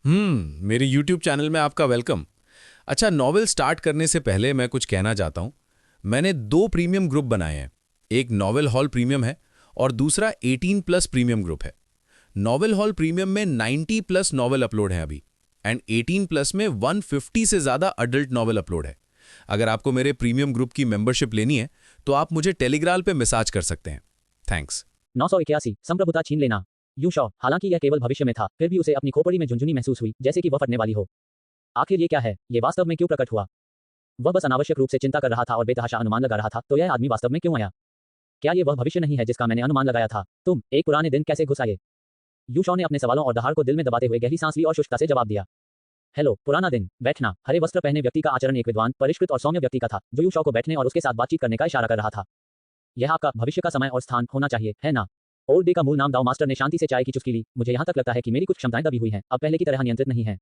मेरे YouTube channel में आपका वेलकम। अच्छा, नॉवेल स्टार्ट करने से पहले मैं कुछ कहना चाहता हूँ। मैंने दो प्रीमियम ग्रुप बनाए हैं। एक नॉवेल हॉल प्रीमियम है और दूसरा 18 प्लस प्रीमियम ग्रुप है। नॉवेल हॉल प्रीमियम में 90 प्लस नॉवेल अपलोड हैं अभी, एंड 18 प्लस में 150 से ज़्यादा अडल्ट नॉवेल अपलोड है। अगर आपको मेरे प्रीमियम ग्रुप की मेंबरशिप लेनी है तो आप मुझे टेलीग्राम पे मैसेज कर सकते हैं। थैंक्स। 981 संप्रभुता छीन लेना। यू शॉ, हालांकि यह केवल भविष्य में था, फिर भी उसे अपनी खोपड़ी में झुंझुनी महसूस हुई, जैसे कि वह फटने वाली हो। आखिर ये क्या है? ये वास्तव में क्यों प्रकट हुआ? वह बस अनावश्यक रूप से चिंता कर रहा था और बेतहाशा अनुमान लगा रहा था, तो यह आदमी वास्तव में क्यों आया? क्या ये वह भविष्य नहीं है जिसका मैंने अनुमान लगाया था? तुम एक पुराने दिन कैसे घुस आए? यू शॉ ने अपने सवालों और दहाड़ को दिल में दबाते हुए गहरी सांस ली और शुष्कता से जवाब दिया। हेलो, पुराना दिन, बैठना। हरे वस्त्र पहने व्यक्ति का आचरण एक विद्वान, परिष्कृत और सौम्य व्यक्ति का था, जो यू शॉ को बैठने और उसके साथ बातचीत करने का इशारा कर रहा था। यह आपका भविष्य का समय और स्थान होना चाहिए, है ना? ओल्ड डे का मूल नाम दाओ मास्टर ने शांति से चाय की चुस्की ली। मुझे यहाँ तक लगता है कि मेरी कुछ क्षमताएं दबी हुई हैं, अब पहले की तरह नियंत्रित नहीं है।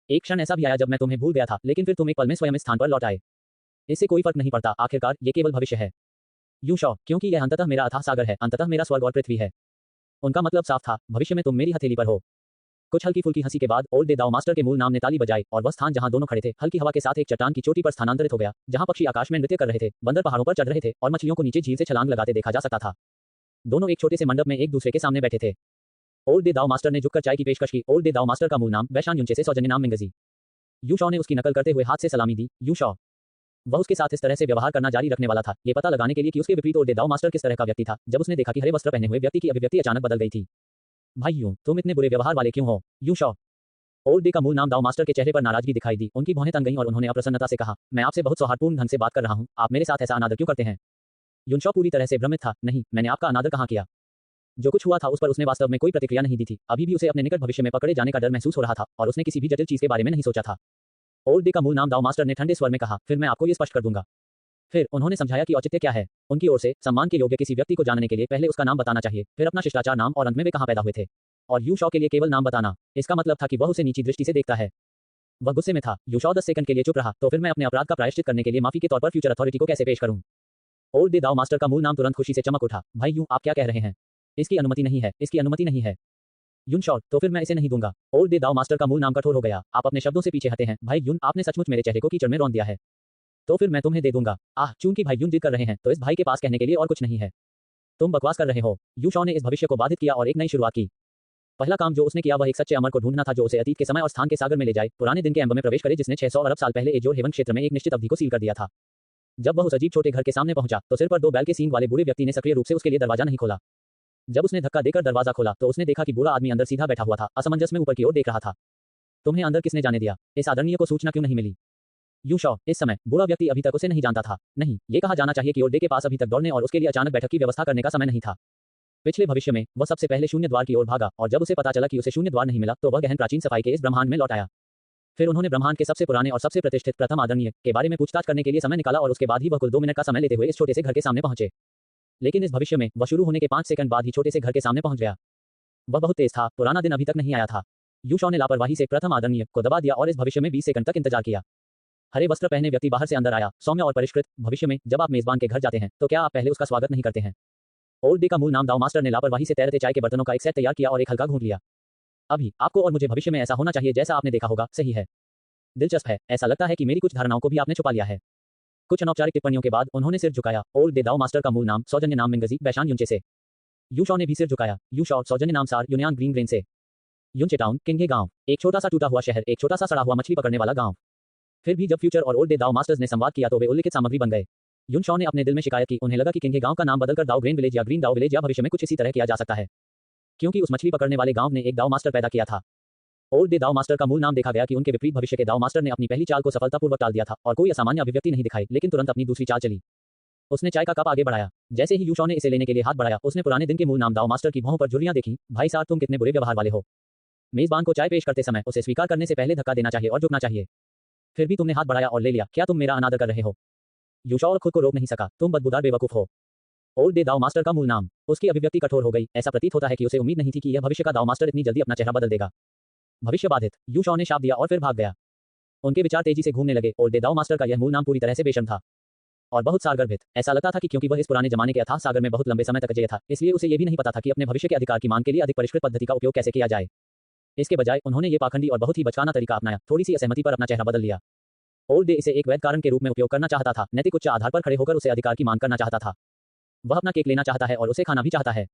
एक क्षण ऐसा भी आया जब मैं तुम्हें भूल गया था, लेकिन फिर तुम एक पल में स्वयं इस स्थान पर लौट आए। इससे कोई फर्क नहीं पड़ता, आखिरकार ये केवल भविष्य है। यू शॉ, क्योंकि यह अंततः मेरा अथाह सागर है, अंततः मेरा स्वर्ग और पृथ्वी है। उनका मतलब साफ था, भविष्य में तुम मेरी हथेली पर हो। कुछ हल्की फुल्की हंसी के बाद ओल्ड डे दाओ मास्टर के मूल नाम ने ताली बजाई और वह स्थान जहां दोनों खड़े थे हल्की हवा के साथ एक चट्टान की चोटी पर स्थानांतरित हो गया, जहां पक्षी आकाश में नृत्य कर रहे थे, बंदर पहाड़ों पर चढ़ रहे थे और मछलियों को नीचे झील से छलांग लगाते देखा जा सकता था। दोनों एक छोटे से मंडप में एक दूसरे के सामने बैठे थे। ओल्ड डे दाओ मास्टर ने झुककर चाय की पेशकश की। ओल्ड डे दाओ मास्टर का मूल नाम बैशान युंचे से सौजन्य नाम मिंगजी। यू शॉ ने उसकी नकल करते हुए हाथ से सलामी दी। यू शॉ, वह उसके साथ इस तरह से व्यवहार करना जारी रखने वाला था, ये पता लगाने के लिए कि उसके विपरीत ओल्ड डे दाओ मास्टर किस तरह का व्यक्ति था, जब उसने देखा कि हरे वस्त्र पहने हुए व्यक्ति की अभिव्यक्ति अचानक बदल गई थी। भाई यूं, तुम इतने बुरे व्यवहार वाले क्यों हो? यू शॉ, ओल्ड डे का मूल नाम दाओ मास्टर के चेहरे पर नाराजगी दिखाई दी। उनकी भौहें तन गईं और उन्होंने अप्रसन्नता से कहा, मैं आपसे बहुत सौहार्दपूर्ण ढंग से बात कर रहा हूं, आप मेरे साथ ऐसा अनादर क्यों करते हैं? युनशॉ पूरी तरह से भ्रमित था। नहीं, मैंने आपका अनादर कहां किया? जो कुछ हुआ था उस पर उसने वास्तव में कोई प्रतिक्रिया नहीं दी थी। अभी भी उसे अपने निकट भविष्य में पकड़े जाने का डर महसूस हो रहा था और उसने किसी भी जटिल चीज के बारे में नहीं सोचा था। ओल्ड डे का मूल नाम दाओ मास्टर ने ठंडे स्वर में कहा, फिर मैं आपको ये स्पष्ट कर दूंगा। फिर उन्होंने समझाया कि औचित्य क्या है। उनकी ओर से सम्मान के योग्य किसी व्यक्ति को जानने के लिए पहले उसका नाम बताना चाहिए, फिर अपना शिष्टाचार नाम और अंत में वे कहां पैदा हुए थे। और यू शॉ के लिए केवल नाम बताना, इसका मतलब था कि वह उसे नीची दृष्टि से देखता है। वह गुस्से में था। यू शॉ 10 सेकंड के लिए चुप रहा, तो फिर मैं अपने अपराध का प्रायश्चित करने के लिए माफी के तौर पर फ्यूचर अथॉरिटी को कैसे पेश करूं? ओल्ड डे दाओ मास्टर का मूल नाम तुरंत खुशी से चमक उठा। भाई यूं, आप क्या कह रहे हैं? इसकी अनुमति नहीं है, इसकी अनुमति नहीं है। यून शॉ, तो फिर मैं इसे नहीं दूंगा। ओल्ड डे दाओ मास्टर का मूल नाम कठोर हो गया। आप अपने शब्दों से पीछे हटे हैं। भाई यून, आपने सचमुच मेरे चेहरे को कीचड़ में रौंद दिया है। तो फिर मैं तुम्हें दे दूंगा। चूंकि भाई यून जिद कर रहे हैं, तो इस भाई के पास कहने के लिए और कुछ नहीं है। तुम बकवास कर रहे हो। यू शॉ ने इस भविष्य को बाधित किया और एक नई शुरुआत की। पहला काम जो उसने किया वह एक सच्चे अमर को ढूंढना था, जो उसे अतीत के समय और स्थान के सागर में ले जाए, पुराने दिन के एम्बर में प्रवेश करे, जिसने 600 अरब साल पहले एजोर हेवन क्षेत्र में एक निश्चित अवधि को सील कर दिया था। जब वह उस अजीब छोटे घर के सामने पहुंचा, तो सिर पर 2 बैल के सींग वाले बूढ़े व्यक्ति ने सक्रिय रूप से उसके लिए दरवाजा नहीं खोला। जब उसने धक्का देकर दरवाजा खोला, तो उसने देखा कि बूढ़ा आदमी अंदर सीधा बैठा हुआ था, असमंजस में ऊपर की ओर देख रहा था। तुम्हें अंदर किसने जाने दिया? इस आदरणीय को सूचना क्यों नहीं मिली? यू शॉ, इस समय बूढ़ा व्यक्ति अभी तक उसे नहीं जानता था। नहीं, ये कहा जाना चाहिए कि ओल्ड डे के पास अभी तक दौड़ने और उसके लिए अचानक बैठक की व्यवस्था करने का समय नहीं था। पिछले भविष्य में वह सबसे पहले शून्य द्वार की ओर भागा और जब उसे पता चला कि उसे शून्य द्वार नहीं मिला, तो वह गहन प्राचीन सफाई के इस ब्रह्मांड में लौट आया। फिर उन्होंने ब्रह्मांड के सबसे पुराने और सबसे प्रतिष्ठित प्रथम आदरणीय के बारे में पूछताछ करने के लिए समय निकाला और उसके बाद ही वह कुल 2 मिनट का समय लेते हुए इस छोटे से घर के सामने पहुंचे। लेकिन इस भविष्य में वह शुरू होने के 5 सेकंड बाद ही छोटे से घर के सामने पहुंच गया। वह बहुत तेज था, पुराना दिन अभी तक नहीं आया था। यू शॉ ने लापरवाही से प्रथम आदरणीय को दबा दिया और इस भविष्य में 20 सेकंड तक इंतजार किया। हरे वस्त्र पहने व्यक्ति बाहर से अंदर आया, सौम्य और परिष्कृत। भविष्य में जब आप मेजबान के घर जाते हैं, तो क्या आप पहले उसका स्वागत नहीं करते हैं? ओल्ड डे का मूल नाम दाओ मास्टर ने लापरवाही से तैरते चाय के बर्तनों का एक सेट तैयार किया और एक हल्का घूंट लिया। अभी आपको और मुझे भविष्य में ऐसा होना चाहिए जैसा आपने देखा होगा, सही है? दिलचस्प है, ऐसा लगता है कि मेरी कुछ धारणाओं को भी आपने छुपा लिया है। कुछ अनौपचारिक टिप्पणियों के बाद उन्होंने सिर झुकाया। ओल्ड डे दाओ मास्टर का मूल नाम सौजन्य नाम मिंगजी बैशान युंचे से। यू शॉ ने भी सिर झुकाया। यू शॉ, सौजन्य नाम सार यूनियन ग्रीन ग्रेन से। युनचे टाउन, किंगे गांव, एक छोटा सा टूटा हुआ शहर, एक छोटा सा सड़ा हुआ मछली पकड़ने वाला गांव। फिर भी जब फ्यूचर और ओल्ड डे दाओ मास्टर्स ने संवाद किया, तो वे उल्लिखित सामग्री बन गए। युन शॉ ने अपने दिल में शिकायत की। उन्हें लगा कि किंगे गांव का नाम बदलकर दाओ ग्रेन विलेज या ग्रीन दाओ विलेज या भविष्य में कुछ इसी तरह किया जा सकता है, क्योंकि उस मछली पकड़ने वाले गांव ने एक दाओ मास्टर पैदा किया था। ओल्ड डे दाओ मास्टर का मूल नाम देखा गया कि उनके विपरीत भविष्य के दाओ मास्टर ने अपनी पहली चाल को सफलतापूर्वक टाल दिया था और कोई असामान्य अभिव्यक्ति नहीं दिखाई, लेकिन तुरंत अपनी दूसरी चाल चली। उसने चाय का कप आगे बढ़ाया। जैसे ही यू शॉ ने इसे लेने के लिए हाथ बढ़ाया, उसने पुराने दिन के मूल नाम दाओ मास्टर की भौहों पर झुर्रियां देखी। भाई साहब, तुम कितने बुरे व्यवहार वाले हो। मेजबान को चाय पेश करते समय उसे स्वीकार करने से पहले धक्का देना चाहिए और झुकना चाहिए। फिर भी तुमने हाथ बढ़ाया और ले लिया। क्या तुम मेरा अनादर कर रहे हो? यू शॉ खुद को रोक नहीं सका। तुम बदबूदार बेवकूफ हो। ओल्ड डे दाओ मास्टर का मूल नाम। उसकी अभिव्यक्ति कठोर हो गई। ऐसा प्रतीत होता है कि उसे उम्मीद नहीं थी कि यह भविष्य का दाओ मास्टर इतनी जल्दी अपना चेहरा बदल देगा। भविष्य बाधित। यू शॉ ने शाप दिया और फिर भाग गया। उनके विचार तेजी से घूमने लगे। ओल्ड डे दाओ मास्टर का यह मूल नाम पूरी तरह से बेशर्म था और बहुत सारगर्भित। ऐसा लगता था कि क्योंकि वह इस पुराने जमाने के अथाह सागर में बहुत लंबे समय तक अजेय था, इसलिए उसे यह भी नहीं पता था कि अपने भविष्य के अधिकार की मांग के लिए अधिक परिष्कृत पद्धति का उपयोग कैसे किया जाए। इसके बजाय उन्होंने ये पाखंडी और बहुत ही बचकाना तरीका अपनाया, थोड़ी सी असहमति पर अपना चेहरा बदल लिया। ओल्ड डे इसे एक वैध कारण के रूप में उपयोग करना चाहता था, नैतिक उच्च आधार पर खड़े होकर उसे अधिकार की मांग करना चाहता था। वह अपना केक लेना चाहता है और उसे खाना भी चाहता है।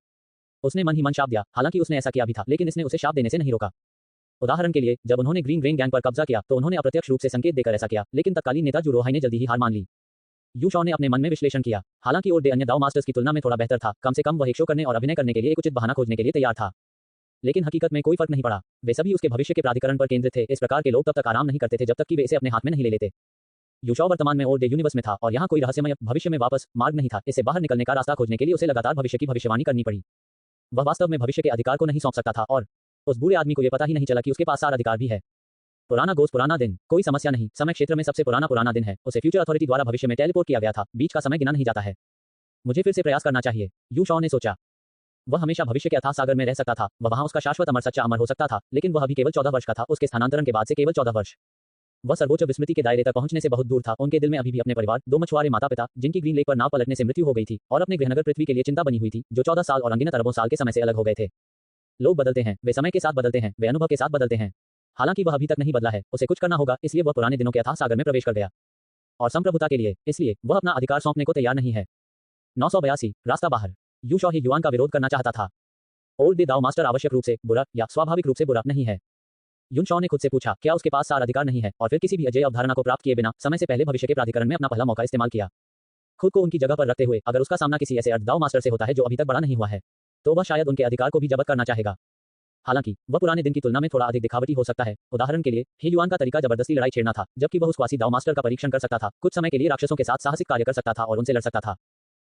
उसने मन ही मन शाप दिया, हालांकि उसने ऐसा किया भी था, लेकिन इसने उसे शाप देने से नहीं रोका। उदाहरण के लिए, जब उन्होंने ग्रीन ग्रेन गैंग पर कब्जा किया तो उन्होंने अप्रत्यक्ष रूप से संकेत देकर ऐसा किया, लेकिन तत्कालीन नेता जू रोहाई ने जल्दी ही हार मान ली। यू शॉ ने अपने मन में विश्लेषण किया, हालांकि ओल्ड डे अन्य दाव मास्टर्स की तुलना में थोड़ा बेहतर था, कम से कम वह एक शो करने और अभिनय करने के लिए एक उचित बहाना खोजने के लिए तैयार था। लेकिन हकीकत में कोई फर्क नहीं पड़ा, वे सभी उसके भविष्य के प्राधिकरण पर केंद्रित थे। इस प्रकार के लोग तब तक आराम नहीं करते थे जब तक कि वे इसे अपने हाथ में नहीं ले लेते। यू शॉ वर्तमान में ओल्ड डे यूनिवर्स में था और यहाँ कोई रहस्यमय भविष्य में वापस मार्ग नहीं था। इससे बाहर निकलने का रास्ता खोजने के लिए उसे लगातार भविष्य की भविष्यवाणी करनी पड़ी। वह वास्तव में भविष्य के अधिकार को नहीं सौंप सकता था और उस बूढ़े आदमी को यह पता ही नहीं चला कि उसके पास सारा अधिकार भी है। पुराना गोश्त पुराना दिन, कोई समस्या नहीं, समय क्षेत्र में सबसे पुराना दिन है। उसे फ्यूचर अथॉरिटी द्वारा भविष्य में टेलीपोर्ट किया गया था, बीच का समय गिना नहीं जाता है। मुझे फिर से प्रयास करना चाहिए, यू शॉ ने सोचा। वह हमेशा भविष्य के अथाह सागर में रह सकता था, वह वहां उसका शाश्वत अमर सच्चा अमर हो सकता था, लेकिन वह अभी केवल 14 वर्ष का था, उसके स्थानांतरण के बाद से केवल 14 वर्ष। वह सर्वोच्च विस्मृति के दायरे तक पहुंचने से बहुत दूर था। उनके दिल में अभी भी अपने परिवार, 2 मछुआरे माता पिता, जिनकी ग्रीन लेक पर नाव पलटने से मृत्यु हो गई थी, और अपने गृहनगर पृथ्वी के लिए चिंता बनी हुई थी, जो 14 साल और अनगिनत अरबों साल के समय से अलग हो गए थे। लोग बदलते हैं, वे समय के साथ बदलते हैं, वे अनुभव के साथ बदलते हैं। हालांकि वह अभी तक नहीं बदला है, उसे कुछ करना होगा, इसलिए वह पुराने दिनों के अथाह सागर में प्रवेश कर गया। और संप्रभुता के लिए, इसलिए वह अपना अधिकार सौंपने को तैयार नहीं है। 982 रास्ता बाहर। यू शॉ ही युआन का विरोध करना चाहता था। ओल्ड डे दाव मास्टर आवश्यक रूप से बुरा या स्वाभाविक रूप से बुरा नहीं है। युन शॉ ने खुद से पूछा, क्या उसके पास सार अधिकार नहीं है, और फिर किसी भी अजय अवधारणा को प्राप्त किए बिना समय से पहले भविष्य के प्राधिकरण में अपना पहला मौका इस्तेमाल किया। खुद को उनकी जगह पर रखते हुए, अगर उसका सामना किसी ऐसे अर्ध दाव मास्टर से होता है जो अभी तक बड़ा नहीं हुआ है, तो वह शायद उनके अधिकार को भी जब्त करना चाहेगा। हालांकि वह पुराने दिन की तुलना में थोड़ा अधिक दिखावटी हो सकता है। उदाहरण के लिए, हे युआन का तरीका जबरदस्ती लड़ाई छेड़ना था, जबकि वह उस क्वासी दाव मास्टर का परीक्षण कर सकता था, कुछ समय के लिए राक्षसों के साथ साहसिक कार्य कर सकता था और उनसे लड़ सकता था।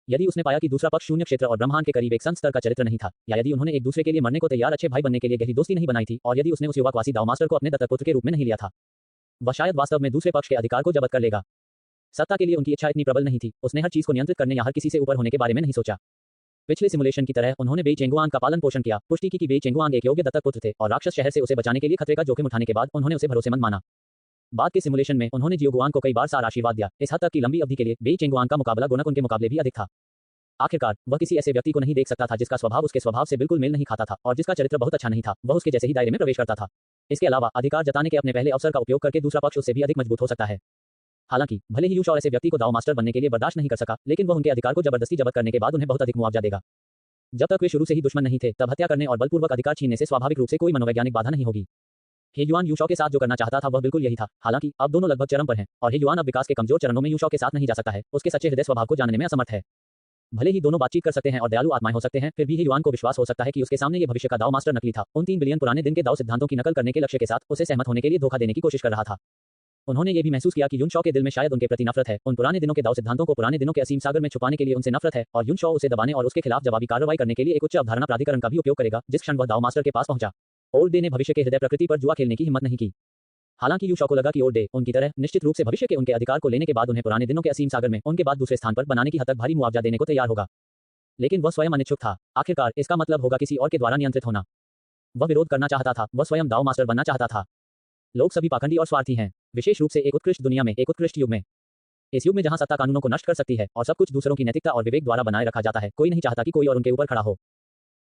यदि उसने पाया कि दूसरा पक्ष शून्य क्षेत्र और ब्रह्मांड के करीब एक संत स्तर का चरित्र नहीं था, या यदि उन्होंने एक दूसरे के लिए मरने को तैयार अच्छे भाई बनने के लिए गहरी दोस्ती नहीं बनाई थी, और यदि उसने उस युवा क्वासी दाव मास्टर को अपने दत्तक पुत्र के रूप में नहीं लिया था, वह शायद वास्तव में दूसरे पक्ष के अधिकार को जब्त कर लेगा। सत्ता के लिए उनकी इच्छा इतनी प्रबल नहीं थी, उसने हर चीज को नियंत्रित करने या हर किसी से ऊपर होने के बारे में नहीं सोचा। पिछले सिमुलेशन की तरह उन्होंने बेई चेंगुआंग का पालन पोषण किया, पुष्टि की कि बेई चेंगुआंग एक योग्य दत्तक पुत्र थे, और राक्षस शहर से उसे बचाने के लिए खतरे का जोखिम उठाने के बाद उन्होंने उसे भरोसेमंद माना। बाद के सिमुलेशन में उन्होंने जियोगुआंग को कई बार सारा आशीर्वाद दिया, इस हद तक कि लंबी अवधि के लिए बेई चेंगुआंग का मुकाबला गुणक उनके मुकाबले भी अधिक था। आखिरकार वह किसी ऐसे व्यक्ति को नहीं देख सकता था जिसका स्वभाव उसके स्वभाव से बिल्कुल मेल नहीं खाता था, और जिसका चरित्र बहुत अच्छा नहीं था, वह उसके जैसे ही दायरे में प्रवेश करता था। इसके अलावा अधिकार जताने के अपने पहले अवसर का उपयोग करके दूसरा पक्ष उससे भी अधिक मजबूत हो सकता है। हालांकि भले ही यू शॉ ऐसे व्यक्ति को दाव मास्टर बनने के लिए बर्दाश्त नहीं कर सका, लेकिन वह उनके अधिकार को जबरदस्ती जब्त करने के बाद उन्हें बहुत अधिक मुआवजा देगा। जब तक वे शुरू से ही दुश्मन नहीं थे, तब हत्या करने और बलपूर्वक अधिकार छीनने से स्वाभाविक रूप से कोई मनोवैज्ञानिक बाधा नहीं होगी। हे युआन यू शॉ के साथ जो करना चाहता था वह बिल्कुल यही था। हालांकि अब दोनों लगभग चरम पर हैं, और हे युआन अब विकास के कमजोर चरणों में यू शॉ के साथ नहीं जा सकता है, उसके सच्चे हृदय स्वभाव को जानने में असमर्थ है। भले ही दोनों बातचीत कर सकते हैं और दयालु आत्माएं हो सकते हैं, फिर भी हे युआन को विश्वास हो सकता है कि उसके सामने ये भविष्य का दाव मास्टर नकली था, उन 3 बिलियन पुराने दिन के दाव सिद्धांतों की नकल करने के लक्ष्य के साथ उसे सहमत होने के लिए धोखा देने की कोशिश कर रहा था। उन्होंने ये भी महसूस किया कि युन शॉ के दिल में शायद उनके प्रति नफरत है, उन पुराने दिनों के दाव सिद्धांतों को पुराने दिनों के असीम सागर में छुपाने के लिए उनसे नफरत है, और युन शॉ उसे दबाने और उसके खिलाफ जवाबी कार्रवाई करने के लिए एक उच्च अवधारणा प्राधिकरण का भी उपयोग करेगा जिस क्षण वह दाव मास्टर के पास पहुंचा। ओल्ड डे ने भविष्य के हृदय प्रकृति पर जुआ खेलने की हिम्मत नहीं की। हालांकि यू शॉ को लगा कि ओल्ड डे उनकी तरह निश्चित रूप से भविष्य के उनके अधिकार को लेने के बाद उन्हें पुराने दिनों के असीम सागर में उनके बाद दूसरे स्थान पर बनाने की हद तक भारी मुआवजा देने को तैयार होगा। लेकिन वह स्वयं अनिच्छुक था। आखिरकार इसका मतलब होगा किसी और के द्वारा नियंत्रित होना। वह विरोध करना चाहता था, वह स्वयं दाव मास्टर बनना चाहता था। लोग सभी पाखंडी और स्वार्थी हैं, विशेष रूप से एक उत्कृष्ट दुनिया में, एक उत्कृष्ट युग में। इस युग में जहां सत्ता कानूनों को नष्ट कर सकती है और सब कुछ दूसरों की नैतिकता और विवेक द्वारा बनाए रखा जाता है, कोई नहीं चाहता कि कोई और उनके ऊपर खड़ा हो।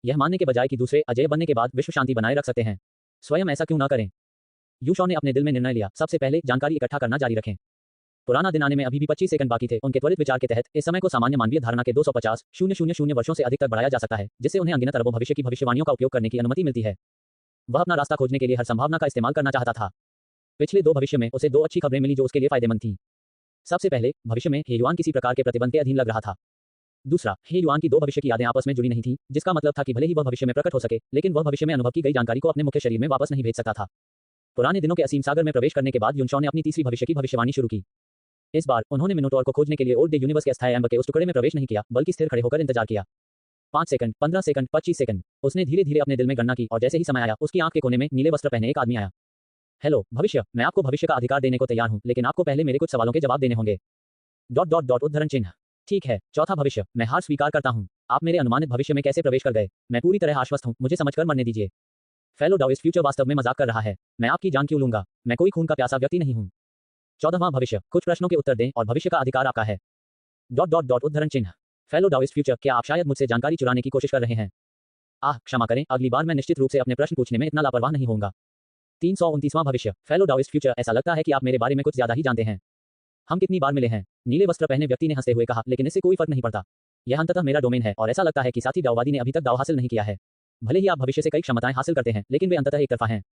यह मानने के बजाय कि दूसरे अजय बनने के बाद विश्व शांति बनाए रख सकते हैं, स्वयं ऐसा क्यों न करें? यू शॉ ने अपने दिल में निर्णय लिया, सबसे पहले जानकारी इकट्ठा करना जारी रखें। पुराना दिन आने में अभी भी 25 सेकंड बाकी थे। उनके त्वरित विचार के तहत इस समय को सामान्य मानवीय धारणा के 250,000 वर्षों से अधिक तक बढ़ाया जा सकता है, जिससे उन्हें अनगिनत अरबों भविष्य की भविष्यवाणियों का उपयोग करने की अनुमति मिलती है। वह अपना रास्ता खोजने के लिए हर संभावना का इस्तेमाल करना चाहता था। पिछले 2 भविष्य में उसे 2 अच्छी खबरें मिली जो उसके लिए फायदेमंद थीं। सबसे पहले, भविष्य में हे युआन किसी प्रकार के प्रतिबंध के अधीन लग रहा था। दूसरा, हे युआन की 2 भविष्य की यादें आपस में जुड़ी नहीं थी, जिसका मतलब था कि भले ही वह भविष्य में प्रकट हो सके, लेकिन वह भविष्य में अनुभव की गई जानकारी को अपने मुख्य शरीर में वापस नहीं भेज सकता था। पुराने दिनों के असीम सागर में प्रवेश करने के बाद युन शॉ ने अपनी तीसरी भविष्य की भविष्यवाणी शुरू की। इस बार उन्होंने मिनोटोर को खोजने के लिए ओल्ड डे यूनिवर्स के अस्थायी एम्बर के उस टुकड़े में प्रवेश नहीं किया, बल्कि स्थिर खड़े होकर इंतजार किया। 5 सेकंड, 15 सेकंड, 25 सेकंड। उसने धीरे धीरे अपने दिल में गणना की, और जैसे ही समय आया, उसकी आंख के कोने में नीले वस्त्र पहने एक आदमी आया। हेलो भविष्य, मैं आपको भविष्य का अधिकार देने को तैयार हूं, लेकिन आपको पहले मेरे कुछ सवालों के जवाब देने होंगे। ... उद्धरण चिन्ह। ठीक है, चौथा भविष्य, मैं हार स्वीकार करता हूं। आप मेरे अनुमानित भविष्य में कैसे प्रवेश कर गए? मैं पूरी तरह आश्वस्त हूं, मुझे समझकर मरने दीजिए। फेलो डाओइस्ट फ्यूचर वास्तव में मजाक कर रहा है। मैं आपकी जान क्यों लूंगा? मैं कोई खून का प्यासा व्यक्ति नहीं हूं। 14वां भविष्य, कुछ प्रश्नों के उत्तर दें और भविष्य का अधिकार आपका है। ... उद्धरण चिन्ह। फेलो डाओइस्ट फ्यूचर, क्या आप शायद मुझसे जानकारी चुराने की कोशिश कर रहे हैं? क्षमा करें, अगली बार मैं निश्चित रूप से अपने प्रश्न पूछने में इतना लापरवाह नहीं होऊंगा। 329वां भविष्य। फेलो डाओइस्ट फ्यूचर, ऐसा लगता है कि आप मेरे बारे में कुछ ज्यादा ही जानते हैं। हम कितनी बार मिले हैं? नीले वस्त्र पहने व्यक्ति ने हंसते हुए कहा, लेकिन इससे कोई फर्क नहीं पड़ता। यह अंततः मेरा डोमेन है और ऐसा लगता है कि साथी दाववादी ने अभी तक दाव हासिल नहीं किया है। भले ही आप भविष्य से कई क्षमताएं हासिल करते हैं, लेकिन वे अंततः एक तरफा हैं।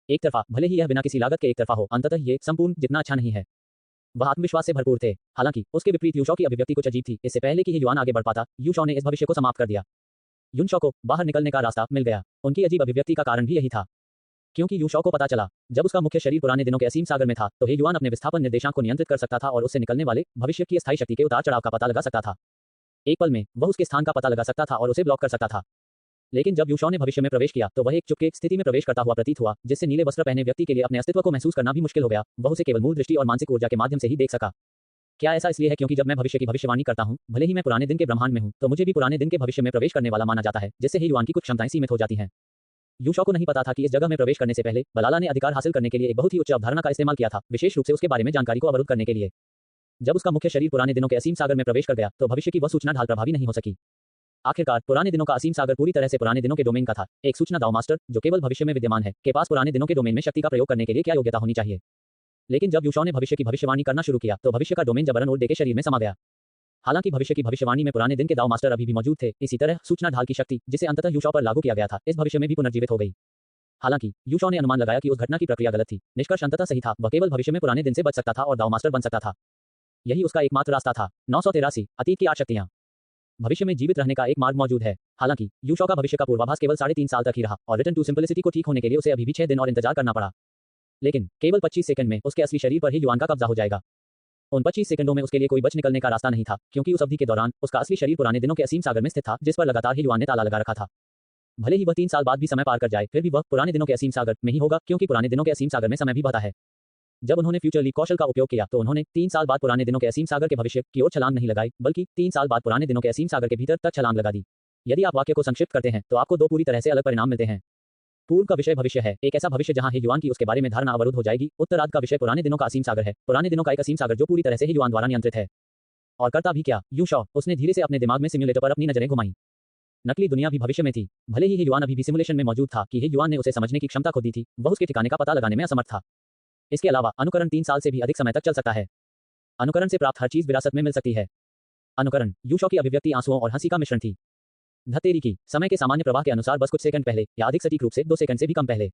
एक तरफा, भले ही यह बिना किसी लागत के एक तरफा हो, अंततः ये संपूर्ण जितना अच्छा नहीं है। वह आत्मविश्वास से भरपूर थे। हालांकि उसके विपरीत यूशॉ की अभिव्यक्ति कुछ अजीब थी। इससे पहले कि युआन आगे बढ़ पाता, यूशॉ ने इस भविष्य को समाप्त कर दिया। युनशॉ को बाहर निकलने का रास्ता मिल गया। उनकी अजीब अभिव्यक्ति का कारण भी यही था, क्योंकि यूशॉ को पता चला, जब उसका मुख्य शरीर पुराने दिनों के असीम सागर में था, तो हे युआन अपने विस्थापन निर्देशांक को नियंत्रित कर सकता था और उससे निकलने वाले भविष्य की स्थायी शक्ति के उतार चढ़ाव का पता लगा सकता था। एक पल में वह उसके स्थान का पता लगा सकता था और उसे ब्लॉक कर सकता था। लेकिन जब यूशॉ ने भविष्य में प्रवेश किया, तो वह एक चुपके स्थिति में प्रवेश करता हुआ प्रतीत हुआ, जिससे नीले वस्त्र पहने व्यक्ति के लिए अपने अस्तित्व को महसूस करना भी मुश्किल हो गया। वह उसे केवल मूल दृष्टि और मानसिक ऊर्जा के माध्यम से ही देख सका। क्या ऐसा इसलिए है क्योंकि जब मैं भविष्य की भविष्यवाणी करता हूं, भले ही मैं पुराने दिन के ब्रह्मांड में हूं, तो मुझे भी पुराने दिन के भविष्य में प्रवेश करने वाला माना जाता है, जिससे ही युआन की कुछ क्षमताएं सीमित हो जाती हैं। यूशॉ को नहीं पता था कि इस जगह में प्रवेश करने से पहले बलाला ने अधिकार हासिल करने के लिए एक बहुत ही उच्च अवधारणा का इस्तेमाल किया था, विशेष रूप से उसके बारे में जानकारी को अवरुद्ध करने के लिए। जब उसका मुख्य शरीर पुराने दिनों के असीम सागर में प्रवेश कर गया, तो भविष्य की वह सूचना ढाल प्रभावी नहीं हो सकी। आखिरकार पुराने दिनों का असीम सागर पूरी तरह से पुराने दिनों के डोमेन का था। एक सूचना दाव मास्टर, जो केवल भविष्य में विद्यमान है, के पास पुराने दिनों के डोमेन में शक्ति का प्रयोग करने के लिए क्या योग्यता होनी चाहिए। लेकिन जब यूशॉ ने भविष्य की भविष्यवाणी करना शुरू किया, तो भविष्य का डोमेन जबरन ओल्डे के शरीर में समा गया। हालांकि भविष्य की भविष्यवाणी में पुराने दिन के दाव मास्टर अभी भी मौजूद थे, इसी तरह सूचना ढाल की शक्ति, जिसे अंततः यूशॉ पर लागू किया गया था, इस भविष्य में भी पुनर्जीवित हो गई। हालांकि यूशॉ ने अनुमान लगाया कि उस घटना की प्रक्रिया गलत थी। निष्कर्ष अंततः सही था। वह केवल भविष्य में पुराने दिन से बच सकता था और दाव मास्टर बन सकता था। यही उसका एकमात्र रास्ता था। 983 अतीत की 8 शक्तियां। भविष्य में जीवित रहने का एक मार्ग मौजूद है। हालांकि यूशॉ का भविष्य का पूर्वाभास केवल 3.5 साल तक ही रहा और रिटर्न टू सिंपलिसिटी को ठीक होने के लिए उसे अभी भी 6 दिन और इंतजार करना पड़ा। लेकिन केवल 25 सेकंड में उसके असली शरीर पर ही युआन का कब्जा हो जाएगा। उन 25 सेकंडों में उसके लिए कोई बच निकलने का रास्ता नहीं था, क्योंकि उस अवधि के दौरान उसका असली शरीर पुराने दिनों के असीम सागर में स्थित था, जिस पर लगातार ही युआन ने ताला लगा रखा था। भले ही वह 3 साल बाद भी समय पार कर जाए, फिर भी वह पुराने दिनों के असीम सागर में ही होगा, क्योंकि पुराने दिनों के असीम सागर में समय भी बहता है। जब उन्होंने फ्यूचर लीप कौशल का उपयोग किया, तो उन्होंने 3 साल बाद पुराने दिनों के असीम सागर के भविष्य की ओर छलांग नहीं लगाई, बल्कि 3 साल बाद पुराने दिनों के असीम सागर के भीतर तक छलांग लगा दी। यदि आप वाक्य को संक्षिप्त करते हैं, तो आपको 2 पूरी तरह से अलग परिणाम मिलते हैं। पूर्व का विषय भविष्य है, एक ऐसा भविष्य जहां हे युआन की उसके बारे में धारणा अवरुद्ध हो जाएगी। उत्तरार्ध का विषय पुराने दिनों का असीम सागर है, पुराने दिनों का एक असीम सागर जो पूरी तरह से हे युआन द्वारा नियंत्रित है। और करता भी क्या? यूशॉ, उसने धीरे से अपने दिमाग में सिम्युलेटर पर अपनी नजरें घुमाई। नकली दुनिया भी भविष्य में थी। भले ही हे युआन अभी भी सिमुलेशन में मौजूद था कि हे युआन ने उसे समझने की क्षमता खो दी थी, वह उसके ठिकाने का पता लगाने में असमर्थ था। इसके अलावा अनुकरण 3 साल से भी अधिक समय तक चल सकता है। अनुकरण से प्राप्त हर चीज विरासत में मिल सकती है। अनुकरण, यूशॉ की अभिव्यक्ति आंसुओं और हंसी का मिश्रण थी। धतेरी की, समय के सामान्य प्रवाह के अनुसार बस कुछ सेकंड पहले, या अधिक सटीक रूप से 2 सेकंड से भी कम पहले।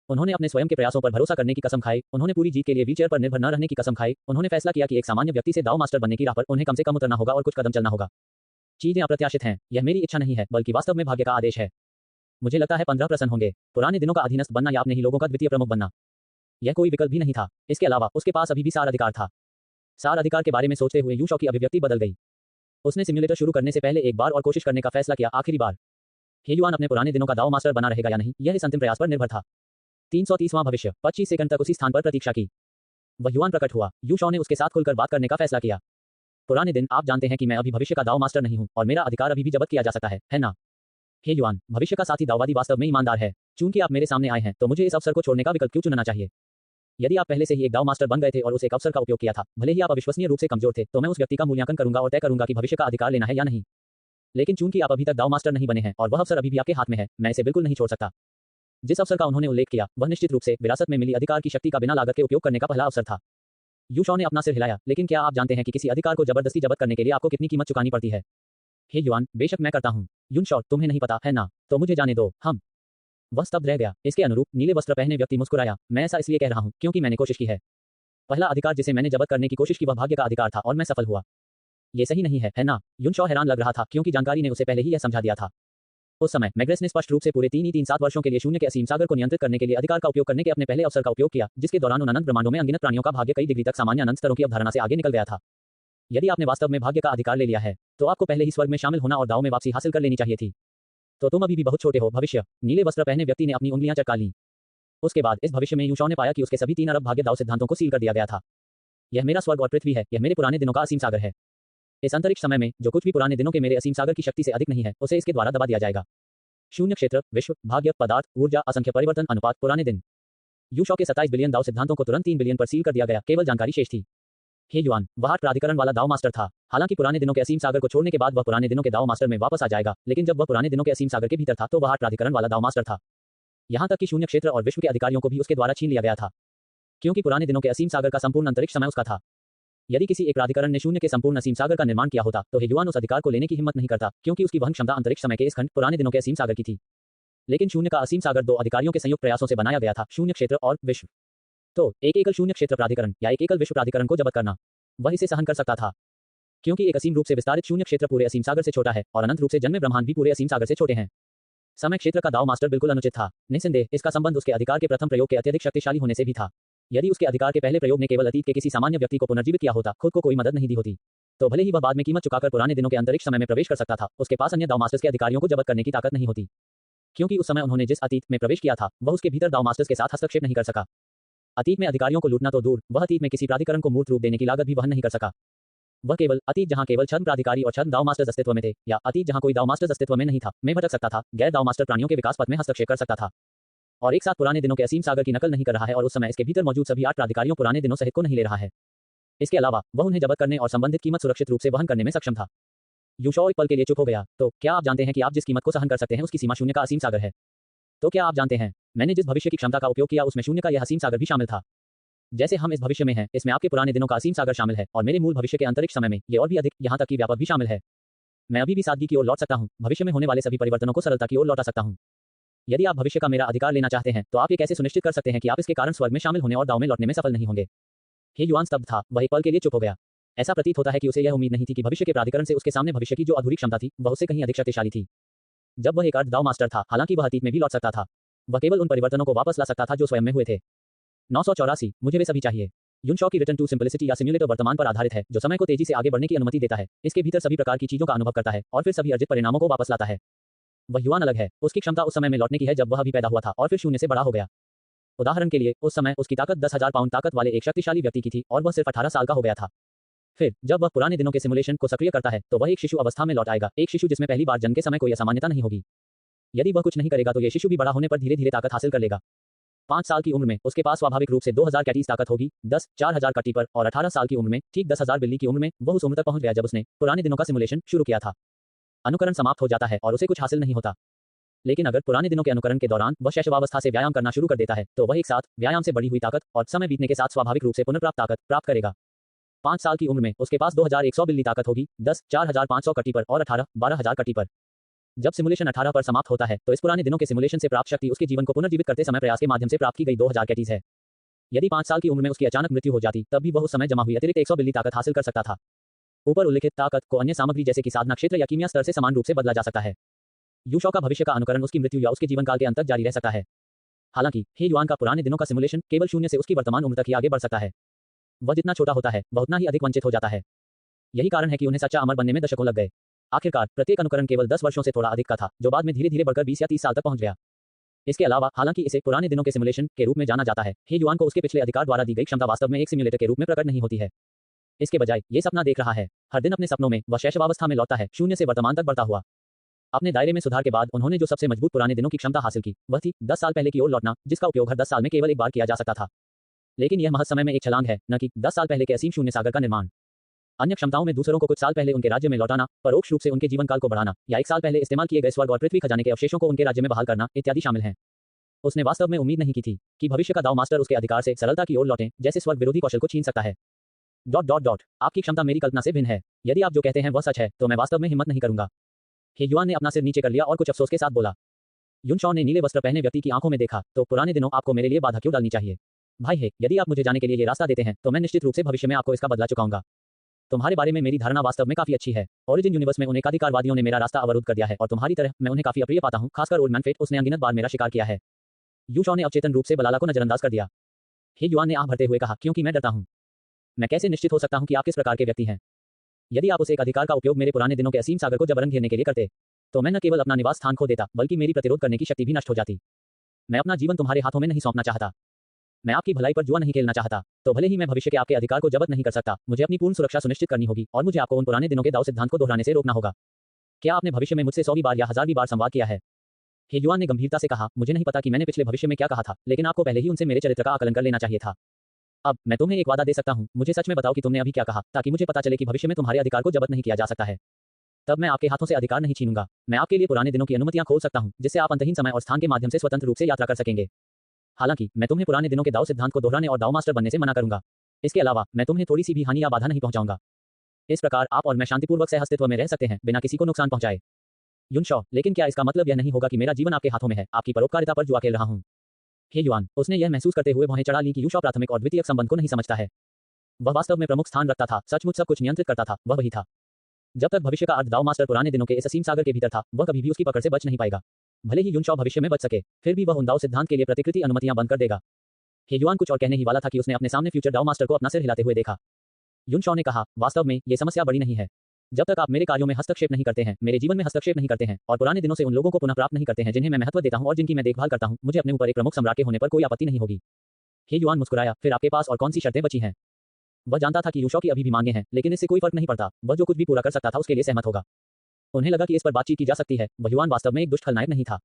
उन्होंने अपने स्वयं के प्रयासों पर भरोसा करने की कसम खाई। उन्होंने पूरी जीत के लिए व्हीलचेयर पर निर्भर न रहने की कसम खाई। उन्होंने फैसला किया कि एक सामान्य व्यक्ति से दाव मास्टर बनने की राह पर उन्हें कम से कम उतरना होगा और कुछ कदम चलना होगा। चीजें अप्रत्याशित हैं। यह मेरी इच्छा नहीं है, बल्कि वास्तव में भाग्य का आदेश है। मुझे लगता है 15 प्रसन्न होंगे। पुराने दिनों का अधीनस्थ बनना या अपने ही लोगों का द्वितीय प्रमुख बनना, यह कोई विकल्प भी नहीं था। इसके अलावा उसके पास अभी भी सार अधिकार था। सार अधिकार के बारे में सोचते हुए यूशॉ की अभिव्यक्ति बदल गई। उसने सिम्युलेटर शुरू करने से पहले एक बार और कोशिश करने का फैसला किया, आखिरी बार। हे युआन अपने पुराने दिनों का दाव मास्टर बना रहेगा या नहीं, यह इस अंतिम प्रयास पर निर्भर था। 330वां भविष्य। 25 सेकंड तक उसी स्थान पर प्रतीक्षा की। वह युआन प्रकट हुआ। यूशॉ ने उसके साथ खुलकर बात करने का फैसला किया। पुराने दिन, आप जानते हैं कि मैं अभी भविष्य का दाव मास्टर नहीं हूं और मेरा अधिकार अभी भी जब्त किया जा सकता है ना? हे युआन, भविष्य का साथी दाववादी वास्तव में ईमानदार है। चूंकि आप मेरे सामने आए हैं, तो मुझे इस अवसर को छोड़ने का विकल्प क्यों चुनना चाहिए? यदि आप पहले से ही एक दाव मास्टर बन गए थे और उस एक अवसर का उपयोग किया था, भले ही आप अविश्वसनीय रूप से कमजोर थे, तो मैं उस व्यक्ति का मूल्यांकन करूंगा और तय करूंगा कि भविष्य का अधिकार लेना है या नहीं। लेकिन चूंकि आप अभी तक दाव मास्टर नहीं बने हैं और वह अवसर अभी भी आपके हाथ में है, मैं इसे बिल्कुल नहीं छोड़ सकता। जिस अवसर का उन्होंने उल्लेख किया, वह निश्चित रूप से विरासत में मिली अधिकार की शक्ति का बिना लागत के उपयोग करने का पहला अवसर था। यूशॉ ने अपना सिर हिलाया। लेकिन क्या आप जानते हैं कि किसी अधिकार को जबरदस्ती जब्त करने के लिए आपको कितनी कीमत चुकानी पड़ती है? हे युआन, बेशक मैं करता हूं। युनशॉ, तुम्हें नहीं पता है ना? तो मुझे जाने दो। हम। वह स्तब्ध रह गया। इसके अनुरूप नीले वस्त्र पहने व्यक्ति मुस्कुराया। मैं ऐसा इसलिए कह रहा हूं क्योंकि मैंने कोशिश की है। पहला अधिकार जिसे मैंने जब्त करने की कोशिश की वह भाग्य का अधिकार था और मैं सफल हुआ। ये सही नहीं है ना? युनशॉ हैरान लग रहा था, क्योंकि जानकारी ने उसे पहले ही यह समझा दिया था। उस समय मैग्रेस ने स्पष्ट रूप से पूरे 7 वर्षों के लिए शून्य के असीम सागर को नियंत्रित करने के लिए अधिकार का उपयोग करने के अपने पहले अवसर का उपयोग किया, जिसके दौरान उन अनंत ब्रह्मांडों में अनगिनत प्राणियों का भाग्य कई डिग्री तक सामान्य अनंत स्तरों की अवधारणा से आगे निकल गया था। यदि आपने वास्तव में भाग्य का अधिकार ले लिया है, तो आपको पहले ही स्वर्ग में शामिल होना और दाव में वापसी हासिल कर लेनी चाहिए थी। तो तुम अभी भी बहुत छोटे हो। भविष्य। नीले वस्त्र पहने व्यक्ति ने अपनी उंगलियां चटका लीं। उसके बाद इस भविष्य में यूशॉ ने पाया कि उसके सभी 3 अरब भाग्य दाव सिद्धांतों को सील कर दिया गया था। यह मेरा स्वर्ग और पृथ्वी है। यह मेरे पुराने दिनों का असीम सागर है। इस अंतरिक्ष समय में जो कुछ भी पुराने दिनों के मेरे असीम सागर की शक्ति से अधिक नहीं है, उसे इसके द्वारा दबा दिया जाएगा। शून्य क्षेत्र, विश्व, भाग्य, पदार्थ, ऊर्जा, असंख्य परिवर्तन, अनुपात, पुराने दिन। यूशॉ के 27 बिलियन दाव सिद्धांतों को तुरंत 3 बिलियन पर सील कर दिया गया। केवल जानकारी शेष थी। हे युआन, वह 8 प्राधिकरण वाला दाव मास्टर था। हालांकि पुराने दिनों के असीम सागर को छोड़ने के बाद वह पुराने दिनों के दाव मास्टर में वापस आ जाएगा, लेकिन जब वह पुराने दिनों के असीम सागर के भीतर था, तो वह 8 प्राधिकरण वाला दाव मास्टर था। यहाँ तक कि शून्य क्षेत्र और विश्व के अधिकारियों को भी उसके द्वारा छीन लिया गया था, क्योंकि पुराने दिनों के असीम सागर का संपूर्ण अंतरिक्ष समय उसका था। यदि किसी एक प्राधिकरण ने शून्य के संपूर्ण असीम सागर का निर्माण किया होता तो हे युआन उस अधिकार को लेने की हिम्मत नहीं करता, क्योंकि उसकी वहन क्षमता अंतरिक्ष समय के इस खंड पुराने दिनों के असीम सागर की थी। लेकिन शून्य का असीम सागर दो अधिकारियों के संयुक्त प्रयासों से बनाया गया था, शून्य क्षेत्र और विश्व। तो एक एकल शून्य क्षेत्र प्राधिकरण या एक एकल विश्व प्राधिकरण को जब्त करना, वह इसे सहन कर सकता था, क्योंकि एक असीम रूप से विस्तारित शून्य क्षेत्र पूरे असीम सागर से छोटा है और अनंत रूप से जन्मे ब्रह्मांड भी पूरे असीम सागर से छोटे हैं। समय क्षेत्र का दाव मास्टर बिल्कुल अनुचित था। निस्संदेह इसका संबंध उसके अधिकार के प्रथम प्रयोग के अत्यधिक शक्तिशाली होने से भी था। यदि उसके अधिकार के पहले प्रयोग ने केवल अतीत के किसी सामान्य व्यक्ति को पुनर्जीवित किया होता, खुद को कोई मदद नहीं दी होती, तो भले ही वह बाद में कीमत चुकाकर पुराने दिनों के अंतरिक्ष समय में प्रवेश कर सकता था, उसके पास अन्य दाव मास्टर्स के अधिकारियों को जब्त करने की ताकत नहीं होती, क्योंकि उस समय उन्होंने जिस अतीत में प्रवेश किया था वह उसके भीतर दाव मास्टर्स के साथ हस्तक्षेप नहीं कर सका। अतीत में अधिकारियों को लूटना तो दूर, वह अतीत में किसी प्राधिकरण को मूर्त रूप देने की लागत भी वहन नहीं कर सका। वह केवल अतीत जहां केवल छद्म प्राधिकारी और छद्म दाव मास्टर्स अस्तित्व में थे, या अतीत जहां कोई दाव मास्टर्स अस्तित्व में नहीं था, में भटक सकता था, गैर दाव मास्टर प्राणियों के विकास पथ में हस्तक्षेप कर सकता था, और एक साथ पुराने दिनों के असीम सागर की नकल नहीं कर रहा है और उस समय इसके भीतर मौजूद सभी 8 प्राधिकारियों पुराने दिनों सहित को नहीं ले रहा है। इसके अलावा वह उन्हें जब्त करने और संबंधित कीमत सुरक्षित रूप से वहन करने में सक्षम था। यूशॉ एक पल के लिए चुप हो गया। तो क्या आप जानते हैं कि आप जिस कीमत को सहन कर सकते हैं उसकी सीमा शून्य का असीम सागर है? तो क्या आप जानते हैं मैंने जिस भविष्य की क्षमता का उपयोग किया उसमें शून्य का यह असीम सागर भी शामिल था? जैसे हम इस भविष्य में हैं, इसमें आपके पुराने दिनों का असीम सागर शामिल है और मेरे मूल भविष्य के अंतरिक्ष समय में ये और भी अधिक, यहाँ तक कि व्यापक भी शामिल है। मैं अभी भी सादगी की ओर लौट सकता हूँ, भविष्य में होने वाले सभी परिवर्तनों को सरलता की ओर लौटा सकता हूँ। यदि आप भविष्य का मेरा अधिकार लेना चाहते हैं तो आप ये कैसे सुनिश्चित कर सकते हैं कि आप इसके कारण स्वर्ग में शामिल होने और दाव में लौटने में सफल नहीं होंगे? हे युआन स्तब्ध था, वह एक पल के लिए चुप हो गया। ऐसा प्रतीत होता है कि उसे यह उम्मीद नहीं थी कि भविष्य के प्राधिकरण से उसके सामने भविष्य की जो अधूरी क्षमता थी वह उससे कहीं अधिक शक्तिशाली थी। जब वह एक अर्ध दाव मास्टर था, हालांकि वह अतीत में भी लौट सकता था, वह केवल उन परिवर्तनों को वापस ला सकता था जो स्वयं में हुए थे। 984 मुझे वे सभी चाहिए। यूनशॉ की रिटर्न टू सिंपलिसिटी या सिम्युलेटर वर्तमान पर आधारित है, जो समय को तेजी से आगे बढ़ने की अनुमति देता है, इसके भीतर सभी प्रकार की चीजों का अनुभव करता है और फिर सभी अर्जित परिणामों को वापस लाता है। वह युआन अलग है, उसकी क्षमता उस समय में लौटने की है जब वह अभी पैदा हुआ था और फिर शून्य से बड़ा हो गया। उदाहरण के लिए उस समय उसकी ताकत 10,000 पाउंड ताकत वाले एक शक्तिशाली व्यक्ति की थी और वह सिर्फ 18 साल का हो गया था। फिर जब वह पुराने दिनों के सिमुलेशन को सक्रिय करता है तो वह एक शिशु अवस्था में लौट आएगा, एक शिशु जिसमें पहली बार जन्म के समय कोई असामान्यता नहीं होगी। यदि वह कुछ नहीं करेगा तो यह शिशु भी बड़ा होने पर धीरे धीरे ताकत हासिल कर लेगा। 5 साल की उम्र में उसके पास स्वाभाविक रूप से 2000 कैटीज ताकत होगी, 10 4000 कटी पर, और 18 साल की उम्र में ठीक 10,000 बिल्ली की उम्र में वह उस उम्र तक पहुंच गया जब उसने पुराने दिनों का सिमुलेशन शुरू किया था। अनुकरण समाप्त हो जाता है और उसे कुछ हासिल नहीं होता। लेकिन अगर पुराने दिनों के अनुकरण के दौरान वह शैशवावस्था से व्यायाम करना शुरू कर देता है तो वह एक साथ व्यायाम से बढ़ी हुई ताकत और समय बीतने के साथ स्वाभाविक रूप से पुनर्प्राप्त ताकत प्राप्त करेगा। 5 साल की उम्र में उसके पास 2100 बिल्ली ताकत होगी, 10 4500 कटी पर, और 18 12000 कटी पर। जब सिमुलेशन 18 पर समाप्त होता है तो इस पुराने दिनों के सिमुलेशन से प्राप्त शक्ति उसके जीवन को पुनर्जीवित करते समय प्रयास के माध्यम से प्राप्त की गई 2000 कैटीज है। यदि 5 साल की उम्र में उसकी अचानक मृत्यु हो जाती तब भी वह उस समय जमा हुई अतिरिक्त 100 बिल्ली ताकत हासिल कर सकता था। ऊपर उल्लिखित ताकत को अन्य सामग्री जैसे कि साधना क्षेत्र या कीमिया स्तर से समान रूप से बदला जा सकता है। यूशॉ का भविष्य का अनुकरण उसकी मृत्यु या उसके जीवन काल के अंत तक जारी रह सकता है। हालांकि हे युआन का पुराने दिनों का सिमुलेशन केवल शून्य से उसकी वर्तमान उम्र तक ही आगे बढ़ सकता है। वह जितना छोटा होता है वह उतना ही अधिक वंचित हो जाता है। यही कारण है कि उन्हें सच्चा अमर बनने में दशकों लग गए। आखिरकार प्रत्येक अनुकरण केवल 10 वर्षों से थोड़ा अधिक का था, जो बाद में धीरे धीरे बढ़कर 20 या 30 साल तक पहुंच गया। इसके अलावा हालांकि इसे पुराने दिनों के सिमुलेशन के रूप में जाना जाता है, हे युआन को उसके पिछले अधिकार द्वारा दी गई क्षमता वास्तव में एक सिम्युलेटर के रूप में प्रकट नहीं होती है। इसके बजाय ये सपना देख रहा है, हर दिन अपने सपनों में वह शैशवावस्था में लौटता है, शून्य से वर्तमान तक बढ़ता हुआ। अपने दायरे में सुधार के बाद उन्होंने जो सबसे मजबूत पुराने दिनों की क्षमता हासिल की वह थी 10 साल पहले की ओर लौटना, जिसका उपयोग हर 10 साल में केवल एक बार किया जा सकता था। लेकिन यह महज समय में एक छलांग है, न कि 10 साल पहले के असीम शून्य सागर का निर्माण। अन्य क्षमताओं में दूसरों को कुछ साल पहले उनके राज्य में लौटाना, परोक्ष रूप से उनके जीवन काल को बढ़ाना, या 1 साल पहले इस्तेमाल किए गए स्वर्ग और पृथ्वी खजाने के अवशेषों को उनके राज्य में बहाल करना इत्यादि शामिल हैं। उसने वास्तव में उम्मीद नहीं की थी कि भविष्य का दाव मास्टर उसके अधिकार से सरलता की ओर लौटें, जैसे स्वर्ग विरोधी कौशल को छीन सकता है। ... आपकी क्षमता मेरी कल्पना से भिन्न है। यदि आप जो कहते हैं वह सच है तो मैं वास्तव में हिम्मत नहीं करूंगा। हे युआन ने अपना सिर नीचे कर लिया और कुछ अफसोस के साथ बोला। यूनशॉ ने नीले वस्त्र पहने व्यक्ति की आंखों में देखा। तो पुराने दिनों आपको मेरे लिए बाधा क्यों डालनी चाहिए? भाई है, यदि आप मुझे जाने के लिए ये रास्ता देते हैं तो मैं निश्चित रूप से भविष्य में आपको इसका बदला चुकाऊंगा। तुम्हारे बारे में मेरी धारणा वास्तव में काफी अच्छी है। ओरिजिन यूनिवर्स में उन एकाधिकारवादियों ने मेरा रास्ता अवरुद्ध कर दिया है और तुम्हारी तरह मैं उन्हें काफी अप्रिय पाता हूं, खासकर ओल्ड मैन फेट, उसने अनगिनत बार मेरा शिकार किया है। यूशॉ ने अवचेतन रूप से बलाला को नजरअंदाज कर दिया। हे युआन ने आह भरते हुए कहा, क्योंकि मैं डरता हूं। मैं कैसे निश्चित हो सकता हूं कि आप किस प्रकार के व्यक्ति हैं? यदि आप उस एक अधिकार का उपयोग मेरे पुराने दिनों के असीम सागर को जबरन घेरने के लिए करते तो मैं न केवल अपना निवास स्थान खो देता बल्कि मेरी प्रतिरोध करने की शक्ति भी नष्ट हो जाती। मैं अपना जीवन तुम्हारे हाथों में नहीं सौंपना चाहता। मैं आपकी भलाई पर जुआ नहीं खेलना चाहता। तो भले ही मैं भविष्य के आपके अधिकार को जब्त नहीं कर सकता, मुझे अपनी पूर्ण सुरक्षा सुनिश्चित करनी होगी और मुझे आपको उन पुराने दिनों के दाव सिद्धांत को दोहराने से रोकना होगा। क्या आपने भविष्य में मुझसे 100वीं बार या 1000वीं बार संवाद किया है? हे युआन ने गंभीरता से कहा, मुझे नहीं पता कि मैंने पिछले भविष्य में क्या कहा था, लेकिन आपको पहले ही उनसे मेरे चरित्र का आकलन कर लेना चाहिए था। अब मैं तुम्हें एक वादा दे सकता हूं, मुझे सच में बताओ कि तुमने अभी क्या कहा, ताकि मुझे पता चले कि भविष्य में तुम्हारे अधिकार को जब्त नहीं किया जा सकता है। तब मैं आपके हाथों से अधिकार नहीं छीनूंगा। मैं आपके लिए पुराने दिनों की अनुमतियां खोल सकता हूं, जिससे आप अंतहीन समय और स्थान के माध्यम से स्वतंत्र रूप से यात्रा कर सकेंगे। हालांकि मैं तुम्हें पुराने दिनों के दाव सिद्धांत को दोहराने और दाव मास्टर बनने से मना करूंगा। इसके अलावा मैं तुम्हें थोड़ी सी भी हानि या बाधा नहीं पहुंचाऊंगा। इस प्रकार आप और मैं शांतिपूर्वक सह अस्तित्व में रह सकते हैं, बिना किसी को नुकसान पहुंचाए। युनशॉ, लेकिन क्या इसका मतलब यह नहीं होगा कि मेरा जीवन आपके हाथों में है? आपकी परोपकारिता पर जुआ खेल रहा हूं। हे युआन, उसने यह महसूस करते हुए भौहें चढ़ा ली कि युशॉ प्राथमिक और द्वितीयक संबंध को नहीं समझता है। वह वास्तव में प्रमुख स्थान रखता था, सचमुच सब कुछ नियंत्रित करता था, वह वही था। जब तक भविष्य का अर्थ दाव मास्टर पुराने दिनों के इस असीम सागर के भीतर था, वह कभी भी उसकी पकड़ से बच नहीं पाएगा। भले ही युनशॉ भविष्य में बच सके, फिर भी वह उन दाव सिद्धांत के लिए प्रतिकृति अनुमतियां बंद कर देगा। हे युआन कुछ और कहने ही वाला था कि उसने अपने सामने फ्यूचर दाव मास्टर को अपना सिर हिलाते हुए देखा। युनशॉ ने कहा, वास्तव में ये समस्या बड़ी नहीं है। जब तक आप मेरे कार्यों में हस्तक्षेप नहीं करते हैं, मेरे जीवन में हस्तक्षेप नहीं करते हैं और पुराने दिनों से उन लोगों को पुनः प्राप्त नहीं करते हैं जिन्हें मैं महत्व देता हूं और जिनकी मैं देखभाल करता हूं, मुझे अपने ऊपर एक प्रमुख सम्राट के होने पर कोई आपत्ति नहीं होगी। हे युआन मुस्कुराया, फिर आपके पास और कौन सी शर्तें बची हैं? वह जानता था कि युशॉ की अभी भी मांगे हैं, लेकिन इससे कोई फर्क नहीं पड़ता, वह जो कुछ भी पूरा कर सकता था उसके लिए सहमत होगा। उन्हें लगा कि इस पर बातचीत की जा सकती है। वह युआन वास्तव में एक दुष्ट खलनायक नहीं था।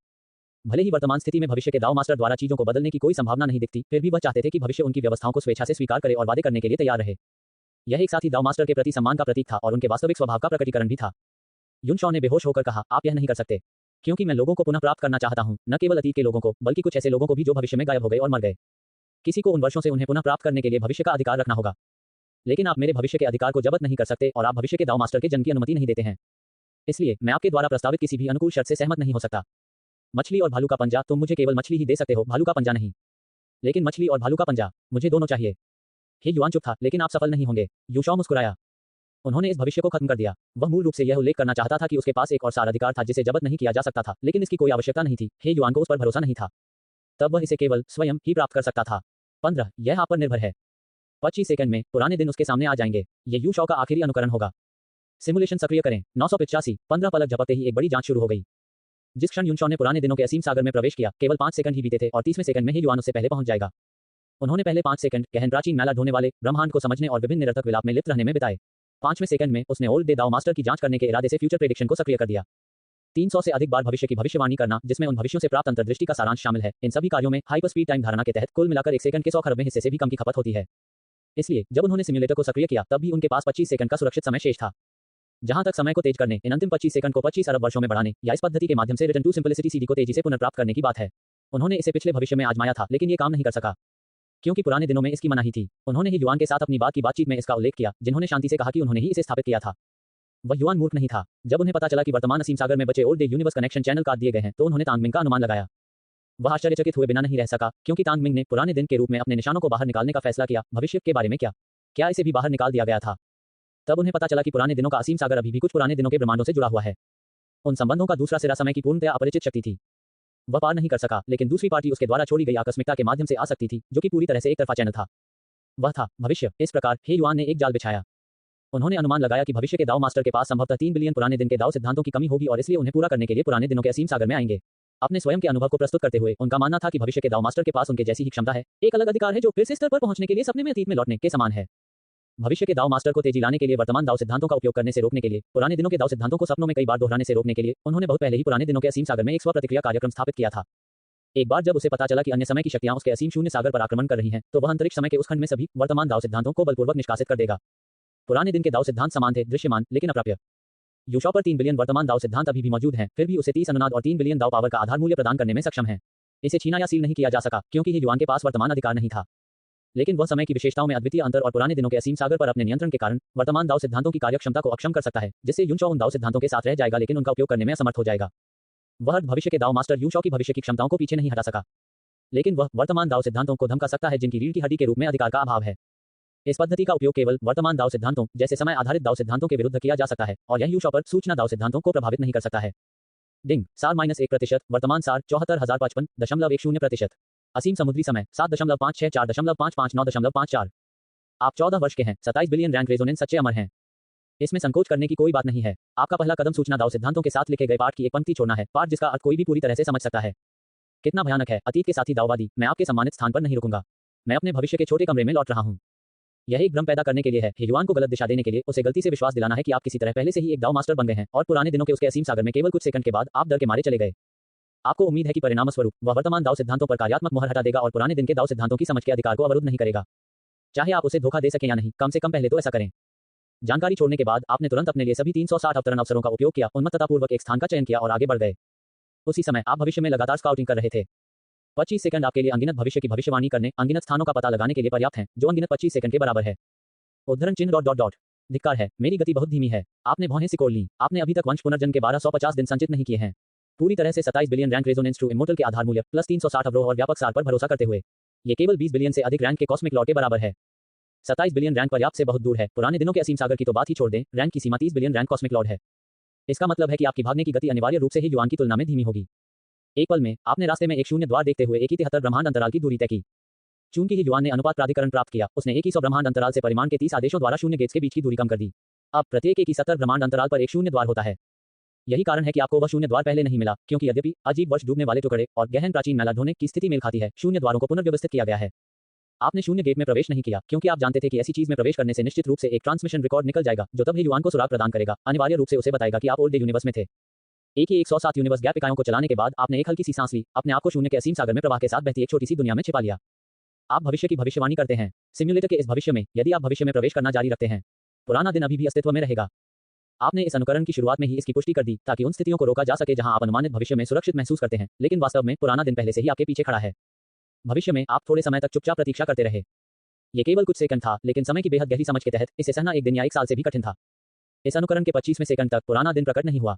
भले ही वर्तमान स्थिति में भविष्य के दाव मास्टर द्वारा चीजों को बदलने की कोई संभावना नहीं दिखती, फिर भी वह चाहते थे कि भविष्य उनकी व्यवस्थाओं को स्वेच्छा से स्वीकार करे और वादे करने के लिए तैयार रहे। यह एक साथी दाव मास्टर के प्रति सम्मान का प्रतीक था और उनके वास्तविक स्वभाव का प्रकटीकरण भी था। युनशॉ ने बेहोश होकर कहा, आप यह नहीं कर सकते, क्योंकि मैं लोगों को पुनः प्राप्त करना चाहता हूं, न केवल अतीत के लोगों को, बल्कि कुछ ऐसे लोगों को भी जो भविष्य में गायब हो गए और मर गए। किसी को उन वर्षों से उन्हें पुनः प्राप्त करने के लिए भविष्य का अधिकार रखना होगा। लेकिन आप मेरे भविष्य के अधिकार को जब्त नहीं कर सकते और आप भविष्य के दाव मास्टर के जन्म की अनुमति नहीं देते हैं। इसलिए मैं आपके द्वारा प्रस्तावित किसी भी अनुकूल शर्त से सहमत नहीं हो सकता। मछली और भालू का पंजा, तुम मुझे केवल मछली ही दे सकते हो, भालू का पंजा नहीं। लेकिन मछली और भालू का पंजा, मुझे दोनों चाहिए। हे युआन चुप था, लेकिन आप सफल नहीं होंगे। युशॉ मुस्कुराया। उन्होंने इस भविष्य को खत्म कर दिया। वह मूल रूप से यह उल्लेख करना चाहता था कि उसके पास एक और सार अधिकार था जिसे जब्त नहीं किया जा सकता था, लेकिन इसकी कोई आवश्यकता नहीं थी। हे युआन को उस पर भरोसा नहीं था। तब वह इसे केवल स्वयं ही प्राप्त कर सकता था। 15 यह आप पर निर्भर है। 25 सेकंड में पुराने दिन उसके सामने आ जाएंगे। ये युशॉ का आखिरी अनुकरण होगा। सिमुलेशन सक्रिय करें। 985 15 पलक झपकते ही एक बड़ी जांच शुरू हो गई। जिस क्षण युनशॉ ने पुराने दिनों के असीम सागर में प्रवेश किया, केवल 5 सेकंड ही बीते थे और 30वें सेकंड में ही युआन उससे पहले पहुंच जाएगा। उन्होंने पहले 5 सेकंड गहन प्राचीन मैला ढोने वाले ब्रह्मांड को समझने और विभिन्न निरर्थक विलाप में लिप्त रहने में बिताए। 5वें सेकंड में उसने ओल्ड डे दाव मास्टर की जांच करने के इरादे से फ्यूचर प्रेडिक्शन को सक्रिय कर दिया। 300 से अधिक बार भविष्य की भविष्यवाणी करना, जिसमें उन भविष्यों से प्राप्त अंतर्दृष्टि का सारांश शामिल है। इन सभी कार्यों में हाइपर स्पीड टाइम धारणा के तहत कुल मिलाकर 1 सेकंड के 100 खरबवें हिस्से से भी कम की खपत होती है। इसलिए जब उन्होंने सिम्युलेटर को सक्रिय किया, तब भी उनके पास 25 सेकंड का सुरक्षित समय शेष था। जहां तक समय को तेज करने, इन अंतिम 25 सेकंड को 25 अरब वर्षों में बढ़ाने या इस पद्धति के माध्यम से रिटर्न टू सिंपलिसिटी सीडी को तेजी से पुनर्प्राप्त करने की बात है। उन्होंने इसे पिछले भविष्य में आजमाया था, लेकिन ये काम नहीं कर सका, क्योंकि पुराने दिनों में इसकी मनाही थी। उन्होंने ही युआन के साथ अपनी बातचीत में इसका उल्लेख किया, जिन्होंने शांति से कहा कि उन्होंने ही इसे स्थापित किया था। वह युआन मूर्ख नहीं था। जब उन्हें पता चला कि वर्तमान असीम सागर में बचे old day universe connection channel काट दिए गए हैं, तो उन्होंने तांगमिंग का अनुमान लगाया। वह आश्चर्यचकित हुए बिना नहीं रह सका, क्योंकि तांगमिंग ने पुराने दिन के रूप में अपने निशानों को बाहर निकालने का फैसला किया। भविष्य के बारे में क्या इसे भी बाहर निकाल दिया गया था? तब उन्हें पता चला कि पुराने दिनों का असीम सागर अभी भी कुछ पुराने दिनों के ब्रह्मांडों से जुड़ा हुआ है। उन संबंधों का दूसरा सिरा समय की पूर्णतया अपरिचित शक्ति थी। वह पार नहीं कर सका, लेकिन दूसरी पार्टी उसके द्वारा छोड़ी गई आकस्मिकता के माध्यम से आ सकती थी, जो कि पूरी तरह से एक तरफा चैनल था। वह था भविष्य। इस प्रकार हे युआन ने एक जाल बिछाया। उन्होंने अनुमान लगाया कि भविष्य के दाव मास्टर के पास संभवतः 3 बिलियन पुराने दिन के दाव सिद्धांतों की कमी होगी और इसलिए उन्हें पूरा करने के लिए पुराने दिनों के असीम सागर में आएंगे। अपने स्वयं के अनुभव को प्रस्तुत करते हुए उनका मानना था कि भविष्य के दाव मास्टर के पास उनके जैसी ही क्षमता है, एक अलग अधिकार है जो फिर से स्तर पर पहुंचने के लिए सपने में अतीत में लौटने के समान है। भविष्य के दाव मास्टर को तेजी लाने के लिए वर्तमान दाव सिद्धांतों का उपयोग करने से रोकने के लिए, पुराने दिनों के दाव सिद्धांतों को सपनों में कई बार दोहराने से रोकने के लिए, उन्होंने बहुत पहले ही पुराने दिनों के असीम सागर में एक स्व प्रतिक्रिया कार्यक्रम स्थापित किया था। एक बार जब उसे पता चला कि अन्य समय की शक्तियां उसके असीम शून्य सागर पर आक्रमण कर रही हैं, तो वह अंतरिक्ष समय के उस खंड में सभी वर्तमान दाव सिद्धांतों को बलपूर्वक निष्कासित कर देगा। पुराने दिन के दाव सिद्धांत समान थे, दृश्यमान लेकिन अप्राप्य। युशॉ पर 3 बिलियन वर्तमान दाव सिद्धांत अभी भी मौजूद हैं, फिर भी उसे 30 अनुनाद और 3 बिलियन दाव पावर का आधार मूल्य प्रदान करने में सक्षम है। इसे छीना या सील नहीं किया जा सका, क्योंकि ये युआन के पास वर्तमान अधिकार नहीं था। लेकिन वह समय की विशेषताओं में अद्वितीय अंतर और पुराने दिनों के असीम सागर पर अपने नियंत्रण के कारण वर्तमान दाव सिद्धांतों की कार्यक्षमता को अक्षम कर सकता है, जिससे युनशॉ उन दाव सिद्धांतों के साथ रह जाएगा लेकिन उनका उपयोग करने में असमर्थ हो जाएगा। वह भविष्य के दाव मास्टर युनशॉ की भविष्य की क्षमताओं को पीछे नहीं हटा सका, लेकिन वह वर्तमान दाव सिद्धांतों को धमका सकता है जिनकी रीढ़ की हड्डी के रूप में अधिकार का अभाव है। इस पद्धति का उपयोग केवल वर्तमान दाव सिद्धांतों जैसे समय आधारित दाव सिद्धांतों के विरुद्ध किया जा सकता है और यह युशॉ पर सूचना दाव सिद्धांतों को प्रभावित नहीं कर सकता है। डिंग सार -1%, वर्तमान सार 74,055.10%। असीम समुद्री समय 7.564.559.54। आप 14 वर्ष के हैं, 27 बिलियन रैंक रेजोनेंस सच्चे अमर हैं। इसमें संकोच करने की कोई बात नहीं है। आपका पहला कदम सूचना दाव सिद्धांतों के साथ लिखे गए पाठ की एक पंक्ति छोड़ना है, पाठ जिसका अर्थ कोई भी पूरी तरह से समझ सकता है। कितना भयानक है अतीत के साथी दाववादी, मैं आपके सम्मानित स्थान पर नहीं रुकूंगा। मैं अपने भविष्य के छोटे कमरे में लौट रहा हूं। यह एक भ्रम पैदा करने के लिए है, युआन को गलत दिशा देने के लिए, उसे गलती से विश्वास दिलाना है कि आप किसी तरह पहले से ही एक दाव मास्टर बन गए हैं और पुराने दिनों के उसके असीम सागर में केवल कुछ सेकंड के बाद आप डर के मारे चले गए। आपको उम्मीद है कि परिणाम स्वरूप वह वर्तमान दाव सिद्धांतों पर कार्यात्मक मोहर हटा देगा और पुराने दिन के दाव सिद्धांतों की समझ के अधिकार को अवरुद्ध नहीं करेगा। चाहे आप उसे धोखा दे सकें या नहीं, कम से कम पहले तो ऐसा करें। जानकारी छोड़ने के बाद आपने तुरंत अपने लिए सभी 360 अवतरण अवसरों का उपयोग किया, उन्मत्ततापूर्वक एक स्थान का चयन किया और आगे बढ़ गए। उसी समय आप भविष्य में लगातार स्काउटिंग कर रहे थे। 25 सेकंड आपके लिए अनगिनत भविष्य की भविष्यवाणी करने, अनगिनत स्थानों का पता लगाने के लिए पर्याप्त हैं, जो अनगिनत 25 सेकंड के बराबर है। उद्धरण चिन्ह डॉट डॉट डॉट। धिक्कार है, मेरी गति बहुत धीमी है। आपने भौहें सिकोड़ ली। आपने अभी तक वंश पुनर्जन्म के 1250 दिन संचित नहीं किए हैं। पूरी तरह से 27 billion rank resonance to immortal के आधार मूल्य प्लस 360 अवरोह और व्यापक सार पर भरोसा करते हुए ये केवल 20 बिलियन से अधिक रैंक के कॉस्मिक लॉट के बराबर है। 27 बिलियन रैंक पर्याप्त से बहुत दूर है। पुराने दिनों के असीम सागर की तो बात ही छोड़ दें, रैंक की सीमा 30 बिलियन रैंक कॉस्मिक लॉट है। इसका मतलब है कि आपकी भागने की गति अनिवार्य रूप से ही युआन की तुलना में धीमी होगी। एक पल में आपने रास्ते में एक शून्य द्वार देखते हुए 73 ब्रह्मांड अंतराल की दूरी तय की। चूंकि ही युआन ने अनुपात प्राधिकरण प्राप्त किया, उसने 2100 ब्रह्मांड अंतराल से परिमाण के 30 आदेशों द्वारा शून्य गेट्स के बीच की दूरी कम कर दी। अब प्रत्येक 71 ब्रह्मांड अंतराल पर एक शून्य द्वार होता है। यही कारण है कि आपको वह शून्य द्वार पहले नहीं मिला, क्योंकि यद्यपि अजीब वर्ष डूबने वाले टुकड़े और गहन प्राचीन मेलाडोनिक की स्थिति मेल खाती है, शून्य द्वारों को पुनर्व्यवस्थित किया गया है। आपने शून्य गेट में प्रवेश नहीं किया, क्योंकि आप जानते थे कि ऐसी चीज में प्रवेश करने से निश्चित रूप से एक ट्रांसमिशन रिकॉर्ड निकल जाएगा, जो तब ही युआन को सुराग प्रदान करेगा, अनिवार्य रूप से उसे बताएगा कि आप ओल्ड डे यूनिवर्स में थे। एक ही 107 यूनिवर्स गैप इकाइयों को चलाने के बाद आपने एक हल्की सी सांस ली, अपने आप को शून्य के असीम सागर में प्रवाह के साथ बहती एक छोटी सी दुनिया में छिपा लिया। आप भविष्य की भविष्यवाणी करते हैं। सिम्युलेटर के इस भविष्य में यदि आप भविष्य में प्रवेश करना जारी रखते हैं, पुराना दिन अभी भी अस्तित्व में रहेगा। आपने इस अनुकरण की शुरुआत में ही इसकी पुष्टि कर दी, ताकि उन स्थितियों को रोका जा सके जहां आप अनुमानित भविष्य में सुरक्षित महसूस करते हैं, लेकिन वास्तव में पुराना दिन पहले से ही आपके पीछे खड़ा है। भविष्य में आप थोड़े समय तक चुपचाप प्रतीक्षा करते रहे। ये केवल कुछ सेकंड था, लेकिन समय की बेहद गहरी समझ के तहत इसे सहना एक दिन या एक साल से भी कठिन था। इस अनुकरण के 25वें सेकंड तक पुराना दिन प्रकट नहीं हुआ।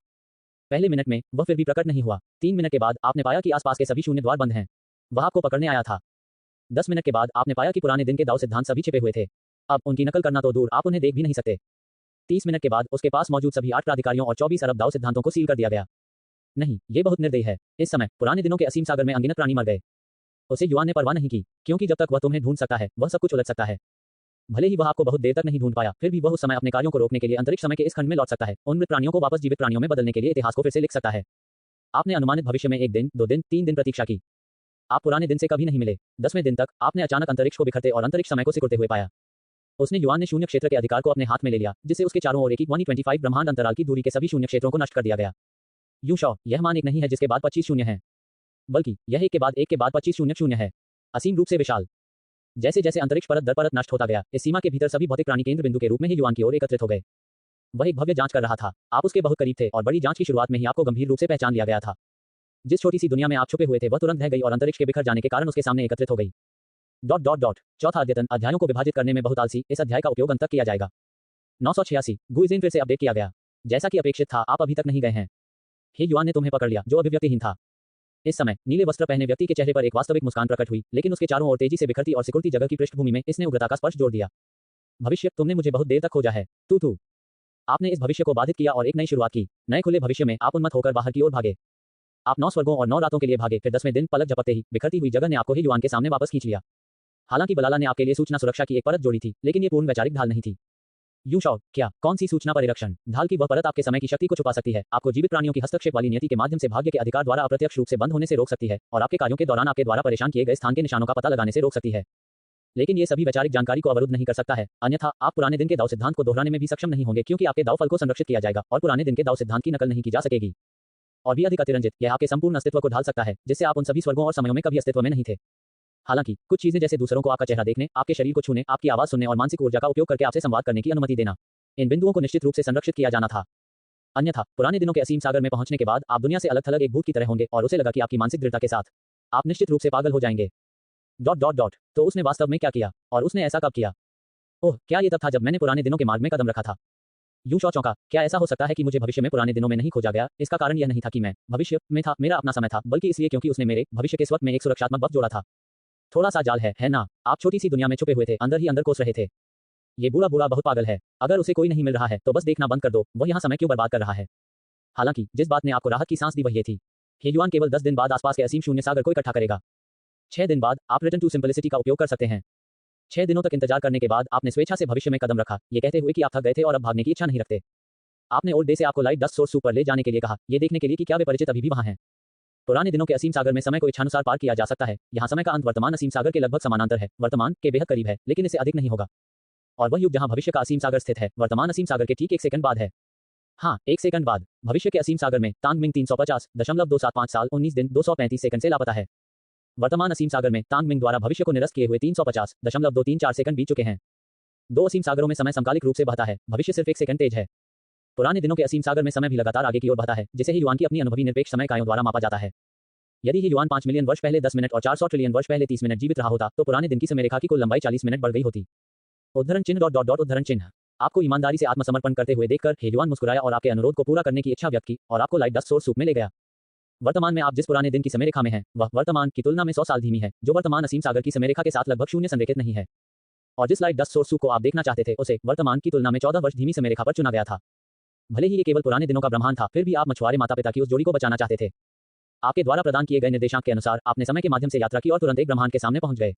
पहले मिनट में वह फिर भी प्रकट नहीं हुआ। 3 मिनट के बाद आपने पाया कि आसपास के सभी शून्य द्वार बंद हैं। वह आपको पकड़ने आया था। 10 मिनट के बाद आपने पाया कि पुराने दिन के दाव सिद्धांत सभी छिपे हुए थे। अब उनकी नकल करना तो दूर, आप उन्हें देख भी नहीं सकते। 30 मिनट के बाद उसके पास मौजूद सभी 8 प्राधिकारियों और 24 अरब दाव सिद्धांतों को सील कर दिया गया। नहीं, ये बहुत निर्दयी है। इस समय पुराने दिनों के असीम सागर में अनगिनत प्राणी मर गए। उसे युआन ने परवाह नहीं की, क्योंकि जब तक वह तुम्हें ढूंढ सकता है, वह सब कुछ उलट सकता है। भले ही वह आपको बहुत देर तक नहीं ढूंढ पाया, फिर भी वह उस समय अपने कार्यों को रोकने के लिए अंतरिक्ष समय के इस खंड में लौट सकता है, उन मृत प्राणियों को वापस जीवित प्राणियों में बदलने के लिए इतिहास को फिर से लिख सकता है। आपने अनुमानित भविष्य में 1 दिन, 2 दिन, 3 दिन प्रतीक्षा की। आप पुराने दिन से कभी नहीं मिले। 10वें दिन तक आपने अचानक अंतरिक्ष को बिखरते और अंतरिक्ष समय को सिकुड़ते हुए पाया। उसने युआन ने शून्य क्षेत्र के अधिकार को अपने हाथ में ले लिया, जिससे उसके चारों ओर एक 125 ब्रह्मांड अंतराल की दूरी के सभी शून्य क्षेत्रों को नष्ट कर दिया गया। यूशॉ, यह मान एक नहीं है जिसके बाद 25 शून्य है, बल्कि यह एक के बाद एक के बाद 25 शून्य शून्य है। असीम रूप से विशाल। जैसे जैसे अंतरिक्ष परत दर परत नष्ट होता गया, इस सीमा के भीतर सभी भौतिक प्राणी केंद्र बिंदु के रूप में ही युआन की ओर एकत्रित हो गए। वह एक भव्य जांच कर रहा था। आप उसके बहुत करीब थे और बड़ी जांच की शुरुआत में ही आपको गंभीर रूप से पहचान लिया गया था। जिस छोटी सी दुनिया में आप छुपे हुए थे, वह तुरंत ढह गई और अंतरिक्ष के बिखर जाने के कारण उसके सामने एकत्रित हो गई। Dot dot dot. चौथा अद्यतन, अध्यायों को विभाजित करने में बहुत आलसी, इस अध्याय का उपयोग अंत तक किया जाएगा। 986 गुइजिन फिर से अपडेट किया गया। जैसा कि अपेक्षित था, आप अभी तक नहीं गए हैं। हे युआन ने तुम्हें पकड़ लिया, जो अभिव्यक्तिहीन था। इस समय नीले वस्त्र पहने व्यक्ति के चेहरे पर एक वास्तविक मुस्कान प्रकट हुई, लेकिन उसके चारों ओर तेजी से बिखरती और सिकुड़ती जगह की पृष्ठभूमि में इसने उग्रता का स्पर्श जोड़ दिया। भविष्य, तुमने मुझे बहुत देर तक खोजा है। तू आपने इस भविष्य को बाधित किया और एक नई शुरुआत की। नए खुले भविष्य में आप उन्मत्त होकर बाहर की ओर भागे। आप 9 स्वर्गों और 9 रातों के लिए भागे, फिर 10वें दिन पलक झपकते ही बिखरती हुई जगह ने आपको ही युआन के सामने वापस खींच लिया। हालांकि बलाला ने आपके लिए सूचना सुरक्षा की एक परत जोड़ी थी, लेकिन ये पूर्ण वैचारिक ढाल नहीं थी। यूशॉ, क्या कौन सी सूचना परिरक्षण ढाल की वह परत आपके समय की शक्ति को छुपा सकती है, आपको जीवित प्राणियों की हस्तक्षेप वाली नियति के माध्यम से भाग्य के अधिकार द्वारा अप्रत्यक्ष रूप से बंद होने से रोक सकती है, और आपके कार्यों के दौरान आपके द्वारा परेशान किए गए स्थान के निशानों का पता लगाने से रोक सकती है। लेकिन ये सभी वैचारिक जानकारी को अवरुद्ध नहीं कर सकता है, अन्यथा आप पुराने दिन के दाव सिद्धांत को दोहराने में भी सक्षम नहीं होंगे, क्योंकि आपके दाव फल को संरक्षित किया जाएगा और पुराने दिन के दाव सिद्धांत की नकल नहीं की जा सकेगी। और भी अधिक अतिरंजित, यह आपके संपूर्ण अस्तित्व को ढाल सकता है, जिससे आप उन सभी स्वर्गों और समयों में कभी अस्तित्व में नहीं थे। हालांकि कुछ चीजें, जैसे दूसरों को आपका चेहरा देखने, आपके शरीर को छूने, आपकी आवाज सुनने और मानसिक ऊर्जा का उपयोग करके आपसे संवाद करने की अनुमति देना, इन बिंदुओं को निश्चित रूप से संरक्षित किया जाना था। अन्यथा पुराने दिनों के असीम सागर में पहुंचने के बाद आप दुनिया से अलग थलग एक भूत की तरह होंगे, और उसे लगा कि आपकी मानसिक दृढ़ता के साथ आप निश्चित रूप से पागल हो जाएंगे। Dot dot dot. तो उसने वास्तव में क्या किया, और उसने ऐसा कब किया? ओह, क्या ये तब था जब मैंने पुराने दिनों के मार्ग में कदम रखा था? यूशॉ चौंका। क्या ऐसा हो सकता है कि मुझे भविष्य में पुराने दिनों में नहीं खोजा गया? इसका कारण यह नहीं था कि मैं भविष्य में था, मेरा अपना समय था, बल्कि इसलिए क्योंकि उसने मेरे भविष्य के स्वप्न में एक सुरक्षात्मक बफ जोड़ा था। थोड़ा सा जाल है ना? आप छोटी सी दुनिया में छुपे हुए थे, अंदर ही अंदर कोस रहे थे। ये बूढ़ा बूढ़ा बहुत पागल है। अगर उसे कोई नहीं मिल रहा है तो बस देखना बंद कर दो, वह यहाँ समय क्यों बर्बाद कर रहा है। हालांकि जिस बात ने आपको राहत की सांस दी वह ये थी, हे युआन केवल 10 दिन बाद आसपास के असीम शून्य सागर को इकट्ठा करेगा। 6 दिन बाद आप रिटर्न टू सिंपलिसिटी का उपयोग कर सकते हैं। 6 दिनों तक इंतजार करने के बाद आपने स्वेच्छा से भविष्य में कदम रखा, ये कहते हुए कि आप थक गए थे और अब भागने की इच्छा नहीं रखते। आपने ओल्ड डे से आपको लाइट डस्ट सोर्स पर ले जाने के लिए कहा, ये देखने के लिए कि क्या वे परिचित अभी भी वहां हैं। पुराने दिनों के असीम सागर में समय को इच्छानुसार पार किया जा सकता है। यहाँ समय का अंत वर्तमान असीम सागर के लगभग समानांतर है, वर्तमान के बेहद करीब है, लेकिन इससे अधिक नहीं होगा। और वह युग जहां भविष्य का असीम सागर स्थित है, वर्तमान असीम सागर के ठीक 1 सेकंड बाद है। हाँ, 1 सेकंड बाद भविष्य के असीम सागर में तांग मिंग 350.275 साल 19 दिन 235 सेकंड से लापता है। वर्तमान असीम सागर में तांग मिंग द्वारा भविष्य को निरस्त किए हुए 350.234 सेकंड बीत चुके हैं। दो असीम सागरों में समय समकालिक रूप से बहता है, भविष्य सिर्फ 1 सेकंड तेज है। पुराने दिनों के असीम सागर में समय भी लगातार आगे की ओर बहता है, जिसे ही युआन की अपनी अनुभवी निरपेक्ष समय इकाइयों द्वारा मापा जाता है। यदि ही युआन 5 मिलियन वर्ष पहले 10 मिनट और 400 ट्रिलियन वर्ष पहले 30 मिनट जीवित रहा होता, तो पुराने दिन की समय रेखा की कुल लंबाई 40 मिनट बढ़ गई होती। उद्धरण चिन्ह डॉट डॉट डॉट उद्धरण चिन्ह। आपको ईमानदारी से आत्मसमर्पण करते हुए देखकर हे युआन मुस्कुराया और आपके अनुरोध को पूरा करने की इच्छा व्यक्त की और आपको लाइट डस्ट सोर्स सूप में ले गया। वर्तमान में आप जिस पुराने दिन की समय रेखा में हैं, वह वर्तमान की तुलना में 100 साल धीमी है, जो वर्तमान असीम सागर की समय रेखा के साथ लगभग शून्य संरेखित नहीं है। और जिस लाइट डस्ट सोर्स सूप को आप देखना चाहते थे, उसे वर्तमान की तुलना में 14 वर्ष धीमी समय रेखा पर चुना गया था। भले ही ये केवल पुराने दिनों का ब्रह्मांड था, फिर भी आप मछुआरे माता पिता की उस जोड़ी को बचाना चाहते थे। आपके द्वारा प्रदान किए गए निर्देशांक के अनुसार आपने समय के माध्यम से यात्रा की और तुरंत एक ब्रह्मांड के सामने पहुंच गए।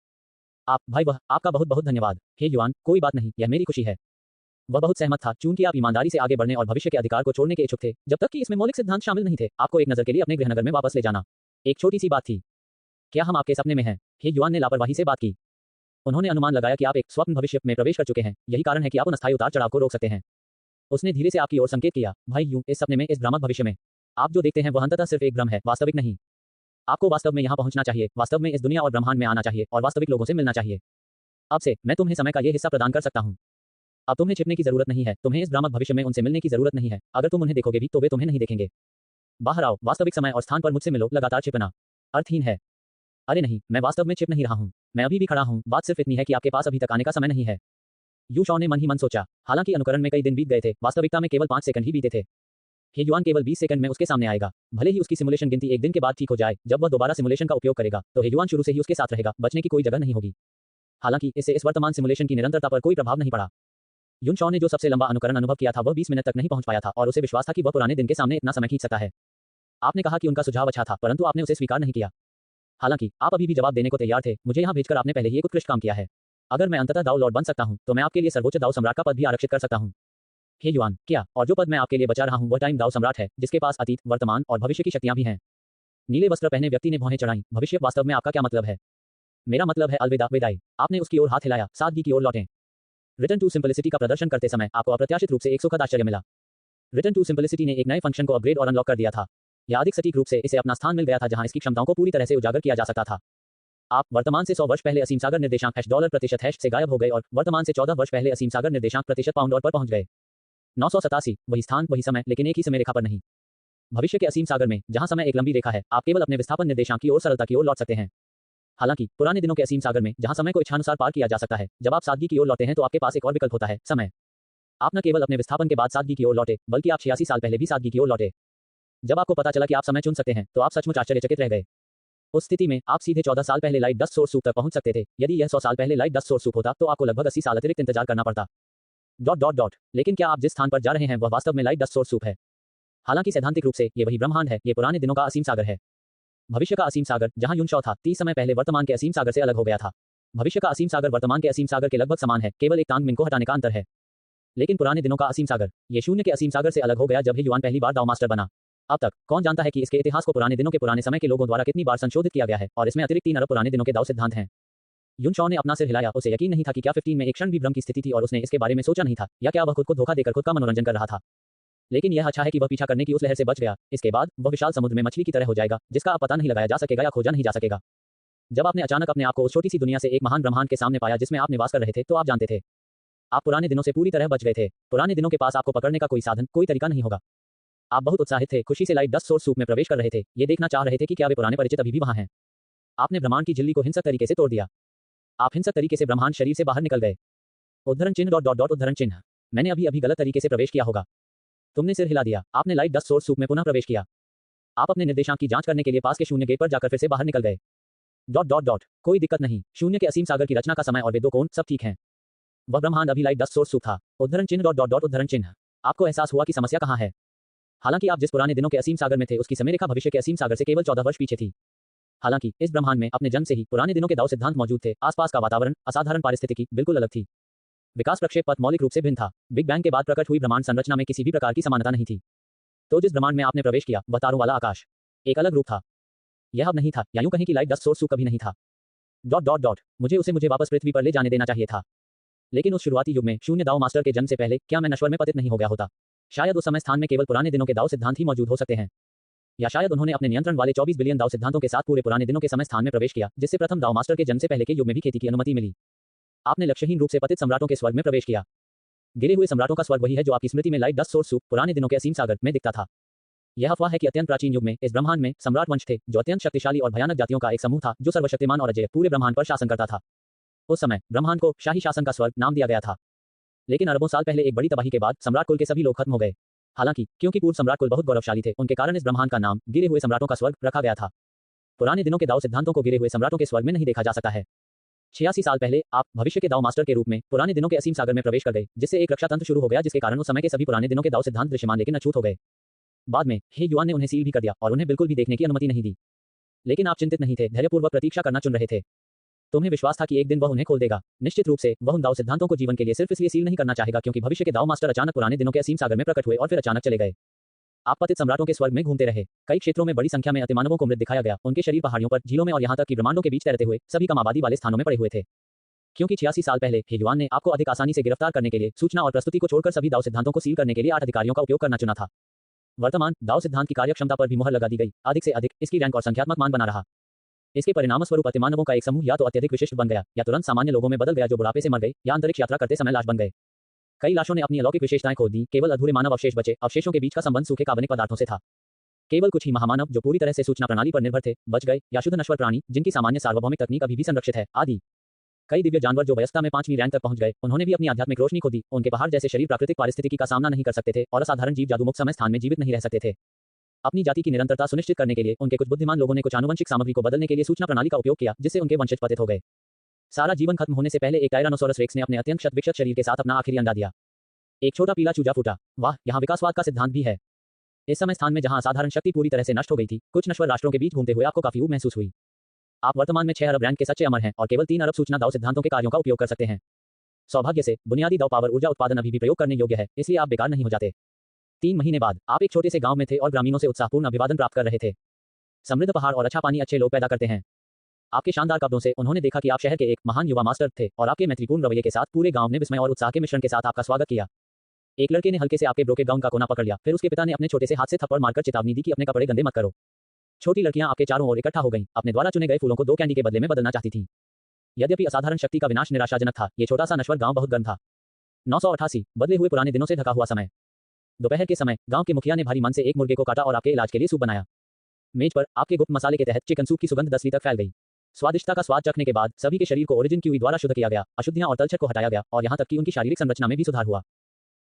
आप भाई वह आपका बहुत बहुत धन्यवाद। हे युआन, कोई बात नहीं, यह मेरी खुशी है। वह बहुत सहमत था, चूंकि आप ईमानदारी से आगे बढ़ने और भविष्य के अधिकार को छोड़ने के इच्छुक थे, जब तक कि इसमें मौलिक सिद्धांत शामिल नहीं थे। आपको एक नजर के लिए अपने गृहनगर में वापस ले जाना एक छोटी सी बात थी। क्या हम आपके सपने में हैं? हे युआन ने लापरवाही से बात की। उन्होंने अनुमान लगाया कि आप एक स्वप्न भविष्य में प्रवेश कर चुके हैं, यही कारण है कि आप उन अस्थायी उतार चढ़ाव को रोक सकते हैं। उसने धीरे से आपकी ओर संकेत किया, भाई यू, इस सपने में, इस भ्रामक भविष्य में आप जो देखते हैं वह अंततः सिर्फ एक भ्रम है, वास्तविक नहीं। आपको वास्तव में यहाँ पहुंचना चाहिए, वास्तव में इस दुनिया और ब्रह्मांड में आना चाहिए और वास्तविक लोगों से मिलना चाहिए। अब से मैं तुम्हें समय का ये हिस्सा प्रदान कर सकता हूँ। अब तुम्हें छिपने की जरूरत नहीं है, तुम्हें इस भ्रामक भविष्य में उनसे मिलने की जरूरत नहीं है। अगर तुम उन्हें देखोगे भी तो वे तुम्हें नहीं देखेंगे। बाहर आओ, वास्तविक समय और स्थान पर मुझसे मिलो। लगातार छिपना अर्थहीन है। अरे नहीं, मैं वास्तव में छिप नहीं रहा हूँ, मैं अभी भी खड़ा हूँ। बात सिर्फ इतनी है कि आपके पास अभी तक आने का समय नहीं है। यू शॉ ने मन ही मन सोचा। हालांकि अनुकरण में कई दिन बीत गए थे, वास्तविकता में केवल 5 सेकंड ही बीते थे। हे युआन केवल 20 सेकंड में उसके सामने आएगा। भले ही उसकी सिमुलेशन गिनती एक दिन के बाद ठीक हो जाए, जब वह दोबारा सिमुलेशन का उपयोग करेगा, तो हे युआन शुरू से ही उसके साथ रहेगा, बचने की कोई जगह नहीं होगी। हालांकि इससे इस वर्तमान सिमुलेशन की निरंतरता पर कोई प्रभाव नहीं पड़ा। युन शॉ ने जो सबसे लंबा अनुकरण अनुभव किया था, वह 20 मिनट तक नहीं पहुंच पाया था और उसे विश्वास था कि वह पुराने दिन के सामने इतना समय खींच सकता है। आपने कहा कि उनका सुझाव अच्छा था, परंतु आपने उसे स्वीकार नहीं किया। हालांकि आप अभी भी जवाब देने को तैयार थे। मुझे यहाँ भेजकर आपने पहले ही एक उत्कृष्ट काम किया है। अगर मैं अंततः दाऊ लॉर्ड बन सकता हूँ, तो मैं आपके लिए सर्वोच्च दाऊ सम्राट का पद भी आरक्षित कर सकता हूँ। हे युआन, क्या और जो पद मैं आपके लिए बचा रहा हूँ, वह टाइम दाऊ सम्राट है, जिसके पास अतीत, वर्तमान और भविष्य की शक्तियां भी हैं। नीले वस्त्र पहने व्यक्ति ने भौहें चढ़ाई। भविष्य वास्तव में आपका क्या मतलब है? मेरा मतलब है अलविदा, विदाई। आपने उसकी ओर हाथ हिलाया, सादगी की ओर लौटें। रिटर्न टू सिंपलिसिटी का प्रदर्शन करते समय आपको अप्रत्याशित रूप से एक सुखद आश्चर्य मिला। रिटर्न टू सिंपलिसिटी ने एक नए फंक्शन को अपग्रेड और अनलॉक कर दिया था, या अधिक सटीक रूप से इसे अपना स्थान मिल गया था जहां इसकी क्षमताओं को पूरी तरह से उजागर किया जा सकता था। आप वर्तमान से 100 वर्ष पहले असीम सागर निर्देशांक $प्रतिशत से गायब हो गए और वर्तमान से 14 वर्ष पहले असीम सागर निर्देशांक प्रतिशत पाउंड और पर पहुंच गए। 987, वही स्थान, वही समय, लेकिन एक ही समय रेखा पर नहीं। भविष्य के असीम सागर में, जहां समय एक लंबी रेखा है, आप केवल अपने विस्थापन निर्देशांक की ओर सरलता की ओर लौट सकते हैं। हालांकि पुराने दिनों के असीम सागर में, जहां समय को इच्छानुसार पार किया जा सकता है, जब आप सादगी की ओर लौटते हैं तो आपके पास एक और विकल्प होता है, समय। आप न केवल अपने विस्थापन के बाद सादगी की ओर लौटे, बल्कि आप 86 साल पहले भी सादगी की ओर लौटे। जब आपको पता चला कि आप समय चुन सकते हैं, तो आप सचमुच आश्चर्यचकित रह गए। उस स्थिति में आप सीधे 14 साल पहले लाइट डस्ट सोर्स सूप तक पहुंच सकते थे। यदि यह 100 साल पहले लाइट डस्ट सोर्स सूप होता, तो आपको लगभग 80 साल अतिरिक्त इंतजार करना पड़ता। Dot dot dot. लेकिन क्या आप जिस स्थान पर जा रहे हैं वह वास्तव में लाइट डस्ट सोर्स सूप है? हालांकि सैद्धांतिक रूप से ये वही ब्रह्मांड है, ये पुराने दिनों का असीम सागर है। भविष्य का असीम सागर, जहां युन शॉ था, 30 समय पहले वर्तमान के असीम सागर से अलग हो गया था। भविष्य का असीम सागर वर्तमान के असीम सागर के लगभग समान है, केवल एक तांग मिन को हटाने का अंतर है। लेकिन पुराने दिनों का असीम सागर, ये शून्य के असीम सागर से अलग हो गया जब हे युआन पहली बार दाव मास्टर बना। अब तक कौन जानता है कि इसके इतिहास को पुराने दिनों के पुराने समय के लोगों द्वारा कितनी बार संशोधित किया गया है, और इसमें अतिरिक्त 3 अरब पुराने दिनों के दाव सिद्धांत हैं। युन शॉ ने अपना सिर हिलाया। उसे यकीन नहीं था कि क्या 15 में एक क्षण भी भ्रम की स्थिति थी और उसने इसके बारे में सोचा नहीं था, या क्या वह खुद को धोखा देकर खुद का मनोरंजन कर रहा था। लेकिन यह अच्छा है कि वह पीछा करने की उस लहर से बच गया। इसके बाद वह विशाल समुद्र में मछली की तरह हो जाएगा, जिसका अब पता नहीं लगाया जा सकेगा या खोजा नहीं जा सकेगा। जब आपने अचानक अपने आप को उस छोटी सी दुनिया से एक महान ब्रह्मांड के सामने पाया जिसमें आप निवास कर रहे थे, तो आप जानते थे आप पुराने दिनों से पूरी तरह बच गए थे। पुराने दिनों के पास आपको पकड़ने का कोई साधन, कोई तरीका नहीं होगा। आप बहुत उत्साहित थे, खुशी से लाइट डस्ट सोर्स सूप में प्रवेश कर रहे थे, ये देखना चाह रहे थे कि क्या वे पुराने परिचित अभी भी वहां हैं। आपने ब्रह्मांड की झिल्ली को हिंसक तरीके से तोड़ दिया। आप हिंसक तरीके से ब्रह्मांड शरीर से बाहर निकल गए। उद्धरण चिन्ह डॉट डॉट डॉट उद्धरण चिन्ह। मैंने अभी अभी गलत तरीके से प्रवेश किया होगा। तुमने सिर हिला दिया। आपने लाइट डस्ट सोर्स सूप में पुनः प्रवेश किया। आप अपने निर्देशांक की जांच करने के लिए पास के शून्य गेट पर जाकर फिर से बाहर निकल गए। Dot dot dot. कोई दिक्कत नहीं, शून्य के असीम सागर की रचना का समय और वे 2 कोण, सब ठीक हैं। वह ब्रह्मांड अभी लाइट डस्ट सोर्स सूप था। उद्धरण चिन्ह डॉट डॉट डॉट उद्धरण चिन्ह। आपको एहसास हुआ कि समस्या कहां है। हालांकि आप जिस पुराने दिनों के असीम सागर में थे, उसकी समय रेखा भविष्य के असीम सागर से केवल 14 वर्ष पीछे थी। हालांकि इस ब्रह्मांड में अपने जन्म से ही पुराने दिनों के दाव सिद्धांत मौजूद थे। आसपास का वातावरण, असाधारण पारिस्थितिकी बिल्कुल अलग थी। विकास प्रक्षेप पथ मौलिक रूप से भिन्न था। बिग बैंग के बाद प्रकट हुई ब्रह्मांड संरचना में किसी भी प्रकार की समानता नहीं थी। तो जिस ब्रह्मांड में आपने प्रवेश किया, वह तारों वाला आकाश, एक अलग रूप था। यह अब नहीं था, या यूं कहें कि लाइट डस्ट सोर्स सूप कभी नहीं था। Dot dot dot. मुझे वापस पृथ्वी पर ले जाने देना चाहिए था। लेकिन उस शुरुआती युग में, शून्य दाव मास्टर के जन्म से पहले, क्या मैं नश्वर में पतित नहीं हो गया होता? शायद उस समय स्थान में केवल पुराने दिनों के दाव सिद्धांत ही मौजूद हो सकते हैं, या शायद उन्होंने अपने नियंत्रण वाले 24 बिलियन दाव सिद्धांतों के साथ पूरे पुराने दिनों के समय स्थान में प्रवेश किया, जिससे प्रथम दाव मास्टर के जन्म से पहले के युग में भी खेती की अनुमति मिली। आपने लक्ष्यहीन रूप से पतित सम्राटों के स्वर्ग में प्रवेश किया। गिरे हुए सम्राटों का स्वर्ग वही है जो आपकी स्मृति में लाइट डस्ट सोर्स सूप पुराने दिनों के असीम सागर में दिखता था। यह अफवाह है कि अत्यंत प्राचीन युग में इस ब्रह्मांड में सम्राट वंश थे जो अत्यंत शक्तिशाली और भयानक जातियों का एक समूह था जो सर्वशक्तिमान और अजय पूरे ब्रह्मांड पर शासन करता था। उस समय ब्रह्मांड को शाही शासन का स्वर्ग नाम दिया गया था। लेकिन अरबों साल पहले एक बड़ी तबाही के बाद सम्राट कुल के सभी लोग खत्म हो गए। हालांकि क्योंकि पूर्व सम्राट कुल बहुत गौरवशाली थे, उनके कारण इस ब्रह्मांड का नाम गिरे हुए सम्राटों का स्वर्ग रखा गया था। पुराने दिनों के दाव सिद्धांतों को गिरे हुए सम्राटों के स्वर्ग में नहीं देखा जा सकता है। 86 साल पहले आप भविष्य के दाव मास्टर के रूप में पुराने दिनों के असीम सागर में प्रवेश कर गए, जिससे एक रक्षा तंत्र शुरू हो गया जिसके कारण उस समय के सभी पुराने दिनों के दाव सिद्धांत दृश्यमान लेकिन अछूत हो गए। बाद में हे युआन ने उन्हें सील भी कर दिया और उन्हें बिल्कुल भी देखने की अनुमति नहीं दी। लेकिन आप चिंतित नहीं थे, धैर्यपूर्वक प्रतीक्षा करना चुन रहे थे। तुम्हें विश्वास था कि एक दिन वह उन्हें खोल देगा। निश्चित रूप से वह उन दाव सिद्धांतों को जीवन के लिए सिर्फ इसलिए सील नहीं करना चाहेगा क्योंकि भविष्य के दाव मास्टर अचानक पुराने दिनों के असीम सागर में प्रकट हुए और फिर अचानक चले गए। आप पतित सम्राटों के स्वर्ग में घूमते रहे। कई क्षेत्रों में बड़ी संख्या में अतिमानवों को मृत दिखाया गया, उनके शरीर पहाड़ियों पर, झीलों में और यहाँ तक कि ब्रह्मांडों के बीच तैरते हुए सभी कम आबादी वाले स्थानों में पड़े हुए थे। क्योंकि 86 साल पहले हे युआन ने आपको अधिक आसानी से गिरफ्तार करने के लिए सूचना और प्रस्तुति को छोड़कर सभी दाव सिद्धांतों को सील करने के लिए 8 अधिकारियों का उपयोग करना चुना था। वर्तमान दाव सिद्धांत की कार्यक्षमता पर भी मुहर लगा दी गई, अधिक से अधिक इसकी रैंक और संख्यात्मक मान बना रहा। इसके परिणामस्वरूप अतिमानवों का एक समूह या तो अत्यधिक विशिष्ट बन गया या तुरंत सामान्य लोगों में बदल गया जो बुढ़ापे से मर गए या अंतरिक्ष यात्रा करते समय लाश बन गए। कई लाशों ने अपनी अलौकिक विशेषताएं खो दी, केवल अधूरे मानव अवशेष बचे। अवशेषों के बीच का संबंध सूखे कार्बनिक पदार्थों से था। केवल कुछ ही महामानव जो पूरी तरह से सूचना प्रणाली पर निर्भर थे बच गए, या शुद्ध नश्वर प्राणी जिनकी सामान्य सार्वभौमिक तकनीक अभी भी संरक्षित है, आदि। कई दिव्य जानवर जो वयस्कता में 5वीं रैंक तक पहुंच गए, उन्होंने भी अपनी आध्यात्मिक रोशनी खो दी। उनके पहाड़ जैसे शरीर प्राकृतिक पारिस्थितिकी का सामना नहीं कर सकते थे और असाधारण जीव जादू मुक्त समय स्थान में जीवित नहीं रह सकते थे। अपनी जाति की निरंतरता सुनिश्चित करने के लिए उनके कुछ बुद्धिमान लोगों ने कुछ आनुवंशिक सामग्री को बदलने के लिए सूचना प्रणाली का उपयोग किया, जिससे उनके वंशज पतित हो गए। सारा जीवन खत्म होने से पहले एक टायरानोसोरस रेक्स ने अपने अत्यंत शतविक्षत शरीर के साथ अपना आखिरी अंडा दिया। एक छोटा पीला चूजा फूटा। वाह, यहाँ विकासवाद का सिद्धांत भी है। इस समय स्थान में जहां असाधारण शक्ति पूरी तरह से नष्ट हो गई थी, कुछ नश्वर राष्ट्रों के बीच घूमते हुए आपको काफी ऊब महसूस हुई। आप वर्तमान में 6 अरब रैंक के सच्चे अमर हैं और केवल 3 अरब सूचना दाव सिद्धांतों के कार्यों का उपयोग कर सकते हैं। सौभाग्य से बुनियादी दाव पावर ऊर्जा उत्पादन अभी भी प्रयोग करने योग्य है, इसलिए आप बेकार नहीं हो जाते। 3 महीने बाद आप एक छोटे से गांव में थे और ग्रामीणों से उत्साहपूर्ण अभिवादन प्राप्त कर रहे थे। समृद्ध पहाड़ और अच्छा पानी अच्छे लोग पैदा करते हैं। आपके शानदार कपड़ों से उन्होंने देखा कि आप शहर के एक महान युवा मास्टर थे और आपके मैत्रीपूर्ण रवैये के साथ पूरे गांव ने विस्मय और उत्साह के मिश्रण के साथ आपका स्वागत किया। एक लड़के ने हल्के से आपके ब्रोकेड गाउन का कोना पकड़ लिया, फिर उसके पिता ने अपने छोटे से हाथ से थप्पड़ मारकर चेतावनी दी कि अपने कपड़े गंदे मत करो। छोटी लड़कियां आपके चारों ओर इकट्ठा हो गईं, अपने द्वारा चुने गए फूलों को 2 कैंडी के बदले में बदलना चाहती थीं। यद्यपि असाधारण शक्ति का विनाश निराशाजनक था, ये छोटा सा नश्वर गांव बहुत गर्म था। 988 बदले हुए पुराने दिनों से ढका हुआ समय। दोपहर के समय गांव के मुखिया ने भारी मन से एक मुर्गे को काटा और आपके इलाज के लिए सूप बनाया। मेज पर आपके गुप्त मसाले के तहत चिकन सूप की सुगंध 10 ली तक फैल गई। स्वादिष्टता का स्वाद चखने के बाद सभी के शरीर को ओरिजिन क्यूई द्वारा शुद्ध किया गया, अशुद्धियां और तलछट को हटाया गया और यहां तक कि उनकी शारीरिक संरचना में भी सुधार हुआ।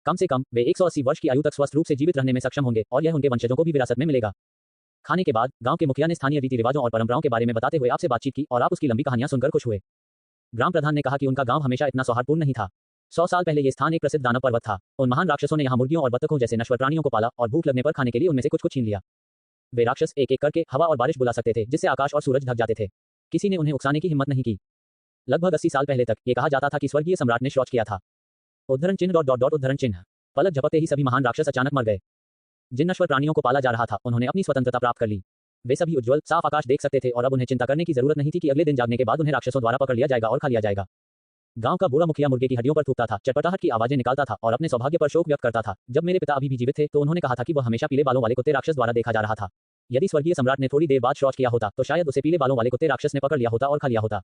कम से कम वे 180 वर्ष की आयु तक स्वस्थ रूप से जीवित रहने में सक्षम होंगे और यह उनके वंशजों को भी विरासत में मिलेगा। खाने के बाद गांव के मुखिया ने स्थानीय रीति रिवाजों और परंपराओं के बारे में बताते हुए आपसे बातचीत की और आप उसकी लंबी कहानियां सुनकर खुश हुए। ग्राम प्रधान ने कहा कि उनका गांव हमेशा इतना सौहार्दपूर्ण नहीं था। 100 साल पहले ये स्थान एक प्रसिद्ध दानव पर्वत था। उन महान राक्षसों ने यहाँ मुर्गियों और बत्तखों जैसे नश्वर प्राणियों को पाला और भूख लगने पर खाने के लिए उनमें से कुछ को छीन लिया। वे राक्षस एक एक करके हवा और बारिश बुला सकते थे, जिससे आकाश और सूरज ढक जाते थे। किसी ने उन्हें उकसाने की हिम्मत नहीं की। लगभग 80 साल पहले तक ये कहा जाता था कि स्वर्गीय सम्राट ने शौच किया था। उद्धरण चिन्ह उद्धरण चिन्ह। पलक झपकते ही सभी महान राक्षस अचानक मर गए। जिन नश्वर प्राणियों को पाला जा रहा था उन्होंने अपनी स्वतंत्रता प्राप्त कर ली। वे सभी उज्ज्वल साफ आकाश देख सकते थे और अब उन्हें चिंता करने की जरूरत नहीं थी कि अगले दिन जागने के बाद उन्हें राक्षसों द्वारा पकड़ लिया जाएगा और खा लिया जाएगा। गांव का बूढ़ा मुखिया मुर्गे की हड्डियों पर थूकता था, चटपटाहट की आवाजें निकालता था और अपने सौभाग्य पर शोक व्यक्त करता था। जब मेरे पिता अभी भी जीवित थे तो उन्होंने कहा था कि वह हमेशा पीले बालों वाले कुत्ते राक्षस द्वारा देखा जा रहा था। यदि स्वर्गीय सम्राट ने थोड़ी देर बाद शौच किया होता तो शायद उसे पीले बालों वाले कुत्ते राक्षस ने पकड़ लिया होता और खा लिया होता।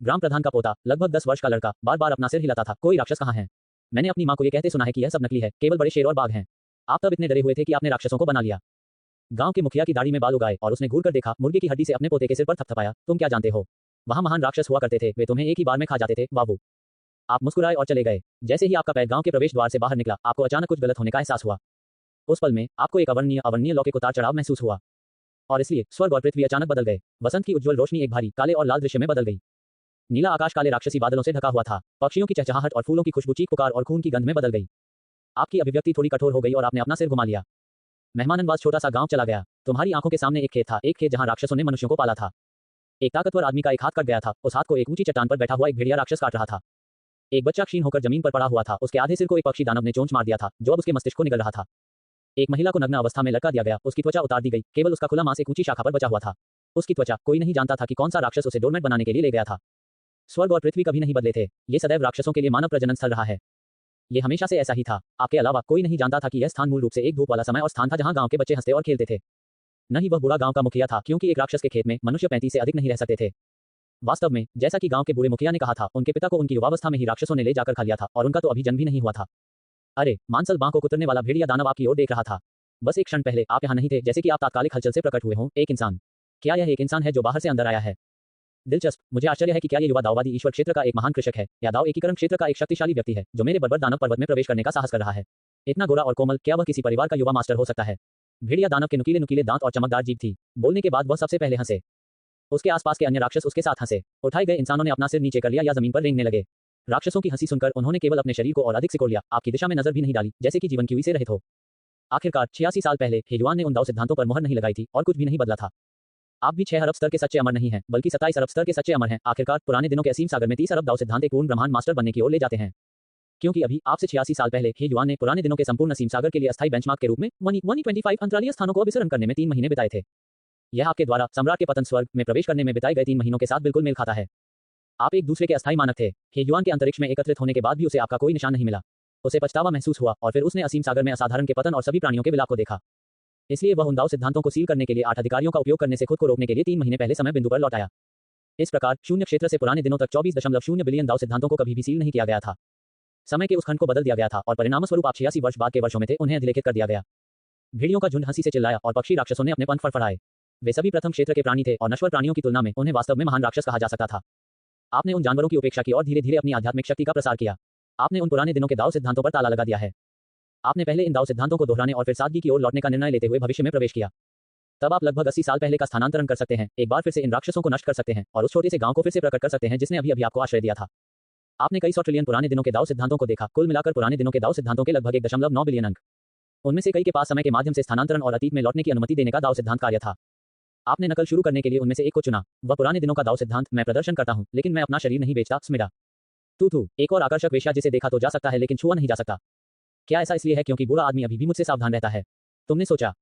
ग्राम प्रधान का पोता, लगभग 10 वर्ष का लड़का, बार बार अपना सिर हिलाता था, कोई राक्षस कहाँ है? मैंने अपनी माँ को ये कहते सुना है कि यह सब नकली है, केवल बड़े शेर और बाघ हैं। आप तब इतने डरे हुए थे कि आपने राक्षसों को बना लिया। गांव के मुखिया की दाढ़ी में बाल उगाए और उसने घूर कर देखा, मुर्गे की हड्डी से अपने पोते के सिर पर थपथपाया। तुम क्या जानते हो? वहां महान राक्षस हुआ करते थे, वे तुम्हें एक ही बार में खा जाते थे बाबू। आप मुस्कुराए और चले गए। जैसे ही आपका पैर गांव के प्रवेश द्वार से बाहर निकला, आपको अचानक कुछ गलत होने का एहसास हुआ। उस पल में आपको एक अवर्णनीय लौकिक उतार चढ़ाव महसूस हुआ और इसलिए स्वर्ग और पृथ्वी अचानक बदल गए। वसंत की उज्ज्वल रोशनी एक भारी काले और लाल दृश्य में बदल गई। नीला आकाश काले राक्षसी बादलों से ढका हुआ था। पक्षियों की चहचहाहट और फूलों की खुशबू चीख पुकार और खून की गंध में बदल गई। आपकी अभिव्यक्ति थोड़ी कठोर हो गई और आपने अपना सिर घुमा लिया। मेहमाननवाज छोटा सा गांव चला गया। तुम्हारी आंखों के सामने एक खेत था, एक खेत जहां राक्षसों ने मनुष्यों को पाला था। एक ताकतवर आदमी का एक हाथ कट गया था। उस हाथ को एक ऊंची चट्टान पर बैठा हुआ एक भेड़िया राक्षस काट रहा था। एक बच्चा क्षीण होकर जमीन पर पड़ा हुआ था। उसके आधे सिर को एक पक्षी दानव ने चोंच मार दिया था जो अब उसके मस्तिष्क को निगल रहा था। एक महिला को नग्न अवस्था में लटका दिया गया। उसकी त्वचा उतार दी गई, केवल उसका खुला मांस एक ऊंची शाखा पर बचा हुआ था। उसकी त्वचा, कोई नहीं जानता था कि कौन सा राक्षस उसे डोरमेट बनाने के लिए ले गया था। स्वर्ग और पृथ्वी कभी नहीं बदले थे। ये सदैव राक्षसों के लिए मानव प्रजनन स्थल रहा है। ये हमेशा से ऐसा ही था। आपके अलावा कोई नहीं जानता था कि यह स्थान मूल रूप से एक धूप वाला समय और स्थान था जहां गांव के बच्चे हंसते और खेलते थे। न ही वह बूढ़ा गांव का मुखिया था, क्योंकि एक राक्षस के खेत में मनुष्य 35 से अधिक नहीं रह सकते थे। वास्तव में जैसा कि गांव के बूढ़े मुखिया ने कहा था, उनके पिता को उनकी युवावस्था में ही राक्षसों ने ले जाकर खा लिया था और उनका तो अभी जन्म भी नहीं हुआ था। अरे, मांसल बांह को कुतरने वाला भेड़िया दानव आपकी ओर देख रहा था। बस एक क्षण पहले आप यहाँ नहीं थे, जैसे कि आप तात्कालिक हलचल से प्रकट हुए हों। एक इंसान। क्या यह एक इंसान है जो बाहर से अंदर आया है? दिलचस्प। मुझे आश्चर्य है कि क्या ये युवा दाववादी ईश्वर क्षेत्र का एक महान कृषक है या दाव एकीकरण क्षेत्र का एक शक्तिशाली व्यक्ति है जो मेरे बर्बर दानव पर्वत में प्रवेश करने का साहस कर रहा है। इतना गोरा और कोमल, क्या वह किसी परिवार का युवा मास्टर हो सकता है? भेड़िया दानव के नुकीले नुकीले दांत और चमकदार जीभ थी। बोलने के बाद वह सबसे पहले हंसे। उसके आसपास के अन्य राक्षस उसके साथ हंसे। उठाए गए इंसानों ने अपना सिर नीचे कर लिया या जमीन पर रेंगने लगे। राक्षसों की हंसी सुनकर उन्होंने केवल अपने शरीर को और अधिक सिकोड़ लिया, आपकी दिशा में नजर भी नहीं डाली, जैसे कि जीवन की हुई से रहित हो। आखिरकार 86 साल पहले हेयुआन ने उन दाव सिद्धांतों पर मोहर नहीं लगाई थी और कुछ भी नहीं बदला था। आप भी 6 अरब स्तर के सच्चे अमर नहीं हैं, बल्कि 27 अरब स्तर के सच्चे अमर हैं। आखिरकार पुराने दिनों के असीम सागर में 30 अरब दाव सिद्धांत एक पूर्ण ब्रह्मांड मास्टर बनने की ओर ले जाते हैं। क्योंकि अभी आपसे 86 साल पहले हेयुआन ने पुराने दिनों के संपूर्ण असीम सागर के लिए अस्थायी बेंचमार्क के रूप में 125 अंतरालीय स्थानों को अभिसरण करने में 3 महीने बिताए थे। यह आपके द्वारा सम्राट के पतन स्वर्ग में प्रवेश करने में बिताए गए 3 महीनों के साथ बिल्कुल मेल खाता है। आप एक दूसरे के अस्थायी मानक थे। हेयुआन के अंतरिक्ष में एकत्रित होने के बाद भी उसे आपका कोई निशान नहीं मिला। उसे पछतावा महसूस हुआ और फिर उसने असीम सागर में असाधारण के पतन और सभी प्राणियों के विलाप को देखा। इसलिए वह उन दाव सिद्धांतों को सील करने के लिए 8 अधिकारियों का उपयोग करने से खुद को रोकने के लिए 3 महीने पहले समय बिंदु पर लौट आया। इस प्रकार शून्य क्षेत्र से पुराने दिनों तक 24.0 बिलियन दाव सिद्धांतों को कभी भी सील नहीं किया गया था। समय के उस खंड को बदल दिया गया था और परिणामस्वरूप आप 86 वर्ष बाद के वर्षों में थे, उन्हें अधिलेखित कर दिया गया। भेड़ियों का झुंड हंसी से चिल्लाया और पक्षी राक्षसों ने अपने पंख फड़फड़ाए। वे सभी प्रथम क्षेत्र के प्राणी थे और नश्वर प्राणियों की तुलना में उन्हें वास्तव में महान राक्षस कहा जा सकता था। आपने उन जानवरों की उपेक्षा की और धीरे धीरे अपनी आध्यात्मिक शक्ति का प्रसार किया। आपने उन पुराने दिनों के दाव सिद्धांतों पर ताला लगा दिया है। आपने पहले इन दाव सिद्धांतों को दोहराने और फिर सादगी की ओर लौटने का निर्णय लेते हुए भविष्य में प्रवेश किया। तब आप लगभग 80 साल पहले का स्थानांतरण कर सकते हैं, एक बार फिर से इन राक्षसों को नष्ट कर सकते हैं और उस छोटे से गांव को फिर से प्रकट कर सकते हैं जिसने अभी अभी आपको आश्रय दिया था। आपने कई 100 ट्रिलियन पुराने दिनों के दाव सिद्धांतों को देखा, कुल मिलाकर पुराने दिनों के दाव सिद्धांतों के लगभग 1.9 बिलियन अंक। उनमें से कई के पास समय के माध्यम से स्थानांतरण और अतीत में लौटने की अनुमति देने का दाव सिद्धांत कार्य था। आपने नकल शुरू करने के लिए उनमें से एक को चुना। वह पुराने दिनों का दाव सिद्धांत, मैं प्रदर्शन करता हूं लेकिन मैं अपना शरीर नहीं बेचता, स्मिडा। तू एक और आकर्षक वेश्या जिसे देखा तो जा सकता है लेकिन छुआ नहीं जा सकता। क्या ऐसा इसलिए है क्योंकि बूढ़ा आदमी अभी भी मुझसे सावधान रहता है? तुमने सोचा।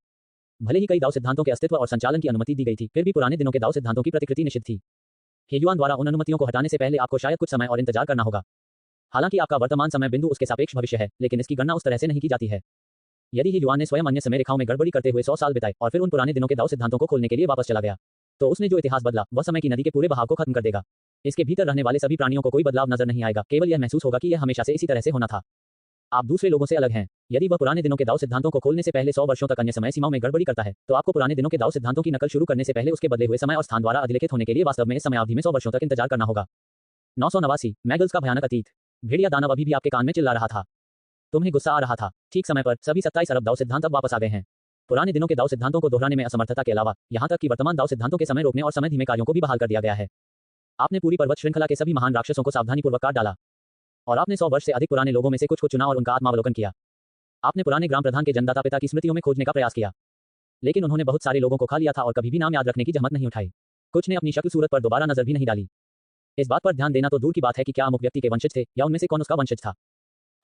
भले ही कई दाव सिद्धांतों के अस्तित्व और संचालन की अनुमति दी गई थी, फिर भी पुराने दिनों के दाव सिद्धांतों की प्रतिकृति निषिद्ध थी। हेयुआन द्वारा उन अनुमतियों को हटाने से पहले आपको शायद कुछ समय और इंतजार करना होगा। हालांकि आपका वर्तमान समय बिंदु उसके सापेक्ष भविष्य है, लेकिन इसकी गणना उस तरह से नहीं की जाती है। यदि हेयुआन ने स्वयं अन्य समय रेखाओं में गड़बड़ी करते हुए 100 साल बिताए और फिर उन पुराने दिनों के दाव सिद्धांतों को खोलने के लिए वापस चला गया, तो उसने जो इतिहास बदला वह समय की नदी के पूरे बहाव को खत्म कर देगा। इसके भीतर रहने वाले सभी प्राणियों को कोई बदलाव नजर नहीं आएगा, केवल यह महसूस होगा कि यह हमेशा से इसी तरह से होना था। आप दूसरे लोगों से अलग हैं। यदि वह पुराने दिनों के दाव सिद्धांतों को खोलने से पहले 100 वर्षों तक अन्य समय सीमाओं में गड़बड़ी करता है, तो आपको पुराने दिनों के दाव सिद्धांतों की नकल शुरू करने से पहले उसके बदले हुए समय और स्थान द्वारा अधिलेखित होने के लिए वास्तव में इस समय अवधि में 100 वर्षों तक इंतजार करना होगा। 989 मैगल्स का भयानक अतीत। भेड़िया दानव अभी भी आपके कान में चिल्ला रहा था। तुम्हें गुस्सा आ रहा था। ठीक समय पर सभी 27 अरब दाव सिद्धांत अब वापस आ गए हैं। पुराने दिनों के दाव सिद्धांतों को दोहराने में असमर्थता के अलावा यहां तक कि वर्तमान दाव सिद्धांतों के समय रोकने और समय धीमे कार्यों को भी बहाल कर दिया गया है। आपने पूरी पर्वत श्रृंखला के सभी महान राक्षसों को सावधानीपूर्वक काट डाला और आपने 100 वर्ष से अधिक पुराने लोगों में से कुछ को चुना और उनका आत्मावलोकन किया। आपने पुराने ग्राम प्रधान के जन्मदाता पिता की स्मृतियों में खोजने का प्रयास किया, लेकिन उन्होंने बहुत सारे लोगों को खा लिया था और कभी भी नाम याद रखने की जहमत नहीं उठाई। कुछ ने अपनी शक्ल सूरत पर दोबारा नजर भी नहीं डाली। इस बात पर ध्यान देना तो दूर की बात है कि क्या अमुक व्यक्ति के वंशज थे या उनमें से कौन उसका वंशज था।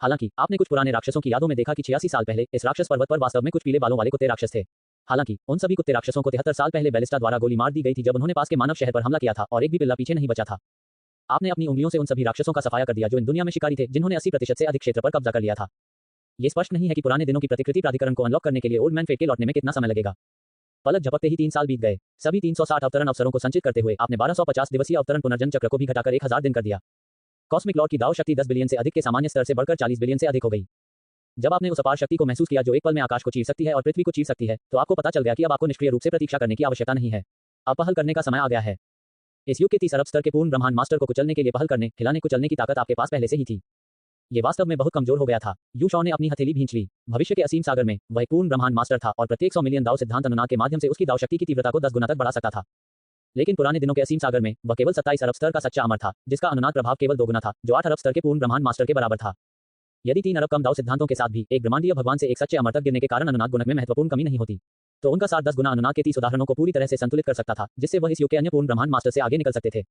हालांकि आपने कुछ पुराने राक्षसों की यादों में देखा कि 86 साल पहले इस राक्षस पर्वत पर वास्तव में कुछ पीले बालों वाले कुत्ते राक्षस थे। हालांकि उन सभी कुत्ते राक्षसों को 73 साल पहले बैलिस्टा द्वारा गोली मार दी गई थी जब उन्होंने पास के मानव शहर पर हमला किया था और एक भी पिल्ला पीछे नहीं बचा था। आपने अपनी उंगलियों से उन सभी राक्षसों का सफाया कर दिया जो इन दुनिया में शिकारी थे, जिन्होंने 80% से अधिक क्षेत्र पर कब्जा कर लिया था। ये स्पष्ट नहीं है कि पुराने दिनों की प्रतिकृति प्राधिकरण को अनलॉक करने के लिए ओल्ड मैन फेट के लौटने में कितना समय लगेगा। पलक झपकते ही 3 साल बीत गए। सभी 360 अवतरण अवसरों को संचित करते हुए आपने 1250 दिवसीय अवतरण पुनर्जन्म चक्र को भी घटाकर 1000 दिन कर दिया। कॉस्मिक लॉर्ड की दाव शक्ति 10 बिलियन से अधिक के सामान्य स्तर से बढ़कर 40 बिलियन से अधिक हो गई। जब आपने उस अपार शक्ति को महसूस किया जो एक पल में आकाश को चीर सकती है और पृथ्वी को चीर सकती है, तो आपको पता चल गया कि अब आपको निष्क्रिय रूप से प्रतीक्षा करने की आवश्यकता नहीं है। अब पहल करने का समय आ गया है। इस युग के 30 अरब स्तर के पूर्ण ब्रह्मांड मास्टर को कुचलने के लिए पहल करने, खिलाने कुचलने की ताकत आपके पास पहले से ही थी। ये वास्तव में बहुत कमजोर हो गया था। यू शॉ ने अपनी हथेली भींच ली। भविष्य के असीम सागर में वह एक पूर्ण ब्रह्मांड मास्टर था और प्रत्येक 100 मिलियन दाव सिद्धांत अनुनाद के माध्यम से उसकी दाव शक्ति की तीव्रता को 10 गुना तक बढ़ा सकता था। लेकिन पुराने दिनों के असीम सागर में वह केवल 27 अरब स्तर का सच्चा अमर था, जिसका अनुनाद प्रभाव केवल 2 गुना था, जो 8 अरब स्तर के पूर्ण ब्रह्मांड मास्टर के बराबर था। यदि 3 अरब कम दाव सिद्धांतों के साथ भी एक ब्रह्मांडीय भगवान से एक सच्चे अमर तक गिरने के कारण अनुनाद गुणक में महत्वपूर्ण कमी नहीं होती, तो उनका सार 10 गुना अनुनाद के 30 उदाहरणों को पूरी तरह से संतुलित कर सकता था, जिससे वह इस युग के अन्य पूर्ण ब्रह्मांड मास्टर से आगे निकल सकते थे।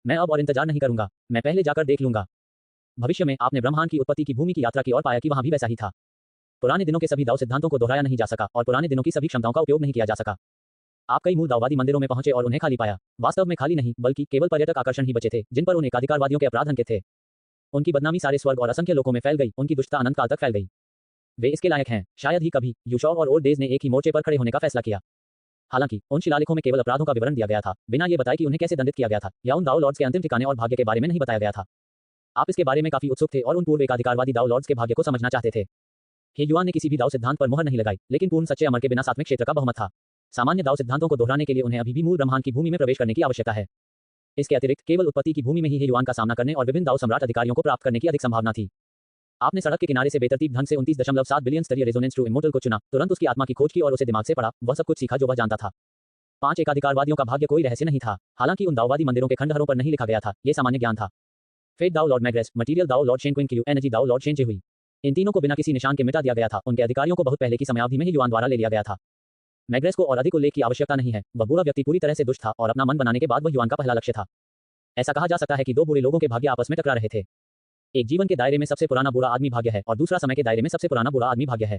मैं अब और इंतजार नहीं करूंगा, मैं पहले जाकर देख लूंगा। भविष्य में आपने ब्रह्मांड की उत्पत्ति की भूमि की यात्रा की और पाया कि वहां भी वैसा ही था। पुराने दिनों के सभी दाव सिद्धांतों को दोहराया नहीं जा सका और पुराने दिनों की सभी क्षमताओं का उपयोग नहीं किया जा सका। आप कई मूल दाववादी मंदिरों में पहुंचे और उन्हें खाली पाया। वास्तव में खाली नहीं, बल्कि केवल पर्यटक आकर्षण ही बचे थे, जिन पर उन एकाधिकारवादियों के अपराध अंकित थे। उनकी बदनामी सारे स्वर्ग और असंख्य लोगों में फैल गई, उनकी दुष्टता अनंत काल तक फैल गई। वे इसके लायक हैं। शायद ही कभी यूशॉ और ओल्ड डेज ने एक ही मोर्चे पर खड़े होने का फैसला किया। हालांकि उन शिलालेखों में केवल अपराधों का विवरण दिया गया था, बिना ये बताए कि उन्हें कैसे दंडित किया गया था या उन दाओ लॉर्ड्स के अंतिम ठिकाने और भाग्य के बारे में नहीं बताया गया था। आप इसके बारे में काफी उत्सुक थे और उन पूर्व एकाधिकारवादी दाओ लॉर्ड्स के भाग्य को समझना चाहते थे। हे युआन ने किसी भी दाव सिद्धांत पर मुहर नहीं लगाई, लेकिन पूर्ण सच्चे अमर के बिना सातवें क्षेत्र का बहुमत था। सामान्य दाव सिद्धांतों को दोहराने के लिए उन्हें अभी भी मूल ब्रह्मांड की भूमि में प्रवेश करने की आवश्यकता है। इसके अतिरिक्त केवल उत्पत्ति की भूमि में ही हे युआन का सामना करने और विभिन्न दाव सम्राट अधिकारियों को प्राप्त करने की अधिक संभावना थी। आपने सड़क के किनारे से बेतरतीब ढंग से 29.7 बिलियन स्तरीय रेजोनेंस टू इमोर्टल को चुना, तुरंत उसकी आत्मा की खोज की और उसे दिमाग से पढ़ा, वह सब कुछ सीखा जो वह जानता था। 5 एकाधिकारवादियों का भाग्य कोई रहस्य नहीं था, हालांकि उन दाववादी मंदिरों के खंडहरों पर नहीं लिखा गया था, ये सामान्य ज्ञान था। Fate Dao Lord Magres, material Dao Lord Shen Qin Qu, energy Dao Lord Shen हुई। इन तीनों को बिना किसी निशान के मिटा दिया गया था, उनके अधिकारियों को बहुत पहले की समयावधि में ही युआन द्वारा ले लिया गया था। मैग्रेस को और अधिक उल्लेख की आवश्यकता नहीं है, वह बुरा व्यक्ति पूरी तरह से दुष्ट था और अपना मन बनाने के बाद वह युआन का पहला लक्ष्य था। ऐसा कहा जा सकता है कि 2 बुरे लोगों के भाग्य आपस में टकरा रहे थे। एक जीवन के दायरे में सबसे पुराना बुरा आदमी भाग्य है और दूसरा समय के दायरे में सबसे पुराना बुरा आदमी भाग्य है।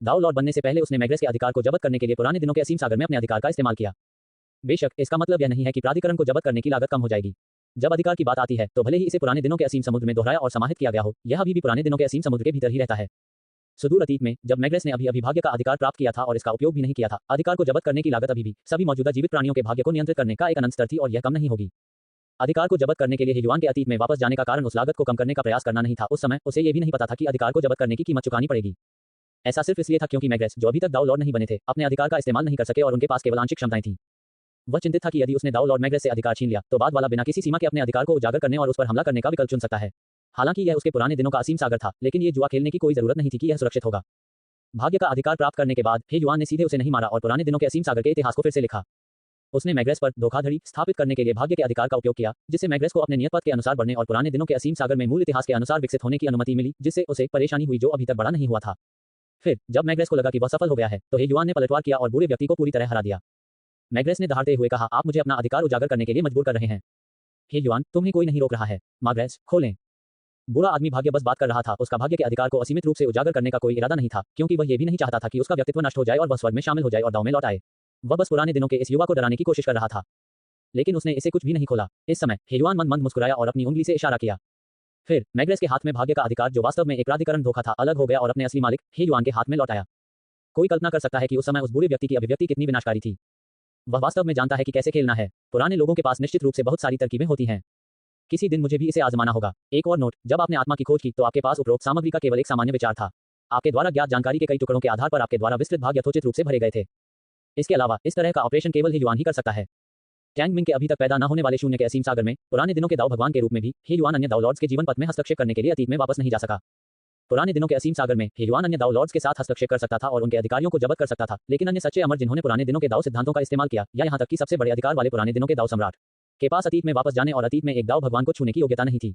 दाव लॉर्ड बनने से पहले उसने मैग्रेस के अधिकार को जब्त करने के लिए पुराने दिनों के असीम सागर में अपने अधिकार का इस्तेमाल किया। बेशक इसका मतलब यह नहीं है कि प्राधिकरण को जब्त करने की लागत कम हो जाएगी। जब अधिकार की बात आती है तो भले ही इसे पुराने दिनों के असीम समुद्र में दोहराया और समाहित किया गया हो, यह अभी भी पुराने दिनों के असीम समुद्र के भीतर ही रहता है। सुदूर अतीत में जब मैग्रेस ने अभी भाग्य का अधिकार प्राप्त किया था और इसका उपयोग भी नहीं किया था, अधिकार को जब्त करने की लागत अभी भी सभी मौजूदा जीवित प्राणियों के भाग्य को नियंत्रित करने का एक अनंत स्तर थी और यह कम नहीं होगी। अधिकार को जब्त करने के लिए युआन के अतीत में वापस जाने का कारण उस लागत को कम करने का प्रयास करना नहीं था। उस समय उसे यह भी नहीं पता था कि अधिकार को जब्त करने की कीमत चुकानी पड़ेगी। ऐसा सिर्फ इसलिए था क्योंकि मैग्रेस, जो अभी तक दाव लॉर्ड नहीं बने थे, अपने अधिकार का इस्तेमाल नहीं कर सके और उनके पास केवल आंशिक क्षमताएं थीं। वह चिंतित था कि यदि उसने दाव लॉर्ड मैग्रेस से अधिकार छीन लिया तो बाद वाला बिना किसी सीमा के अपने अधिकार को उजागर करने और उस पर हमला करने का विकल्प चुन सकता है। हालांकि यह उसके पुराने दिनों का असीम सागर था, लेकिन ये जुआ खेलने की कोई जरूरत नहीं थी कि यह सुरक्षित होगा। भाग्य का अधिकार प्राप्त करने के बाद हे युआन ने सीधे उसे नहीं मारा और पुराने दिनों के असीम सागर के इतिहास को फिर से लिखा। उसने मैग्रेस पर धोखाधड़ी स्थापित करने के लिए भाग्य के अधिकार का उपयोग किया, जिससे मैग्रेस को अपने नियत पथ के अनुसार बढ़ने और पुराने दिनों के असीम सागर में मूल इतिहास के अनुसार विकसित होने की अनुमति मिली, जिससे उसे परेशानी हुई जो अभी तक बड़ा नहीं हुआ था। फिर जब मैग्रेस को लगा कि वह सफल हो गया है तो हे युआन ने पलटवार किया और बुरे व्यक्ति को पूरी तरह हरा दिया। मैग्रेस ने दहाड़ते हुए कहा, आप मुझे अपना अधिकार उजागर करने के लिए मजबूर कर रहे हैं। हे युआन, तुम्हें कोई नहीं रोक रहा है। मैग्रेस खोलें। बुरा आदमी भाग्य बस बात कर रहा था, उसका भाग्य के अधिकार को असीमित रूप से उजागर करने का कोई इरादा नहीं था, क्योंकि वह ये भी नहीं चाहता था कि उसका व्यक्तित्व नष्ट हो जाए और वह स्वर्ग में शामिल हो जाए और दांव में लौट आए। वह बस पुराने दिनों के इस युवा को डराने की कोशिश कर रहा था, लेकिन उसने इसे कुछ भी नहीं खोला। इस समय हे युआन मंद मंद मुस्कुराया और अपनी उंगली से इशारा किया। फिर मैग्रेस के हाथ में भाग्य का अधिकार, जो वास्तव में एक प्राधिकरण धोखा था, अलग हो गया और अपने असली मालिक हे युआन के हाथ में लौट आया। कोई कल्पना कर सकता है कि उस समय उस बुरे व्यक्ति की अभिव्यक्ति कितनी विनाशकारी थी। वह वास्तव में जानता है कि कैसे खेलना है। पुराने लोगों के पास निश्चित रूप से बहुत सारी तरकीबें होती हैं। किसी दिन मुझे भी इसे आजमाना होगा। एक और नोट, जब आपने आत्मा की खोज की तो आपके पास उपरोक्त सामग्री का केवल एक सामान्य विचार था। आपके द्वारा ज्ञात जानकारी के कई टुकड़ों के आधार पर आपके द्वारा विस्तृत भाग यथोचित रूप से भरे गए थे। इसके अलावा इस तरह का ऑपरेशन केवल हे युआन ही कर सकता है। टैंग मिंग के अभी तक पैदा न होने वाले शून्य के असीम सागर में पुराने दिनों के दाव भगवान के रूप में भी हे युआन अन्य दाव लॉर्ड्स के जीवन पथ में हस्तक्षेप करने के लिए अतीत में वापस नहीं जा सका। पुराने दिनों के असीम सागर में हे युआन अन्य दाव लॉर्ड्स के साथ हस्तक्षेप कर सकता था और उनके अधिकारियों को जब्त कर सकता था, लेकिन अन्य सच्चे अमर जिन्होंने पुराने दिनों के दाव सिद्धांतों का इस्तेमाल किया, या यहां तक कि सबसे बड़े अधिकार वाले पुराने दिनों के दाव सम्राट के पास अतीत में वापस जाने और अतीत में एक दाव भगवान को छूने की योग्यता नहीं थी।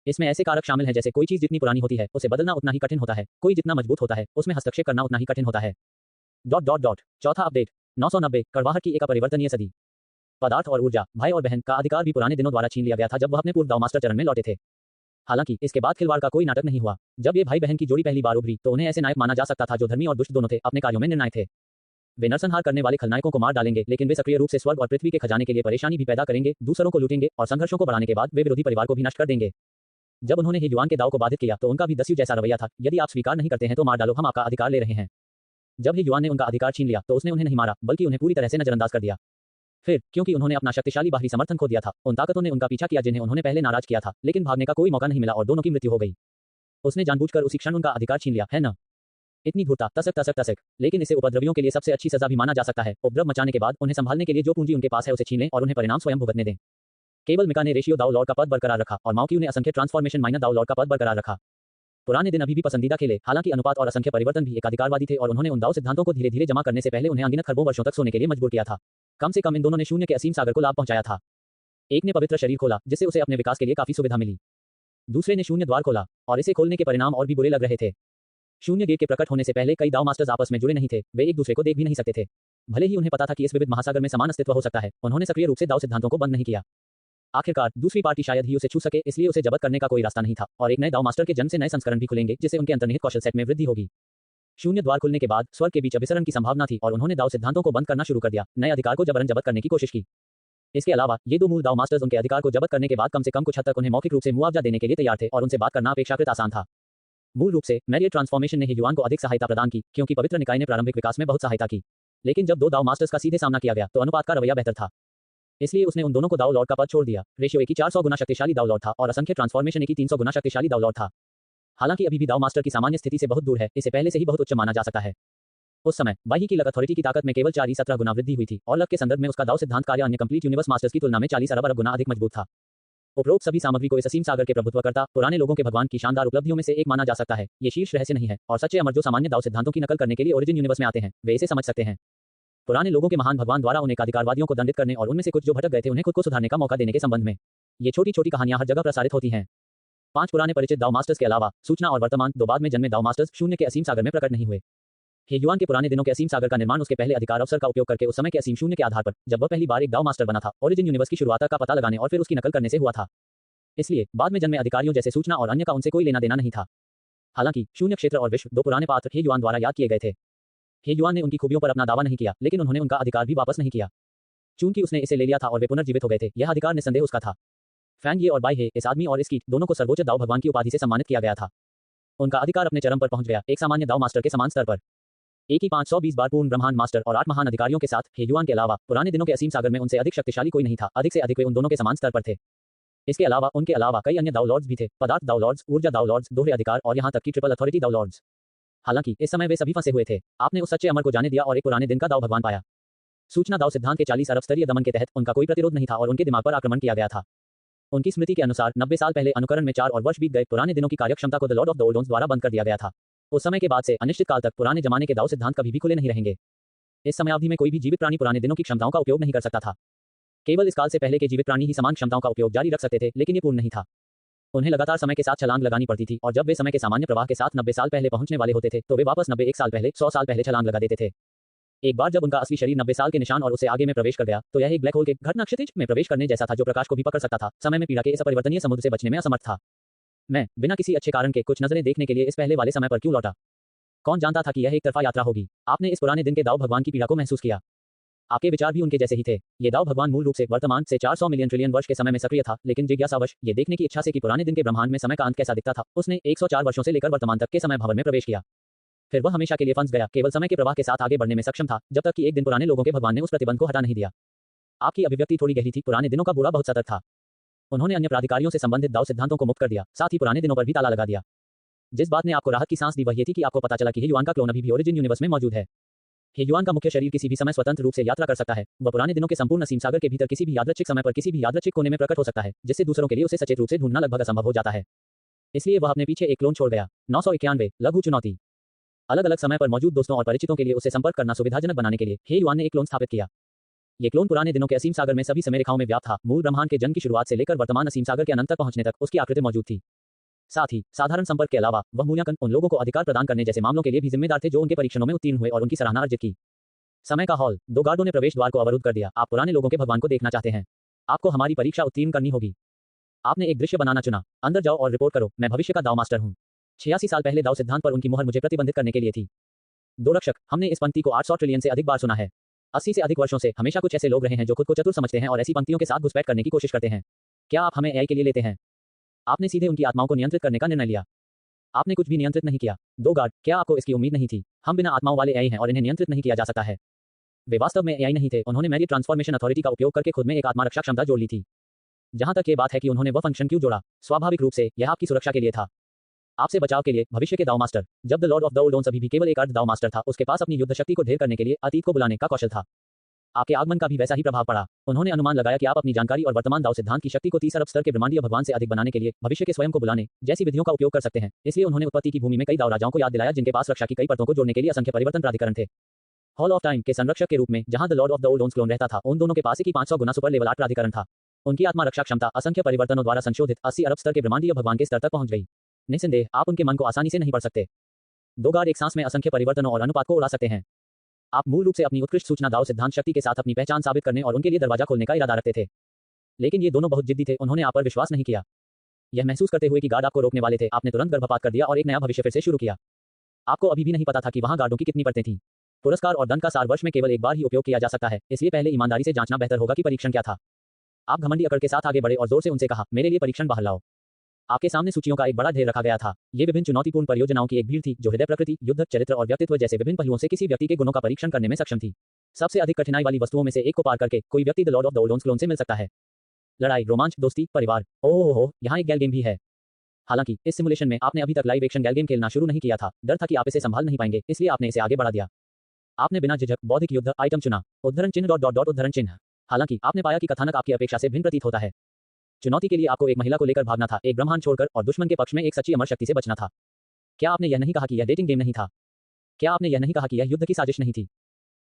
इसमें ऐसे कारक शामिल हैं जैसे कोई चीज जितनी पुरानी होती है उसे बदलना उतना ही कठिन होता है, कोई जितना मजबूत होता है उसमें हस्तक्षेप करना उतना ही कठिन होता है। चौथा अपडेट 990 कड़वाहट की एक अपरिवर्तनीय सदी। पदार्थ और ऊर्जा, भाई और बहन का अधिकार भी पुराने दिनों द्वारा छीन लिया गया था जब वह अपने पूर्व दाव मास्टर चरण में लौटे थे। हालांकि इसके बाद खिलवाड़ का कोई नाटक नहीं हुआ। जब ये भाई बहन की जोड़ी पहली बार उभरी तो उन्हें ऐसे नायक माना जा सकता था जो धर्मी और दुष्ट दोनों थे, अपने कार्यों में निर्णायक थे। वे नरसंहार करने वाले खलनायकों को मार डालेंगे, लेकिन वे सक्रिय रूप से स्वर्ग और पृथ्वी के खजाने के लिए परेशानी भी पैदा करेंगे, दूसरों को लूटेंगे और संघर्षों को बढ़ाने के बाद वे विरोधी परिवार को भी नष्ट कर देंगे। जब उन्होंने हे युआन के दाव को बाधित किया तो उनका भी दस्यु जैसा रवैया था, यदि आप स्वीकार नहीं करते हैं तो मार डालो, हम आपका अधिकार ले रहे हैं। जब हे युआन ने उनका अधिकार छीन लिया तो उसने उन्हें नहीं मारा, बल्कि उन्हें पूरी तरह से नजरअंदाज कर दिया। फिर क्योंकि उन्होंने अपना शक्तिशाली बाहरी समर्थन खो दिया था, उन ताकतों ने उनका पीछा किया जिन्हें उन्होंने पहले नाराज किया था, लेकिन भागने का कोई मौका नहीं मिला और दोनों की मृत्यु हो गई। उसने जानबूझकर उसी क्षण उनका अधिकार छीन लिया, है ना? इतनी धूर्ता, तसक। लेकिन इसे उपद्रवियों के लिए सबसे अच्छी सजा भी माना जा सकता है। उपद्रव मचाने के बाद उन्हें संभालने के लिए जो पूंजी उनके पास है उसे छीन लें और उन्हें परिणाम स्वयं भुगतने दें। केवल मिका ने रेशियो दाव लॉर्ड का पद बरकरार रखा और माओक्यू ने असंख्य ट्रांसफॉर्मेशन माइनर दाव लॉर्ड का पद बरकरार रखा। पुराने दिन अभी भी पसंदीदा खेले, हालांकि अनुपात और असंख्य परिवर्तन भी एकाधिकारवादी थे और उन्होंने उन दाव सिद्धांतों को धीरे धीरे जमा करने से पहले उन्हें अनगिनत खरबों वर्षों तक सोने के लिए मजबूर किया था। कम से कम इन दोनों ने शून्य के असीम सागर को लाभ पहुंचाया था। एक ने पवित्र शरीर खोला जिससे उसे अपने विकास के लिए काफी सुविधा मिली। दूसरे ने शून्य द्वार खोला और इसे खोलने के परिणाम और भी बुरे लग रहे थे। शून्य गेट के प्रकट होने से पहले कई दाव मास्टर्स आपस में जुड़े नहीं थे, वे एक दूसरे को देख भी नहीं सकते थे। भले ही उन्हें पता था कि इस विविध महासागर में समान अस्तित्व हो सकता है, उन्होंने सक्रिय रूप से दाव सिद्धांतों को बंद नहीं किया। आखिरकार दूसरी पार्टी शायद ही उसे छू सके, इसलिए उसे जब्त करने का कोई रास्ता नहीं था और एक नए दाव मास्टर के जन्म से नए संस्करण भी खुलेंगे जिससे उनके अंतर्निहित कौशल सेट में वृद्धि होगी। शून्य द्वार खुलने के बाद स्वर्ग के बीच अभिसरण की संभावना थी और उन्होंने दाव सिद्धांतों को बंद करना शुरू कर दिया, नए अधिकार को जबरन जब्त करने की कोशिश की। इसके अलावा ये दो मूल दाव मास्टर्स उनके अधिकार को जब्त करने के बाद कम से कम कुछ हद तक उन्हें मौखिक रूप से मुआवजा देने के लिए तैयार थे और उनसे बात करना अपेक्षाकृत आसान था। मूल रूप से मैरियट ट्रांसफॉर्मेशन ने हे युआन को अधिक सहायता प्रदान की, क्योंकि पवित्र निकाय ने प्रारंभिक विकास में बहुत सहायता की। लेकिन जब दो दाव मास्टर्स का सीधे सामना किया गया तो अनुपात का रवैया बेहतर था। इसलिए उसने उन दोनों को दाव लॉर्ड का पद छोड़ दिया। रेशियो ए की 400 गुना शक्तिशाली दाव लॉर्ड था और असंख्य ट्रांसफॉर्मेशन ए की 300 गुना शक्तिशाली दाव लॉर्ड था। हालांकि अभी भी दाव मास्टर की सामान्य स्थिति से बहुत दूर है, इसे पहले से ही बहुत उच्च माना जा सकता है। उस समय बाही की लक अथॉरिटी की ताकत में केवल 4-17 गुना वृद्धि हुई थी और लक के संदर्भ में उसका दाव सिद्धांत कार्य अन्य कंप्लीट यूनिवर्स मास्टर्स की तुलना में 40 अरब गुना अधिक मजबूत था। उपरोक्त सभी सामग्री को इस असीम सागर के प्रभुत्वकर्ता पुराने लोगों के भगवान की शानदार उपलब्धियों में से एक माना जा सकता है। ये शीर्ष रहस्य नहीं है और सच्चे अमर जो सामान्य दाव सिद्धांतों की नकल करने के लिए ओरिजिन यूनिवर्स में आते हैं वे इसे समझ सकते हैं। पुराने लोगों के महान भगवान द्वारा उन एकाधिकारवादियों को दंडित करने और उनमें से कुछ जो भटक गए थे उन्हें खुद को सुधारने का मौका देने के संबंध में ये छोटी छोटी कहानियां हर जगह प्रसारित होती हैं। 5 पुराने परिचित दाव मास्टर्स के अलावा सूचना और वर्तमान 2 बाद में जन्मे दाव मास्टर्स शून्य के असीम सागर में प्रकट नहीं हुए। हे युआन के पुराने दिनों के असीम सागर का निर्माण उसके पहले अधिकार अवसर का उपयोग करके उस समय के असीम शून्य के आधार पर जब वह पहली बार एक दाव मास्टर बना था ओरिजिन यूनिवर्स की शुरुआत का पता लगाने और फिर उसकी नकल करने से हुआ था। इसलिए बाद में जन्मे अधिकारियों जैसे सूचना और अन्य का उनसे कोई लेना देना नहीं था। हालांकि शून्य क्षेत्र और विश्व 2 पुराने पात्र हे युआन द्वारा याद किए गए थे। हे युआन ने उनकी खूबियों पर अपना दावा नहीं किया, लेकिन उन्होंने उनका अधिकार भी वापस नहीं किया। चूंकि उसने इसे ले लिया था और वे पुनर्जीवित हो गए थे, यह अधिकार निसंदेह उसका था। फैंग ये और बाई हे, इस आदमी और इस कीट दोनों को सर्वोच्च दाव भगवान की उपाधि से सम्मानित किया गया था। उनका अधिकार अपने चरम पर पहुंच गया, एक सामान्य दाव मास्टर के समान स्तर पर। एक ही 520 बार पूर्ण ब्रह्मांड मास्टर और 8 महान अधिकारियों के साथ हे युआन के अलावा पुराने दिनों के असीम सागर में उनसे अधिक शक्तिशाली कोई नहीं था। अधिक से अधिक वे उन दोनों के समान स्तर पर थे। इसके अलावा उनके अलावा कई अन्य दाव लॉर्ड्स भी थे, पदार्थ दाव लॉर्ड्स, ऊर्जा दाव लॉर्ड्स, दोहरे अधिकार और यहां तक कि ट्रिपल अथॉरिटी दाव लॉर्ड्स। हालांकि इस समय वे सभी फंसे हुए थे। आपने उस सच्चे अमर को जाने दिया और एक पुराने दिन का दाव भगवान पाया। सूचना दाव सिद्धांत के 40 अरब स्तरीय दमन के तहत उनका कोई प्रतिरोध नहीं था और उनके दिमाग पर आक्रमण किया गया था। उनकी स्मृति के अनुसार 90 साल पहले अनुकरण में 4 और वर्ष बीत गए। पुराने दिनों की कार्यक्षमता को the Lord of the Old Ones द्वारा बंद कर दिया गया था। उस समय के बाद से अनिश्चित काल तक पुराने जमाने के दाव सिद्धांत कभी भी खुले नहीं रहेंगे। इस समय अवधि में कोई भी जीवित प्राणी पुराने दिनों की क्षमताओं का उपयोग नहीं कर सकता था। केवल इस काल से पहले के जीवित प्राणी ही समान क्षमताओं का उपयोग जारी रख सकते थे, लेकिन ये पूर्ण नहीं था। उन्हें लगातार समय के साथ छलांग लगानी पड़ती थी और जब वे समय के सामान्य प्रवाह के साथ 90 साल पहले पहुंचने वाले होते थे तो वे वापस 90 1 साल पहले 100 साल पहले छलांग लगा देते थे। एक बार जब उनका असली शरीर 90 साल के निशान और उससे आगे में प्रवेश कर गया तो यह एक ब्लैक होल के घटना क्षितिज में प्रवेश करने जैसा था जो प्रकाश को भी पकड़ सकता था। समय में पीड़ा के इस अपरिवर्तनीय समुद्र से बचने में असमर्थ था। मैं बिना किसी अच्छे कारण के कुछ नजरें देखने के लिए इस पहले वाले समय पर क्यों लौटा? कौन जानता था कि यह एक तरफा यात्रा होगी? आपने इस पुराने दिन के दाव भगवान की पीड़ा को महसूस किया। आपके विचार भी उनके जैसे ही थे। ये दाव भगवान मूल रूप से वर्तमान से 400 मिलियन ट्रिलियन वर्ष के समय में सक्रिय था, लेकिन जिज्ञासावश ये देखने की इच्छा से कि पुराने दिन के ब्रह्मांड में समय का अंत कैसा दिखता था, उसने 104 वर्षों से लेकर वर्तमान तक के समय भवन में प्रवेश किया। फिर वह हमेशा के लिए फंस गया, केवल समय के प्रवाह के साथ आगे बढ़ने में सक्षम था, जब तक कि एक दिन पुराने लोगों के भगवान ने उस प्रतिबंध को हटा नहीं दिया। आपकी अभिव्यक्ति थोड़ी गहरी थी। पुराने दिनों का बुरा बहुत सतर्क था। उन्होंने अन्य प्राधिकारियों से संबंधित दाव सिद्धांतों को मुक्त कर दिया, साथ ही पुराने दिनों पर भी ताला लगा दिया। जिस बात ने आपको राहत की सांस दी वह ये थी कि आपको पता चला कि हे युआन का क्लोन अभी भी ओरिजिन यूनिवर्स में मौजूद है। हे युआन का मुख्य शरीर किसी भी समय स्वतंत्र रूप से यात्रा कर सकता है। वह पुराने दिनों के संपूर्ण असीम सागर के भीतर किसी भी यादृच्छिक समय पर किसी भी यादृच्छिक कोने में प्रकट हो सकता है, जिससे दूसरों के लिए उसे सचेत रूप से ढूंढना लगभग असंभव हो जाता है। इसलिए वह अपने पीछे एक क्लोन छोड़ गया। 991 लघु चुनौती। अलग अलग समय पर मौजूद दोस्तों और परिचितों के लिए उसे संपर्क करना सुविधाजनक बनाने के लिए हे युआन ने एक क्लोन स्थापित किया। ये क्लोन पुराने दिनों के असीम सागर में सभी समय रेखाओं में व्याप्त था। मूल ब्रह्मांड के जन्म की शुरुआत से लेकर वर्तमान असीम सागर के अनंत तक पहुंचने तक उसकी आकृति मौजूद थी। साथ ही साधारण संपर्क के अलावा वह मूल्यांकन, उन लोगों को अधिकार प्रदान करने जैसे मामलों के लिए भी जिम्मेदार थे जो उनके परीक्षणों में उत्तीर्ण हुए और उनकी सराहना अर्जित की। समय का हॉल। 2 गार्डों ने प्रवेश द्वार को अवरुद्ध कर दिया। आप पुराने लोगों के भगवान को देखना चाहते हैं? आपको हमारी परीक्षा उत्तीर्ण करनी होगी। आपने एक दृश्य बनाना चुना। अंदर जाओ और रिपोर्ट करो, मैं भविष्य का दाव मास्टर हूँ। 86 साल पहले दाव सिद्धांत पर उनकी मुहर मुझे प्रतिबंधित करने के लिए थी। 2 रक्षक। हमने इस पंक्ति को 800 ट्रिलियन से अधिक बार सुना है। 80 से अधिक वर्षों से हमेशा कुछ ऐसे लोग रहे हैं जो खुद को चतुर समझते हैं और ऐसी पंक्तियों के साथ घुसपैठ करने की कोशिश करते हैं। क्या आप हमें एआई के लिए लेते हैं? आपने सीधे उनकी आत्माओं को नियंत्रित करने का निर्णय लिया। आपने कुछ भी नियंत्रित नहीं किया। 2 गार्ड। क्या आपको इसकी उम्मीद नहीं थी? हम बिना आत्माओं वाले एआई हैं और इन्हें नियंत्रित नहीं किया जा सकता है। वे वास्तव में एआई नहीं थे। उन्होंने मेरी ट्रांसफॉर्मेशन अथॉरिटी का उपयोग करके खुद में एक आत्मा रक्षा क्षमता जोड़ ली थी। जहां तक ये बात है कि उन्होंने वह फंक्शन क्यों जोड़ा, स्वाभाविक रूप से यह आपकी सुरक्षा के लिए था। आपसे बचाव के लिए भविष्य के दाव मास्टर। जब the Lord of the Old Ones अभी भी केवल एक अर्ध दाव मास्टर था, उसके पास अपनी युद्ध शक्ति को ढेर करने के लिए अतीत को बुलाने का कौशल था। आपके आगमन का भी वैसा ही प्रभाव पड़ा। उन्होंने अनुमान लगाया कि आप अपनी जानकारी और वर्तमान दाव सिद्धांत की शक्ति को 30 अरब स्तर के ब्रह्मांडीय भगवान से अधिक बनाने के लिए भविष्य के स्वयं को बुलाने जैसी विधियों का उपयोग कर सकते हैं। इसलिए उन्होंने उत्पत्ति की भूमि में कई दाव राजाओं को याद दिलाया जिनके पास रक्षा की कई परतों को जोड़ने के लिए असंख्य परिवर्तन प्राधिकरण थे। हॉल ऑफ टाइम के संरक्षक के रूप में जहां the Lord of the Old Ones clone रहता था, उन दोनों के पास ही 500 गुना सुपर लेवल 8 प्राधिकरण था। उनकी आत्मा रक्षा क्षमता असंख्य परिवर्तनों द्वारा संशोधित 80 अरब स्तर के ब्रह्मांडीय भगवान के स्तर तक पहुंच गई। निसंदेह आप उनके मन को आसानी से नहीं पढ़ सकते। 2 गार्ड एक सांस में असंख्य परिवर्तनों और अनुपात को उड़ा सकते हैं। आप मूल रूप से अपनी उत्कृष्ट सूचना दाव सिद्धांत शक्ति के साथ अपनी पहचान साबित करने और उनके लिए दरवाजा खोलने का इरादा रखते थे। लेकिन ये दोनों बहुत जिद्दी थे। उन्होंने आप पर विश्वास नहीं किया। यह महसूस करते हुए कि गार्ड आपको रोकने वाले थे, आपने तुरंत गर्भपात कर दिया और एक नया भविष्य फिर से शुरू किया। आपको अभी भी नहीं पता था कि वहां गार्डों की कितनी परतें थीं। पुरस्कार और दंड का सार वर्ष में केवल एक बार ही उपयोग किया जा सकता है, इसलिए पहले ईमानदारी से जांचना बेहतर होगा कि परीक्षण क्या था। आप घमंडी अकड़ के साथ आगे बढ़े और जोर से उनसे कहा, मेरे लिए परीक्षण बाहर लाओ। आपके सामने सूचियों का एक बड़ा ढेर रखा गया था। ये विभिन्न चुनौतीपूर्ण परियोजनाओं की एक भीड़ थी जो हृदय प्रकृति, युद्ध, चरित्र और व्यक्तित्व जैसे विभिन्न पहलुओं से किसी व्यक्ति के गुणों का परीक्षण करने में सक्षम थी। सबसे अधिक कठिनाई वाली वस्तुओं में से एक को पार करके कोई व्यक्ति the Lord of the old clone से मिल सकता है। लड़ाई, रोमांच, दोस्ती, परिवार। ओह, यहाँ एक गैल गेम भी है। हालांकि इस सिमुलेशन में आपने अभी तक लाइव एक्शन गैल गेम खेलना शुरू नहीं किया था। डर था कि आप इसे संभाल नहीं पाएंगे, इसलिए आपने इसे आगे बढ़ा दिया। आपने बिना झिझक बौद्धिक युद्ध आइटम चुना। उद्धरण चिन्ह उद्धरण चिन्ह। हालांकि आपने पाया कि कथानक आपकी अपेक्षा से भिन्न प्रतीत होता है। चुनौती के लिए आपको एक महिला को लेकर भागना था, एक ब्रह्मांड छोड़कर, और दुश्मन के पक्ष में एक सच्ची अमर शक्ति से बचना था। क्या आपने यह नहीं कहा कि यह डेटिंग गेम नहीं था? क्या आपने यह नहीं कहा कि यह युद्ध की साजिश नहीं थी?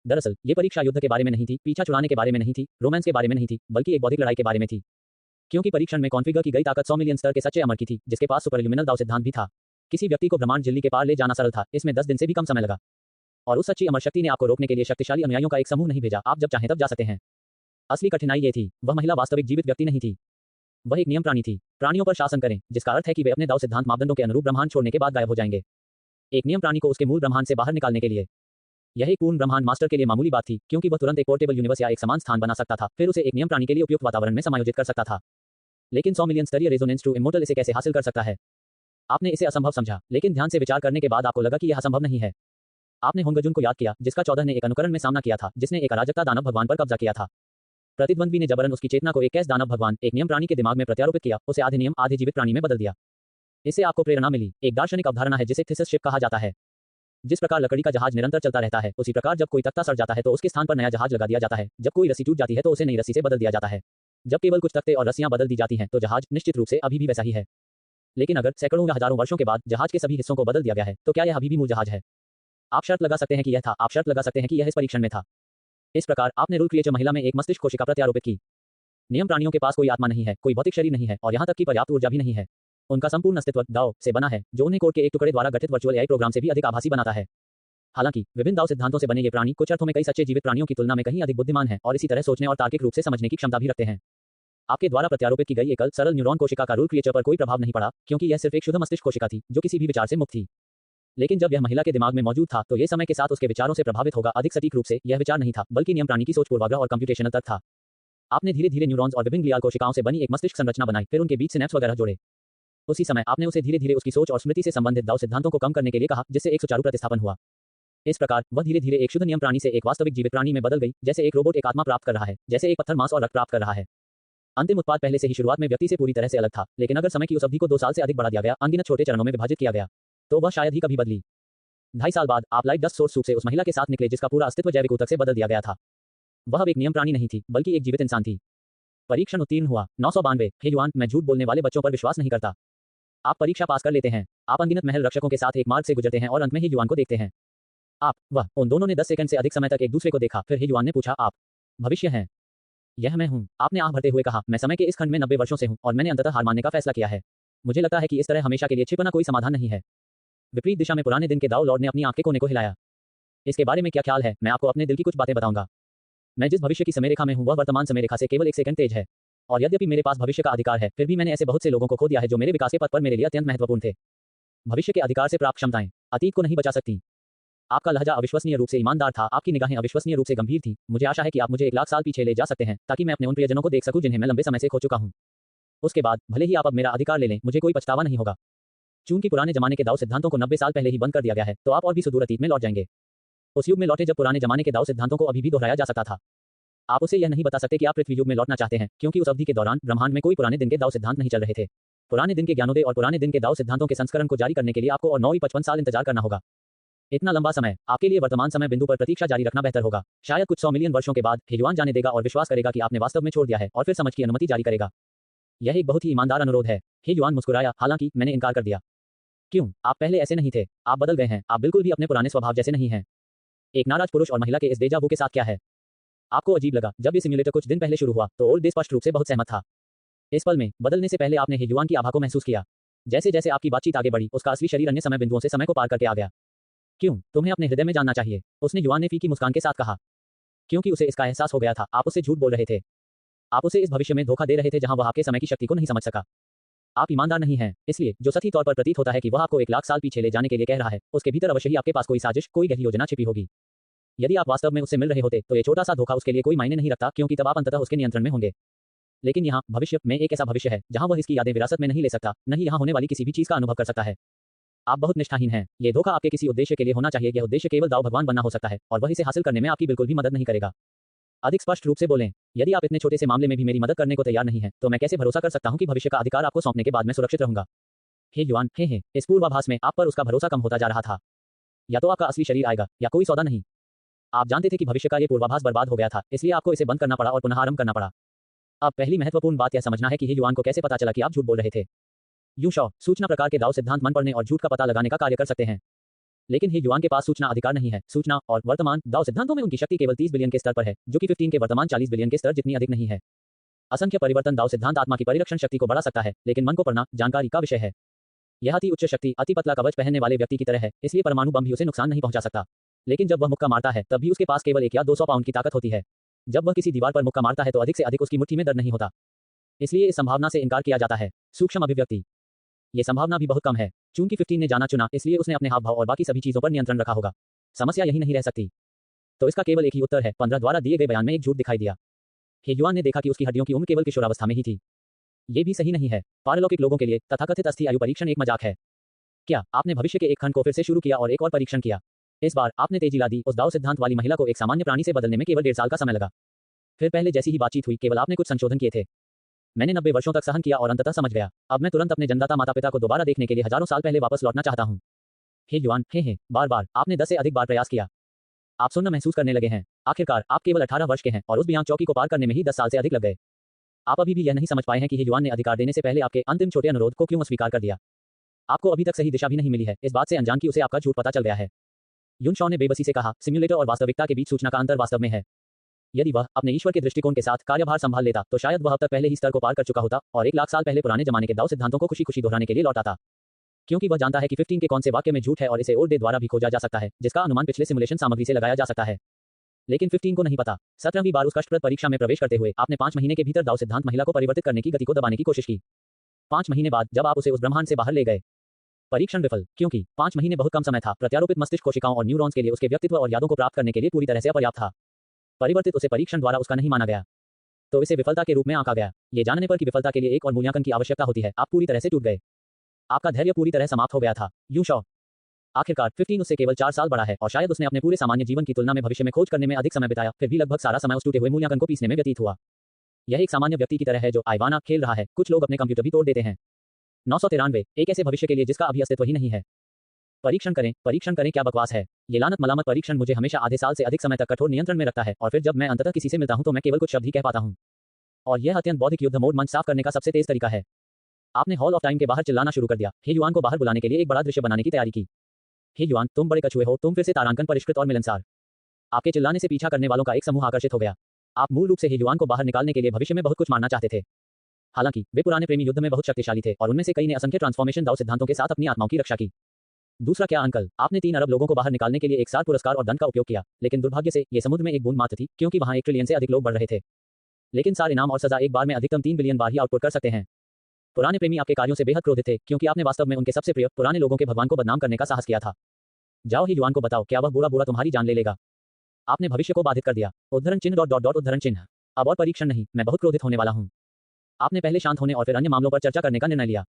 दरअसल ये परीक्षा युद्ध के बारे में नहीं थी, पीछा छुड़ाने के बारे में नहीं थी, रोमांस के बारे में नहीं थी, बल्कि एक बौद्धिक लड़ाई के बारे में थी। क्योंकि परीक्षण में कॉन्फ़िगर की गई ताकत 100 मिलियन स्तर के सच्चे अमर की थी, जिसके पास सुपरल्यूमिनल दाव सिद्धांत भी था। किसी व्यक्ति को ब्रह्मांड झिल्ली के पार ले जाना सरल था, इसमें 10 दिन से भी कम समय लगा। और उस सच्ची अमर शक्ति ने आपको रोकने के लिए शक्तिशाली अनुयायियों का एक समूह नहीं भेजा। आप जब चाहें तब जा सकते हैं। असली कठिनाई ये थी, वह महिला वास्तविक जीवित व्यक्ति नहीं थी। वह एक नियम प्राणी थी। प्राणियों पर शासन करें, जिसका अर्थ है कि वे अपने दाव सिद्धांत मापदंडों के अनुरूप ब्रह्मांड छोड़ने के बाद गायब हो जाएंगे। एक नियम प्राणी को उसके मूल ब्रह्मांड से बाहर निकालने के लिए। यह एक पूर्ण ब्रह्मांड मास्टर के लिए मामूली बात थी, क्योंकि वह तुरंत एक पोर्टेबल यूनिवर्स या एक समान स्थान बना सकता था, फिर उसे एक नियम प्राणी के लिए उपयुक्त वातावरण में समायोजित कर सकता था। लेकिन 100 मिलियन स्तरीय रेजोनेंस टू इमोर्टल इसे कैसे हासिल कर सकता है? आपने इसे असंभव समझा, लेकिन ध्यान से विचार करने के बाद आपको लगा कि यह असंभव नहीं है। आपने होंगजुन को याद किया, जिसका 14 ने एक अनुकरण में सामना किया था, जिसने एक अराजकता दानव भगवान पर कब्जा किया था। प्रतिद्वंद्वी ने जबरन उसकी चेतना को एक कैस दानव भगवान, एक नियम प्राणी के दिमाग में प्रत्यारोपित किया, उसे आधे नियम आधे जीवित प्राणी में बदल दिया। इससे आपको प्रेरणा मिली। एक दार्शनिक अवधारणा है जिसे थीसिस शिप कहा जाता है। जिस प्रकार लकड़ी का जहाज निरंतर चलता रहता है, उसी प्रकार जब कोई तख्ता सड़ जाता है तो उसके स्थान पर नया जहाज लगा दिया जाता है। जब कोई रस्सी टूट जाती है तो उसे नई रस्सी से बदल दिया जाता है। जब केवल कुछ तख्ते और रस्सियां बदल दी जाती हैं तो जहाज निश्चित रूप से अभी भी वैसा ही है। लेकिन अगर सैकड़ों या हजारों वर्षों के बाद जहाज के सभी हिस्सों को बदल दिया गया है, तो क्या यह अभी भी मूल जहाज है? आप शर्त लगा सकते हैं कि यह था, आप शर्त लगा सकते हैं कि यह इस परीक्षण में था। इस प्रकार आपने रूल क्रिएचर महिला में एक मस्तिष्क कोशिका प्रत्यारोपित की। नियम प्राणियों के पास कोई आत्मा नहीं है, कोई भौतिक शरीर नहीं है, और यहां तक कि पर्याप्त ऊर्जा भी नहीं है। उनका संपूर्ण अस्तित्व दाव से बना है, जो उन्हें कोड के एक टुकड़े द्वारा गठित वर्चुअल एआई प्रोग्राम से भी अधिक आभासी बनाता है। हालांकि विभिन्न दाव सिद्धांतों से बने ये प्राणी कुछ अर्थों में कई सच्चे जीवित प्राणियों की तुलना में कहीं अधिक बुद्धिमान हैं और इसी तरह सोचने और तार्किक रूप से समझने की क्षमता भी रखते हैं। आपके द्वारा प्रत्यारोपित की गई एकल सरल न्यूरॉन कोशिका का रूल क्रिएचर पर कोई प्रभाव नहीं पड़ा, क्योंकि यह सिर्फ एक शुद्ध मस्तिष्क कोशिका थी जो किसी भी विचार से मुक्त थी। लेकिन जब यह महिला के दिमाग में मौजूद था, तो यह समय के साथ उसके विचारों से प्रभावित होगा। अधिक सटीक रूप से यह विचार नहीं था, बल्कि नियम प्राणी की सोच, पूर्वाग्रह और कंप्यूटेशनल तर्क था। आपने धीरे धीरे न्यूरॉन्स और विभिन्न ग्लियाल कोशिकाओं से बनी एक मस्तिष्क संरचना बनाई, फिर उनके बीच सिनेप्स वगैरह जोड़े। उसी समय आपने उसे धीरे धीरे उसकी सोच और स्मृति से संबंधित दाव सिद्धांतों को कम करने के लिए कहा, जिससे एक सुचारू प्रतिस्थापन हुआ। इस प्रकार वह धीरे धीरे एक शुद्ध नियम प्राणी से एक वास्तविक जीवित प्राणी में बदल गई, जैसे एक रोबोट एक आत्मा प्राप्त कर रहा है, जैसे एक पत्थर मांस और रक्त प्राप्त कर रहा है। अंतिम उत्पाद पहले से ही शुरुआत में व्यक्ति से पूरी तरह से अलग था, लेकिन अगर समय की उस अवधि को 2 साल से अधिक बढ़ा दिया गया, अनगिनत छोटे चरणों में विभाजित किया गया, तो वह शायद ही कभी बदली। 2.5 साल बाद आप लाइट डस्ट सोर्स सूप से उस महिला के साथ निकले जिसका पूरा अस्तित्व जैविक ऊतक से बदल दिया गया था। वह अब एक नियम प्राणी नहीं थी, बल्कि एक जीवित इंसान थी। परीक्षण उत्तीर्ण हुआ। 992। हे युआन, मैं झूठ बोलने वाले बच्चों पर विश्वास नहीं करता। आप परीक्षा पास कर लेते हैं। आप अनगिनत महल रक्षकों के साथ एक मार्ग से गुजरते हैं और अंत में हे युआन को देखते हैं। उन दोनों ने 10 सेकंड से अधिक समय तक एक दूसरे को देखा। फिर हे युआन ने पूछा, आप भविष्य हैं? यह मैं हूं। आपने आह भरते हुए कहा, मैं समय के इस खंड में 90 वर्षों से हूं और मैंने अंततः हार मानने का फैसला किया है। मुझे लगता है कि इस तरह हमेशा के लिए छिपना कोई समाधान नहीं है। विपरीत दिशा में पुराने दिन के दाव लॉर्ड ने अपनी आंख के कोने को हिलाया। इसके बारे में क्या ख्याल है? मैं आपको अपने दिल की कुछ बातें बताऊंगा। मैं जिस भविष्य की समय रेखा में हूं वह वर्तमान समय रेखा से केवल 1 सेकंड तेज है। और यद्यपि मेरे पास भविष्य का अधिकार है, फिर भी मैंने ऐसे बहुत से लोगों को खो दिया है जो मेरे विकास के पथ पर मेरे लिए अत्यंत महत्वपूर्ण थे। भविष्य के अधिकार से प्राप्त क्षमताएं अतीत को नहीं बचा सकती। आपका लहजा अविश्वसनीय रूप से ईमानदार था, आपकी निगाहें अविश्वसनीय रूप से गंभीर थी। मुझे आशा है कि आप मुझे 1 लाख साल पीछे ले जा सकते हैं, ताकि मैं अपने उन प्रियजनों को देख सकूं जिन्हें मैं लंबे समय से खो चुका हूं। उसके बाद भले ही आप अब मेरा अधिकार ले लें, मुझे कोई पछतावा नहीं होगा। चूंकि पुराने जमाने के दाव सिद्धांतों को 90 साल पहले ही बंद कर दिया गया है, तो आप और भी सुदूर अतीत में लौट जाएंगे। उस युग में लौटे जब पुराने जमाने के दाव सिद्धांतों को अभी भी दोहराया जा सकता था। आप उसे यह नहीं बता सकते कि आप पृथ्वी युग में लौटना चाहते हैं, क्योंकि उस अवधि के दौरान ब्रह्मांड में कोई पुराने दिन के दाव सिद्धांत नहीं चल रहे थे। पुराने दिन के ज्ञानोदय और पुराने दिन के दाव सिद्धांतों के संस्करण को जारी करने के लिए आपको और 9-55 साल इंतजार करना होगा। इतना लंबा समय आपके लिए वर्तमान समय बिंदु पर प्रतीक्षा जारी रखना बेहतर होगा। शायद कुछ 100 मिलियन वर्षों के बाद हे युआन जाने देगा और विश्वास करेगा कि आपने वास्तव में छोड़ दिया है, और फिर समझ की अनुमति जारी करेगा। यह एक बहुत ही ईमानदार अनुरोध है। हे युआन मुस्कुराया, हालांकि मैंने इनकार कर दिया। क्यों? आप पहले ऐसे नहीं थे। आप बदल गए हैं। आप बिल्कुल भी अपने पुराने स्वभाव जैसे नहीं हैं। एक नाराज पुरुष और महिला के इस डेजा वू के साथ क्या है? आपको अजीब लगा जब ये सिम्युलेटर कुछ दिन पहले शुरू हुआ, तो ओल्ड डे स्पष्ट रूप से बहुत सहमत था। इस पल में बदलने से पहले आपने हे युआन की आभा को महसूस किया। जैसे जैसे आपकी बातचीत आगे बढ़ी, उसका असली शरीर अन्य समय बिंदुओं से समय को पार करके आ गया। क्यों? तुम्हें अपने हृदय में जानना चाहिए, उसने युआन ने फीकी मुस्कान के साथ कहा। क्योंकि उसे इसका एहसास हो गया था, आप उससे झूठ बोल रहे थे। आप उसे इस भविष्य में धोखा दे रहे थे जहां वह आपके समय की शक्ति को नहीं समझ सका। आप ईमानदार नहीं हैं, इसलिए जो सही तौर पर प्रतीत होता है कि वह आपको 1 लाख साल पीछे ले जाने के लिए कह रहा है, उसके भीतर अवश्य ही आपके पास कोई साजिश, कोई गहरी योजना छिपी होगी। यदि आप वास्तव में उससे मिल रहे होते, तो ये छोटा सा धोखा उसके लिए कोई मायने नहीं रखता, क्योंकि तब आप अंततः उसके नियंत्रण में होंगे। लेकिन यहाँ भविष्य में एक ऐसा भविष्य है जहाँ वह इसकी यादें विरासत में नहीं ले सकता, नहीं यहाँ होने वाली किसी भी चीज का अनुभव कर सकता है। आप बहुत निष्ठाहीन हैं। ये धोखा आपके किसी उद्देश्य के लिए होना चाहिए। यह उद्देश्य केवल दाव भगवान बनना हो सकता है और वह इसे हासिल करने में आपकी बिल्कुल भी मदद नहीं करेगा। अधिक स्पष्ट रूप से बोलें, यदि आप इतने छोटे से मामले में भी मेरी मदद करने को तैयार नहीं हैं, तो मैं कैसे भरोसा कर सकता हूं कि भविष्य का अधिकार आपको सौंपने के बाद मैं सुरक्षित रहूंगा। हे युआन, हे, इस पूर्वाभास में आप पर उसका भरोसा कम होता जा रहा था। या तो आपका असली शरीर आएगा या कोई सौदा नहीं। आप जानते थे कि भविष्य का ये पूर्वाभास बर्बाद हो गया था, इसलिए आपको इसे बंद करना पड़ा और पुनः आरंभ करना पड़ा। अब पहली महत्वपूर्ण बात यह समझना है कि हे युआन को कैसे पता चला कि आप झूठ बोल रहे थे। यू शॉ, सूचना प्रकार के दाव सिद्धांत मन पढ़ने और झूठ का पता लगाने का कार्य कर सकते हैं, लेकिन हे युआन के पास सूचना अधिकार नहीं है। सूचना और वर्तमान दाव सिद्धांतों में उनकी शक्ति केवल 30 बिलियन के स्तर पर है, जो कि 15 के वर्तमान 40 बिलियन के स्तर जितनी अधिक नहीं है। असंख्य परिवर्तन दाव सिद्धांत आत्मा की परिरक्षण शक्ति को बढ़ा सकता है, लेकिन मन को पढ़ना जानकारी का विषय है। यह अति उच्च शक्ति, अति पतला कवच पहनने वाले व्यक्ति की तरह है, इसलिए परमाणु बम भी उसे नुकसान नहीं पहुंचा सकता। लेकिन जब वह मुक्का मारता है तब भी उसके पास केवल 1 या 200 पाउंड की ताकत होती है। जब वह किसी दीवार पर मुक्का मारता है तो अधिक से अधिक उसकी मुट्ठी में दर्द नहीं होता, इसलिए इस संभावना से इनकार किया जाता है। सूक्ष्म अभिव्यक्ति, ये संभावना भी बहुत कम है। चूंकि 15 ने जाना चुना, इसलिए उसने अपने हाव भाव और बाकी सभी चीजों पर नियंत्रण रखा होगा। समस्या यही नहीं रह सकती। तो इसका केवल एक ही उत्तर है। 15 द्वारा दिए गए बयान में एक झूठ दिखाई दिया। हे युआन ने देखा कि उसकी हड्डियों की उम्र केवल किशोरावस्था में ही थी। ये भी सही नहीं है। पारलौकिक लोगों के लिए तथाकथित अस्थि आयु परीक्षण एक मजाक है। क्या आपने भविष्य के एक खंड को फिर से शुरू किया और एक और परीक्षण किया? इस बार आपने तेजी ला दी। उस दाव सिद्धांत वाली महिला को एक सामान्य प्राणी से बदलने में केवल 1.5 साल का समय लगा। फिर पहले जैसी ही बातचीत हुई, केवल आपने कुछ संशोधन किए थे। मैंने 90 वर्षों तक सहन किया और अंततः समझ गया। अब मैं तुरंत अपने जन्मदाता माता पिता को दोबारा देखने के लिए हजारों साल पहले वापस लौटना चाहता हूँ। हे युआन, हे, बार बार आपने 10 से अधिक बार प्रयास किया। आप सुनना महसूस करने लगे हैं। आखिरकार आप केवल 18 वर्ष के हैं और उस बियांग चौकी को पार करने में ही 10 साल से अधिक लग गए। आप अभी भी यह नहीं समझ पाए हैं कि हे युआन ने अधिकार देने से पहले आपके अंतिम छोटे अनुरोध को क्यों अस्वीकार कर दिया। आपको अभी तक सही दिशा भी नहीं मिली है, इस बात से अनजान कि उसे आपका झूठ पता चल गया है। युन शॉ ने बेबसी से कहा, सिम्युलेटर और वास्तविकता के बीच सूचना का अंतर वास्तव में है। यदि वह अपने ईश्वर के दृष्टिकोण के साथ कार्यभार संभाल लेता तो शायद वह अब तक पहले ही स्तर को पार कर चुका होता और 1 लाख साल पहले पुराने जमाने के दाव सिद्धांतों को खुशी खुशी दोहराने के लिए लौटा था। क्योंकि वह जानता है कि 15 के कौन से वाक्य में झूठ है और इसे ओल्ड डे द्वारा भी खोजा जा सकता है, जिसका अनुमान पिछले सिमुलेशन सामग्री से लगाया जा सकता है। लेकिन 15 को नहीं पता। 17वीं बार उस कष्टप्रद परीक्षा में प्रवेश करते हुए आपने 5 महीने के भीतर दाव सिद्धांत महिला को परिवर्तित करने की गति को दबाने की कोशिश की। 5 महीने बाद जब आप उसे उस ब्रह्मांड से बाहर ले गए, परीक्षण विफल, क्योंकि 5 महीने बहुत कम समय था। प्रत्यारोपित मस्तिष्क कोशिकाओं और न्यूरॉन्स के लिए उसके व्यक्तित्व और यादों को प्राप्त करने के लिए पूरी तरह से अपर्याप्त था। परिवर्तित उसे परीक्षण द्वारा उसका नहीं माना गया, तो इसे विफलता के रूप में आंका गया। ये जानने पर कि विफलता के लिए एक और मूल्यांकन की आवश्यकता होती है, आप पूरी तरह से टूट गए। आपका धैर्य पूरी तरह समाप्त हो गया था। यू शॉ, आखिरकार 15 उससे केवल 4 साल बड़ा है और शायद उसने अपने पूरे सामान्य जीवन की तुलना में भविष्य में खोज करने में अधिक समय बिताया, फिर भी लगभग सारा समय उस टूटे हुए मूल्यांकन को पीसने में व्यतीत हुआ। यह एक सामान्य व्यक्ति की तरह है जो आइवाना खेल रहा है। कुछ लोग अपने कंप्यूटर भी तोड़ देते हैं। 993, एक ऐसे भविष्य के लिए जिसका अभी अस्तित्व ही नहीं है। परीक्षण करें, क्या बकवास है। ये लानत मलामत परीक्षण मुझे हमेशा आधे साल से अधिक समय तक कठोर नियंत्रण में रखता है और फिर जब मैं अंततः किसी से मिलता हूं तो मैं केवल कुछ शब्द ही कह पाता हूं। और यह अत्यंत बौद्धिक युद्ध मोड मंच साफ करने का सबसे तेज तरीका है। आपने हॉल ऑफ टाइम के बाहर चिल्लाना शुरू कर दिया। हे युआन को बाहर बुलाने के लिए एक बड़ा दृश्य बनाने की तैयारी की। हे युआन, तुम बड़े कछुए हो, तुम फिर से तारांकन परिष्कृत और मिलनसार। आपके चिल्लाने से पीछा करने वालों का एक समूह आकर्षित हो गया। आप मूल रूप से हे युआन को बाहर निकालने के लिए भविष्य में बहुत कुछ मानना चाहते थे। हालांकि वे पुराने प्रेमी युद्ध में बहुत शक्तिशाली थे और उनमें से कई ने असंख्य ट्रांसफॉर्मेशन दाव सिद्धांतों के साथ अपनी आत्माओं की रक्षा की। दूसरा क्या अंकल, आपने 3 अरब लोगों को बाहर निकालने के लिए एक साथ पुरस्कार और दंड का उपयोग किया, लेकिन दुर्भाग्य से ये समुद्र में एक बूंद मात्र थी, क्योंकि वहां 1 ट्रिलियन से अधिक लोग बढ़ रहे थे। लेकिन सारे इनाम और सजा एक बार में अधिकतम 3 बिलियन बार ही आउटपुट कर सकते हैं। पुराने प्रेमी आपके कार्यों से बेहद क्रोधित थे, क्योंकि आपने वास्तव में उनके सबसे प्रिय पुराने लोगों के भगवान को बदनाम करने का साहस किया था। जाओ ही युआन को बताओ, क्या वह बूढ़ा बूढ़ा तुम्हारी जान ले लेगा। आपने भविष्य को बाधित कर दिया। उद्धरण चिन्ह डॉट डॉट डॉट उद्धरण चिन्ह। अब और परीक्षण नहीं, मैं बहुत क्रोधित होने वाला हूं। आपने पहले शांत होने और फिर अन्य मामलों पर चर्चा करने का निर्णय लिया।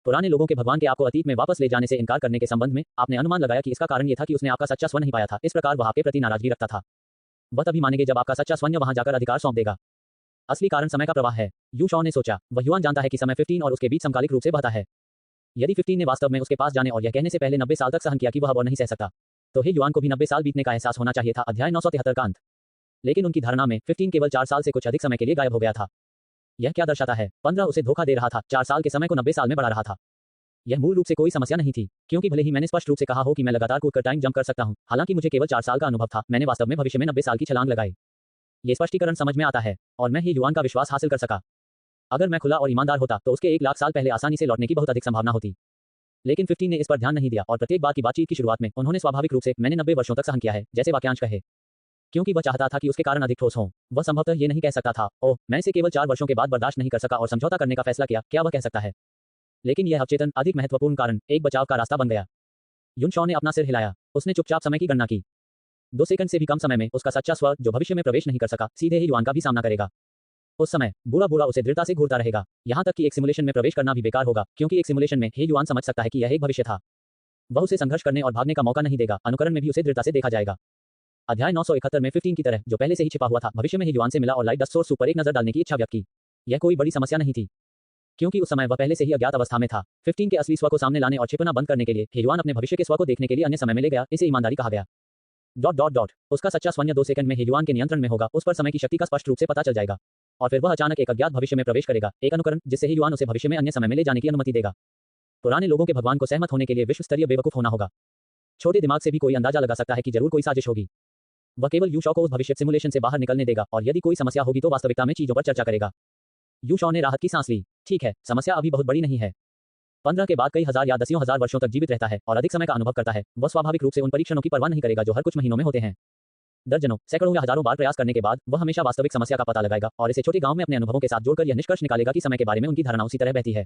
पुराने लोगों के भगवान के आपको अतीत में वापस ले जाने से इनकार करने के संबंध में आपने अनुमान लगाया कि इसका कारण यह था कि उसने आपका सच्चा स्व नहीं पाया था, इस प्रकार वह आपके प्रति नाराजगी रखता था। वह तभी मानेंगे जब आपका सच्चा स्वयं वहां जाकर अधिकार सौंप देगा। असली कारण समय का प्रवाह है। यू शॉ ने सोचा, वह युआन जानता है कि समय 15 और उसके बीच समकालिक रूप से बहता है। यदि 15 ने वास्तव में उसके पास जाने और यह कहने से पहले 90 साल तक सहन किया कि वह अब और नहीं सह सकता, तो हे युआन को भी 90 साल बीतने का एहसास होना चाहिए था। अध्याय 973 का अंत। लेकिन उनकी धारणा में 15 केवल 4 साल से कुछ अधिक समय के लिए गायब हो गया था। यह क्या दर्शाता है? 15 उसे धोखा दे रहा था, 4 साल के समय को 90 साल में बढ़ा रहा था। यह मूल रूप से कोई समस्या नहीं थी, क्योंकि भले ही मैंने स्पष्ट रूप से कहा हो कि मैं लगातार कूदकर टाइम जंप कर सकता हूं, हालांकि मुझे केवल 4 साल का अनुभव था, मैंने वास्तव में भविष्य में 90 साल की छलांग लगाई। ये स्पष्टीकरण समझ में आता है और मैं ही युआन का विश्वास हासिल कर सका। अगर मैं खुला और ईमानदार होता तो उसके 1 लाख साल पहले आसानी से लौटने की बहुत अधिक संभावना होती। लेकिन 15 ने इस पर ध्यान नहीं दिया और प्रत्येक बार की बातचीत की शुरुआत में उन्होंने स्वाभाविक रूप से मैंने 90 वर्षों तक सहन किया है जैसे वाक्यांश कहे, क्योंकि वह चाहता था कि उसके कारण अधिक ठोस हों। वह संभवतः ये नहीं कह सकता था, ओह मैं इसे केवल 4 वर्षों के बाद बर्दाश्त नहीं कर सका और समझौता करने का फैसला किया, क्या वह कह सकता है? लेकिन यह अवचेतन अधिक महत्वपूर्ण कारण एक बचाव का रास्ता बन गया। युन शॉ ने अपना सिर हिलाया। उसने चुपचाप समय की गणना की। 2 सेकंड से भी कम समय में उसका सच्चा स्व, जो भविष्य में प्रवेश नहीं कर सका, सीधे ही युआन का भी सामना करेगा। उस समय बूढ़ा बूढ़ा उसे दृढ़ता से घूरता रहेगा, यहाँ तक कि एक सिमुलेशन में प्रवेश करना भी बेकार होगा, क्योंकि एक सिमुलेशन में हे युआन समझ सकता है कि यह एक भविष्य था। वह उसे संघर्ष करने और भागने का मौका नहीं देगा, अनुकरण में भी उसे दृढ़ता से देखा जाएगा। अध्याय 971 में 15 की तरह जो पहले से ही छिपा हुआ था, भविष्य में हे युआन से मिला और लाइट डस्ट सोर्स पर एक नजर डालने की इच्छा व्यक्त की। यह कोई बड़ी समस्या नहीं थी, क्योंकि उस समय वह पहले से ही अज्ञात अवस्था में था। 15 के असली स्व को सामने लाने और छिपना बंद करने के लिए हे युआन अपने भविष्य के स्व को देखने के लिए अन्य समय में ले गया। इसे ईमानदारी कहा गया। उसका सच्चा स्वन्य 2 सेकंड में हे युआन के नियंत्रण में होगा, उस पर समय की शक्ति का स्पष्ट रूप से पता चल जाएगा, और फिर वह अचानक एक अज्ञात भविष्य में प्रवेश करेगा, एक अनुकरण जिससे हे युआन उसे भविष्य में अन्य समय में ले जाने की अनुमति देगा। पुराने लोगों के भगवान को सहमत होने के लिए विश्व स्तरीय बेवकूफ होना होगा। छोटे दिमाग से भी कोई अंदाजा लगा सकता है कि जरूर कोई साजिश होगी। वह केवल यू शॉ को उस भविष्य सिमुलेशन से बाहर निकलने देगा, और यदि कोई समस्या होगी तो वास्तविकता में चीजों पर चर्चा करेगा। यू शॉ ने राहत की सांस ली। ठीक है, समस्या अभी बहुत बड़ी नहीं है। 15 के बाद कई हजार या दसियों हजार वर्षों तक जीवित रहता है और अधिक समय का अनुभव करता है। वह स्वाभाविक रूप से उन परीक्षणों की परवाह नहीं करेगा जो हर कुछ महीनों में होते हैं। दर्जनों, सैकड़ों या हजारों बार प्रयास करने के बाद वह हमेशा वास्तविक समस्या का पता लगाएगा और इसे छोटे गांव में अपने अनुभवों के साथ जोड़कर यह निष्कर्ष निकालेगा कि समय के बारे में उनकी धारणा उसी तरह बहती है।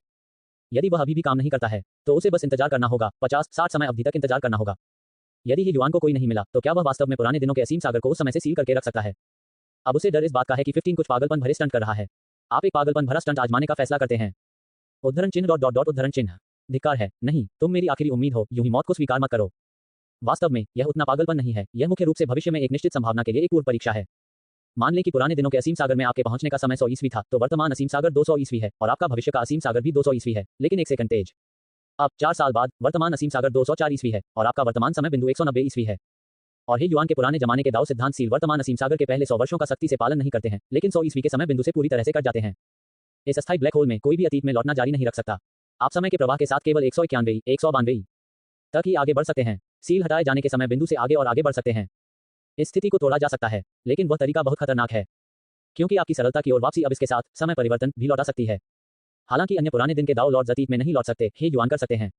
यदि वह अभी भी काम नहीं करता है तो उसे बस इंतजार करना होगा, 50-60 समय अवधि तक इंतजार करना होगा। यदि ही युआन को कोई नहीं मिला तो क्या वह वास्तव में पुराने दिनों के असीम सागर को उस समय से सील करके रख सकता है? अब उसे डर इस बात का है कि 15 कुछ पागलपन भरे स्टंट कर रहा है। आप एक पागलपन भरा स्टंट आजमाने का फैसला करते हैं। उद्धरण चिन्ह उद्धरण चिन्ह। धिक्कार है, नहीं, तुम मेरी आखिरी उम्मीद हो, यूं ही मौत को स्वीकार मत करो। वास्तव में यह उतना पागलपन नहीं है, यह मुख्य रूप से भविष्य में एक निश्चित संभावना के लिए एक पूर्व परीक्षा है। मान लें कि पुराने दिनों के असीम सागर में आपके पहुंचने का समय 100 ईस्वी था, तो वर्तमान असीम सागर 200 ईस्वी है और आपका भविष्य का असीम सागर भी 200 ईस्वी है, लेकिन 1 सेकंड तेज। अब 4 साल बाद वर्तमान असीम सागर 204 ईस्वी है और आपका वर्तमान समय बिंदु 190 ईस्वी है। और हे युआन के पुराने जमाने के दाव सिद्धांत सील वर्तमान असीम सागर के पहले 100 वर्षों का सख्ती से पालन नहीं करते हैं, लेकिन 100 ईस्वी के समय बिंदु से पूरी तरह से कट जाते हैं। इस अस्थायी ब्लैक होल में कोई भी अतीत में लौटना जारी नहीं रख सकता। आप समय के प्रवाह के साथ केवल 191, 192 तक ही आगे बढ़ सकते हैं। सील हटाए जाने के समय बिंदु से आगे और आगे बढ़ सकते हैं। इस स्थिति को तोड़ा जा सकता है, लेकिन वह तरीका बहुत खतरनाक है, क्योंकि आपकी सरलता की ओर वापसी अब इसके साथ समय परिवर्तन भी लौटा सकती है। हालांकि अन्य पुराने दिन के दाव लॉर्ड्स अतीत में नहीं लौट सकते, हे युआन कर सकते हैं।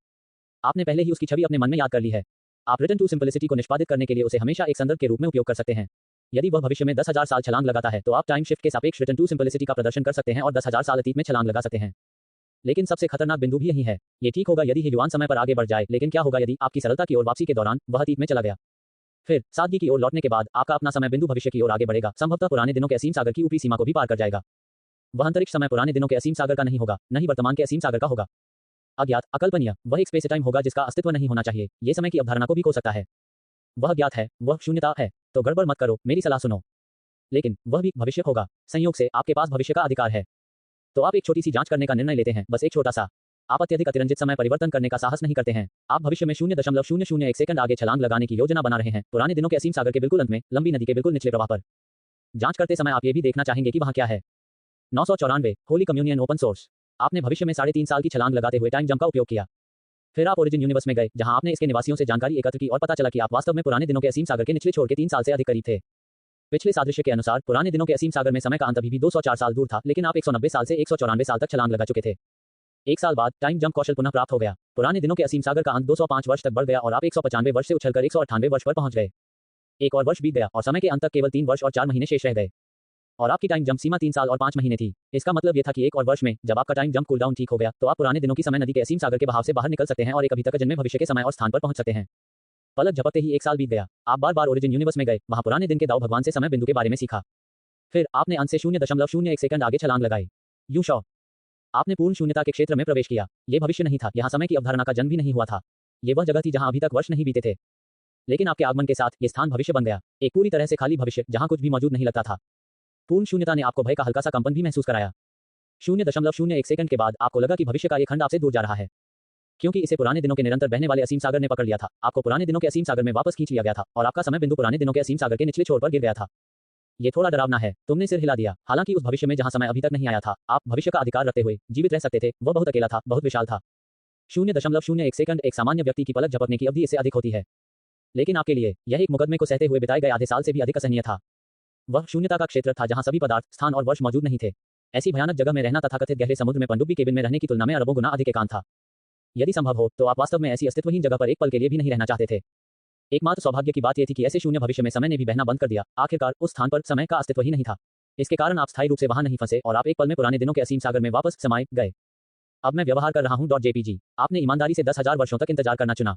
आपने पहले ही उसकी छवि अपने मन में याद कर ली है। आप रिटर्न टू सिंपलिसिटी को निष्पादित करने के लिए उसे हमेशा एक संदर्भ के रूप में उपयोग कर सकते हैं। यदि वह भविष्य में 10,000 साल छलांग लगाता है तो आप टाइम शिफ्ट के सापेक्ष रिटर्न टू सिंपलिसिटी का प्रदर्शन कर सकते हैं और 10,000 साल अतीत में छलांग लगा सकते हैं। लेकिन सबसे खतरनाक बिंदु भी यही है। ये ठीक होगा यदि हे युआन समय पर आगे बढ़ जाए, लेकिन क्या होगा यदि आपकी सरलता की ओर वापसी के दौरान वह अतीत में चला गया? फिर सादगी की ओर लौटने के बाद आपका अपना समय बिंदु भविष्य की ओर आगे बढ़ेगा, संभवतः पुराने दिनों के असीम सागर की ऊपरी सीमा को भी पार कर जाएगा। वह अंतरिक्ष समय पुराने दिनों के असीम सागर का नहीं होगा, न ही वर्तमान के असीम सागर का होगा। अज्ञात, अकल्पनीय, वह एक स्पेस टाइम होगा जिसका अस्तित्व नहीं होना चाहिए। ये समय की अवधारणा को भी खो सकता है। वह ज्ञात है, वह शून्यता है। तो गड़बड़ मत करो, मेरी सलाह सुनो। लेकिन वह भी भविष्य होगा। संयोग से आपके पास भविष्य का अधिकार है। तो आप एक छोटी सी जांच करने का निर्णय लेते हैं, बस एक छोटा सा। आप अत्यधिक अतिरंजित समय परिवर्तन करने का साहस नहीं करते हैं। आप भविष्य में 0.001 सेकंड आगे छलांग लगाने की योजना बना रहे हैं, पुराने दिनों के असीम सागर के बिल्कुल अंत में, लंबी नदी के बिल्कुल निचले प्रवाह पर। जांच करते समय आप ये भी देखना चाहेंगे कि वहां क्या है। 994 होली कम्युनियन ओपन सोर्स। आपने भविष्य में 3.5 साल की छलांग लगाते हुए टाइम जंप का उपयोग किया। फिर आप ओरिजिन यूनिवर्स में गए, जहां आपने इसके निवासियों से जानकारी एकत्र की और पता चला कि आप वास्तव में पुराने दिनों के असीम सागर के निचले छोर के 3 साल से अधिक करीब थे। पिछले सादृश्य के अनुसार पुराने दिनों के असीम सागर में समय का अंत अभी भी 204 साल दूर था, लेकिन आप 190 साल से 194 साल तक छलांग लगा चुके थे। 1 साल बाद टाइम जंप कौशल पुनः प्राप्त हो गया। पुराने दिनों के असीम सागर का अंत 205 वर्ष तक बढ़ गया और आप 195 वर्ष से उछलकर 198 वर्ष पर पहुंच गए। एक और वर्ष बीत गया और समय के अंत तक केवल 3 वर्ष और 4 महीने शेष रह गए। और आपकी टाइम जंप सीमा 3 साल और 5 महीने थी। इसका मतलब यह था कि एक और वर्ष में जब आपका टाइम जंप कूलडाउन ठीक हो गया, तो आप पुराने दिनों की समय नदी के असीम सागर के बहाव से बाहर निकल सकते हैं और एक अभी तक अजन्मे भविष्य के समय और स्थान पर पहुंच सकते हैं। पलक झपकते ही 1 साल बीत गया। आप बार-बार ओरिजिन यूनिवर्स में गए, वहां पुराने दिन के दाव भगवान से समय बिंदु के बारे में सीखा। फिर आपने अंत से 0.01 सेकंड आगे छलांग लगाई। यू शॉ, आपने पूर्ण शून्यता के क्षेत्र में प्रवेश किया। यह भविष्य नहीं था, यहाँ समय की अवधारणा का जन्म भी नहीं हुआ था। ये वह जगह थी जहां अभी तक वर्ष नहीं बीते थे। लेकिन आपके आगमन के साथ ये स्थान भविष्य बन गया, एक पूरी तरह से खाली भविष्य जहां कुछ भी मौजूद नहीं लगता था। पूर्ण शून्यता ने आपको भय का हल्का सा कंपन भी महसूस कराया। 0.01 सेकंड के बाद आपको लगा कि भविष्य का एक खंड आपसे दूर जा रहा है, क्योंकि इसे पुराने दिनों के निरंतर बहने वाले असीम सागर ने पकड़ लिया था। आपको पुराने दिनों के असीम सागर में वापस खींच लिया गया था और आपका समय बिंदु पुराने दिनों के असीम सागर के निचले छोर पर गिर गया था। ये थोड़ा डरावना है। तुमने सिर हिला दिया। हालांकि उस भविष्य में जहां समय अभी तक नहीं आया था, आप भविष्य का अधिकार रखते हुए जीवित रह सकते थे। वह बहुत अकेला था, बहुत विशाल था। 0.01 सेकंड एक सामान्य व्यक्ति की पलक झपकने की अवधि इससे अधिक होती है, लेकिन आपके लिए यह एक मुकदमे को सहते हुए बिताए गए आधे साल से भी अधिक असहनीय था। वह शून्यता का क्षेत्र था जहां सभी पदार्थ, स्थान और वर्ष मौजूद नहीं थे। ऐसी भयानक जगह में रहना तथाकथित गहरे समुद्र में पनडुब्बी केबिन में रहने की तुलना में अरबों गुना अधिक एकांत था। यदि संभव हो तो आप वास्तव में ऐसी अस्तित्वहीन जगह पर एक पल के लिए भी नहीं रहना चाहते थे। एकमात्र सौभाग्य की बात यह थी कि ऐसे शून्य भविष्य में समय ने भी बहना बंद कर दिया। आखिरकार उस स्थान पर समय का अस्तित्व ही नहीं था। इसके कारण आप स्थायी रूप से वहां नहीं फंसे और आप एक पल में पुराने दिनों के असीम सागर में वापस समाये गए। अब मैं व्यवहार कर रहा हूं .jpg। आपने ईमानदारी से 10,000 वर्षों तक इंतजार करना चुना।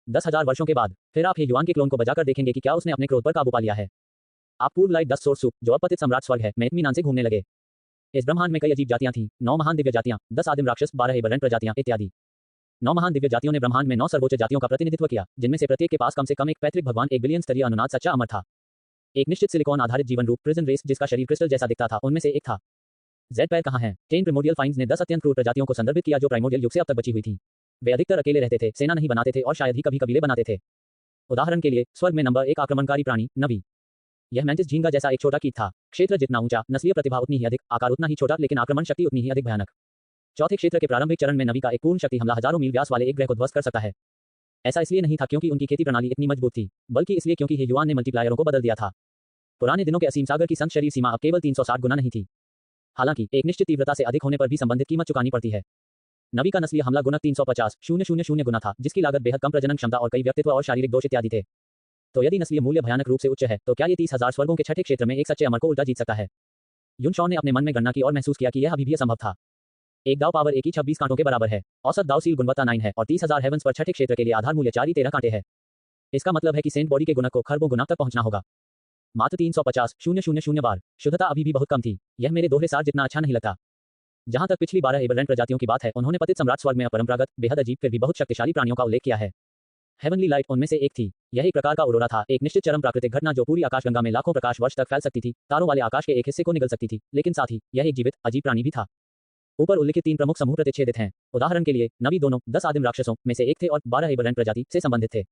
10,000 वर्षों के बाद फिर आप हे युआन के क्लोन को बजाकर देखेंगे कि क्या उसने अपने क्रोध पर काबू पा लिया है। आप पूर्व लाइट 10 सोर्स सूप, जो अपतित सम्राट स्वर्ग है, में इत्मीनान से घूमने लगे। इस ब्रह्मांड में कई अजीब जातियां थीं, 9 महान दिव्य जातियां, 10 आदिम राक्षस, 12 एबररेंट प्रजातियां इत्यादि। 9 महान दिव्य जातियों ने ब्रह्मांड में 9 सर्वोच्च जातियों का प्रतिनिधित्व किया, जिनमें से प्रत्येक के पास कम से कम एक पैतृक भगवान, एक बिलियन स्तरीय अनुनाद सच्चा अमर था। एक निश्चित सिलिकॉन आधारित जीवन रूप प्रिजन रेस जिसका शरीर क्रिस्टल जैसा दिखता था, उनमें से एक था। जेड पैर कहाँ हैं? 10 प्रिमोडियल फाइंड्स ने 10 अत्यंत क्रूर प्रजातियों को संदर्भित किया जो प्राइमोडियल युग से अब तक बची हुई थी। वे अधिकतर अकेले रहते थे, सेना नहीं बनाते थे और शायद ही कभी कबीले बनाते थे। उदाहरण के लिए, स्वर्ग में नंबर 1 आक्रमणकारी प्राणी नवी। यह मैंटिस झींगा जैसा एक छोटा कीट था। क्षेत्र जितना ऊंचा, नस्लीय प्रतिभा उतनी ही अधिक, आकार उतना ही छोटा, लेकिन आक्रमण शक्ति उतनी ही अधिक भयानक। चौथे क्षेत्र के प्रारंभिक चरण में नवी का एक पूर्ण शक्ति हमला हजारों मील व्यास वाले एक ग्रह को ध्वस्त कर सकता है। ऐसा इसलिए नहीं था क्योंकि उनकी खेती प्रणाली इतनी मजबूत थी, बल्कि इसलिए क्योंकि हे युआन ने मल्टीप्लायरों को बदल दिया था। पुराने दिनों के असीम सागर की संत शरीर सीमा अब केवल 360 गुना नहीं थी। हालांकि एक निश्चित तीव्रता से अधिक होने पर भी संबंधित कीमत चुकानी पड़ती है। नवी का नस्लीय हमला गुणक 350,000 गुना था, जिसकी लागत बेहद कम प्रजनन क्षमता और कई व्यक्तित्व और शारीरिक दोष इत्यादि थे। तो यदि नस्लीय मूल्य भयानक रूप से उच्च है, तो क्या ये 30,000 स्वर्गों के छठे क्षेत्र में एक सच्चे अमर को उल्टा जीत सकता है? युन शॉ ने अपने मन में गणना की और महसूस किया कि यह अभी भी असंभव था। एक दाव पावर 1 ही 26 कांटों के बराबर है। औसत दाव सील गुणवत्ता 9 है और 30,000 हेवंस पर छठे क्षेत्र के लिए आधार मूल्य 4 ही 13 कांटे है। इसका मतलब है कि सेंट बॉडी के गुणक को खरबों गुना तक पहुंचना होगा। मात्र 350,000 बार। शुद्धता अभी भी बहुत कम थी। यह मेरे दोहरे सार जितना अच्छा नहीं लगता। जहां तक पिछली 12 एबररेंट प्रजातियों की बात है, उन्होंने पतित सम्राट स्वर्ग में अपरंपरागत, बेहद अजीब फिर भी बहुत शक्तिशाली प्राणियों का उल्लेख किया है। हेवनली लाइट उनमें से एक थी। यह एक प्रकार का औरोरा था, एक निश्चित चरम प्राकृतिक घटना जो पूरी आकाशगंगा में लाखों प्रकाश वर्ष तक फैल सकती थी, तारों वाले आकाश के एक हिस्से को निगल सकती थी, लेकिन साथ ही यह एक जीवित अजीब प्राणी भी था। ऊपर उल्लिखित 3 प्रमुख समूह प्रतिच्छेदित हैं। उदाहरण के लिए, नवी दोनों 10 आदिम राक्षसों में से एक थे और 12 एबररेंट प्रजाति से संबंधित थे।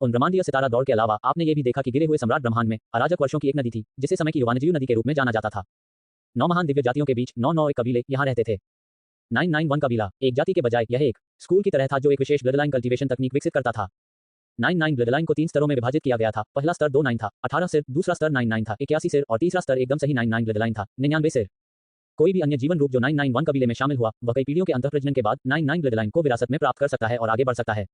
उन ब्रह्मांडीय सितारा दौड़ के अलावा आपने ये भी देखा कि गिरे हुए सम्राट ब्रह्मांड में अराजक वर्षों की एक नदी थी, जिसे समय की युवानजीव नदी के रूप में जाना जाता था। 9 महान दिव्य जातियों के बीच 9 कबीले यहाँ रहते थे। 991 कबीला एक जाति के बजाय यह एक स्कूल की तरह था जो एक विशेष ब्लडलाइन कल्टीवेशन तकनीक विकसित करता था। 99 ब्लडलाइन को 3 स्तरों में विभाजित किया गया था। पहला स्तर 29 था, 18 सिर, दूसरा स्तर 99 था, 81 सिर और तीसरा स्तर एकदम सही 99 ब्लडलाइन था, 99 सिर। कोई भी अन्य जीवन रूप जो 991 कबीले में शामिल हुआ, वह कई पीढ़ियों के अंतःप्रजनन के बाद 99 ब्लडलाइन को विरासत में प्राप्त कर सकता है और आगे बढ़ सकता है।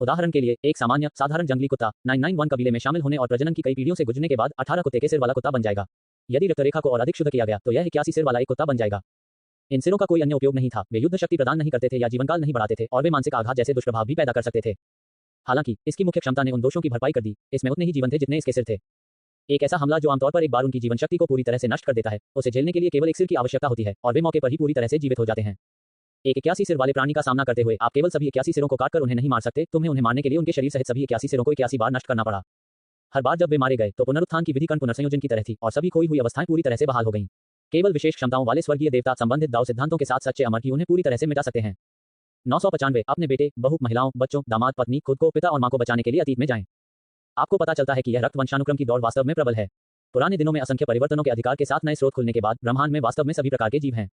उदाहरण के लिए, एक सामान्य साधारण जंगली कुत्ता 991 कबीले में शामिल होने और प्रजनन की कई पीढ़ियों से गुजरने के बाद 18 कुत्ते के सिर वाला कुत्ता बन जाएगा। यदि रक्तरेखा को और अधिक शुद्ध किया गया तो यह 81 सिर वाला एक कुत्ता बन जाएगा। इन सिरों का कोई अन्य उपयोग नहीं था, वे युद्ध शक्ति प्रदान नहीं करते थे या जीवनकाल नहीं बढ़ाते थे और वे मानसिक आघात जैसे दुष्प्रभाव भी पैदा कर सकते थे। हालांकि इसकी मुख्य क्षमता ने उन दोषों की भरपाई कर दी। इसमें उतने ही जीवन थे जितने इसके सिर थे। एक ऐसा हमला जो आमतौर पर एक बार उनकी जीवन शक्ति को पूरी तरह से नष्ट कर देता है, उसे झेलने के लिए केवल एक सिर की आवश्यकता होती है और वे मौके पर ही पूरी तरह से जीवित हो जाते हैं। एक 81 सिर वाले प्राणी का सामना करते हुए आप केवल सभी 81 सिरों को काटकर उन्हें नहीं मार सकते, तुम्हें उन्हें मारने के लिए उनके शरीर सहित सभी 81 सिरों को 81 बार नष्ट करना पड़ा। हर बार जब वे मारे गए तो पुनरुत्थान की विधि कण पुनर्संयोजन की तरह थी और सभी खोई हुई अवस्थाएं पूरी तरह से बहाल हो गईं। केवल विशेष क्षमताओं वाले स्वर्गीय देवता संबंधित दाव सिद्धांतों के साथ सच्चे अमर ही उन्हें पूरी तरह से मिटा सकते हैं। 995 अपने बेटे, बहू, महिलाओं, बच्चों, दामाद, पत्नी, खुद को, पिता और मां को बचाने के लिए अतीत में जाएं। आपको पता चलता है कि यह रक्त वंशानुक्रम की दौड़ वास्तव में प्रबल है। पुराने दिनों में असंख्य परिवर्तनों के अधिकार के साथ नए स्रोत खुलने के बाद ब्रह्मांड में वास्तव में सभी प्रकार के जीव हैं।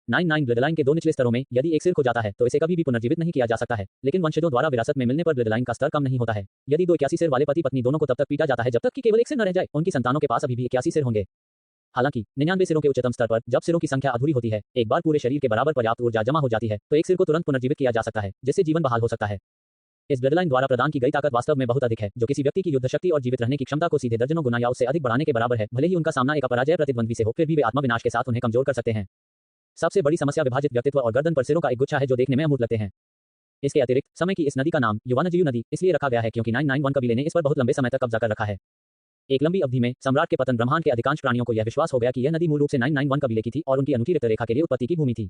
99 ब्लडलाइन के 2 निचले स्तरों में यदि एक सिर खो जाता है तो इसे कभी भी पुनर्जीवित नहीं किया जा सकता है, लेकिन वंशजों द्वारा विरासत में मिलने पर ब्लडलाइन का स्तर कम नहीं होता है। यदि 2 81 सिर वाले पति पत्नी दोनों को तब तक पीटा जाता है जब तक कि केवल एक सिर न रह जाए, उनकी संतानों के पास अभी भी 81 सिर होंगे। हालांकि 99 सिरों के उच्चतम स्तर पर जब सिरों की संख्या अधूरी होती है, एक बार पूरे शरीर के बराबर पर्याप्त ऊर्जा जमा हो जाती है, तो एक सिर को तुरंत पुनर्जीवित किया जा सकता है, जिससे जीवन बहाल हो सकता है। इस ब्लडलाइन द्वारा प्रदान की गई ताकत वास्तव में बहुत अधिक है, जो किसी व्यक्ति की युद्ध शक्ति और जीवित रहने की क्षमता को सीधे दर्जनों गुना या उससे अधिक बढ़ाने के बराबर है। भले ही उनका सामना एक अपराजय प्रतिद्वंद्वी से हो, फिर भी वे आत्मविनाश के साथ उन्हें कमजोर कर सकते हैं। सबसे बड़ी समस्या विभाजित व्यक्तित्व और गर्दन पर सिरों का एक गुच्छा है जो देखने में अमूर्त लगते हैं। इसके अतिरिक्त समय की इस नदी का नाम युवानजीव नदी इसलिए रखा गया है क्योंकि 991 कबीले ने इस पर बहुत लंबे समय तक कब्जा कर रखा है। एक लंबी अवधि में सम्राट के पतन ब्रह्मांड के अधिकांश प्राणियों को यह विश्वास हो गया कि यह नदी मूल रूप से 991 कबीले की थी और उनकी अनूठी रक्तरेखा के लिए उत्पत्ति की भूमि थी।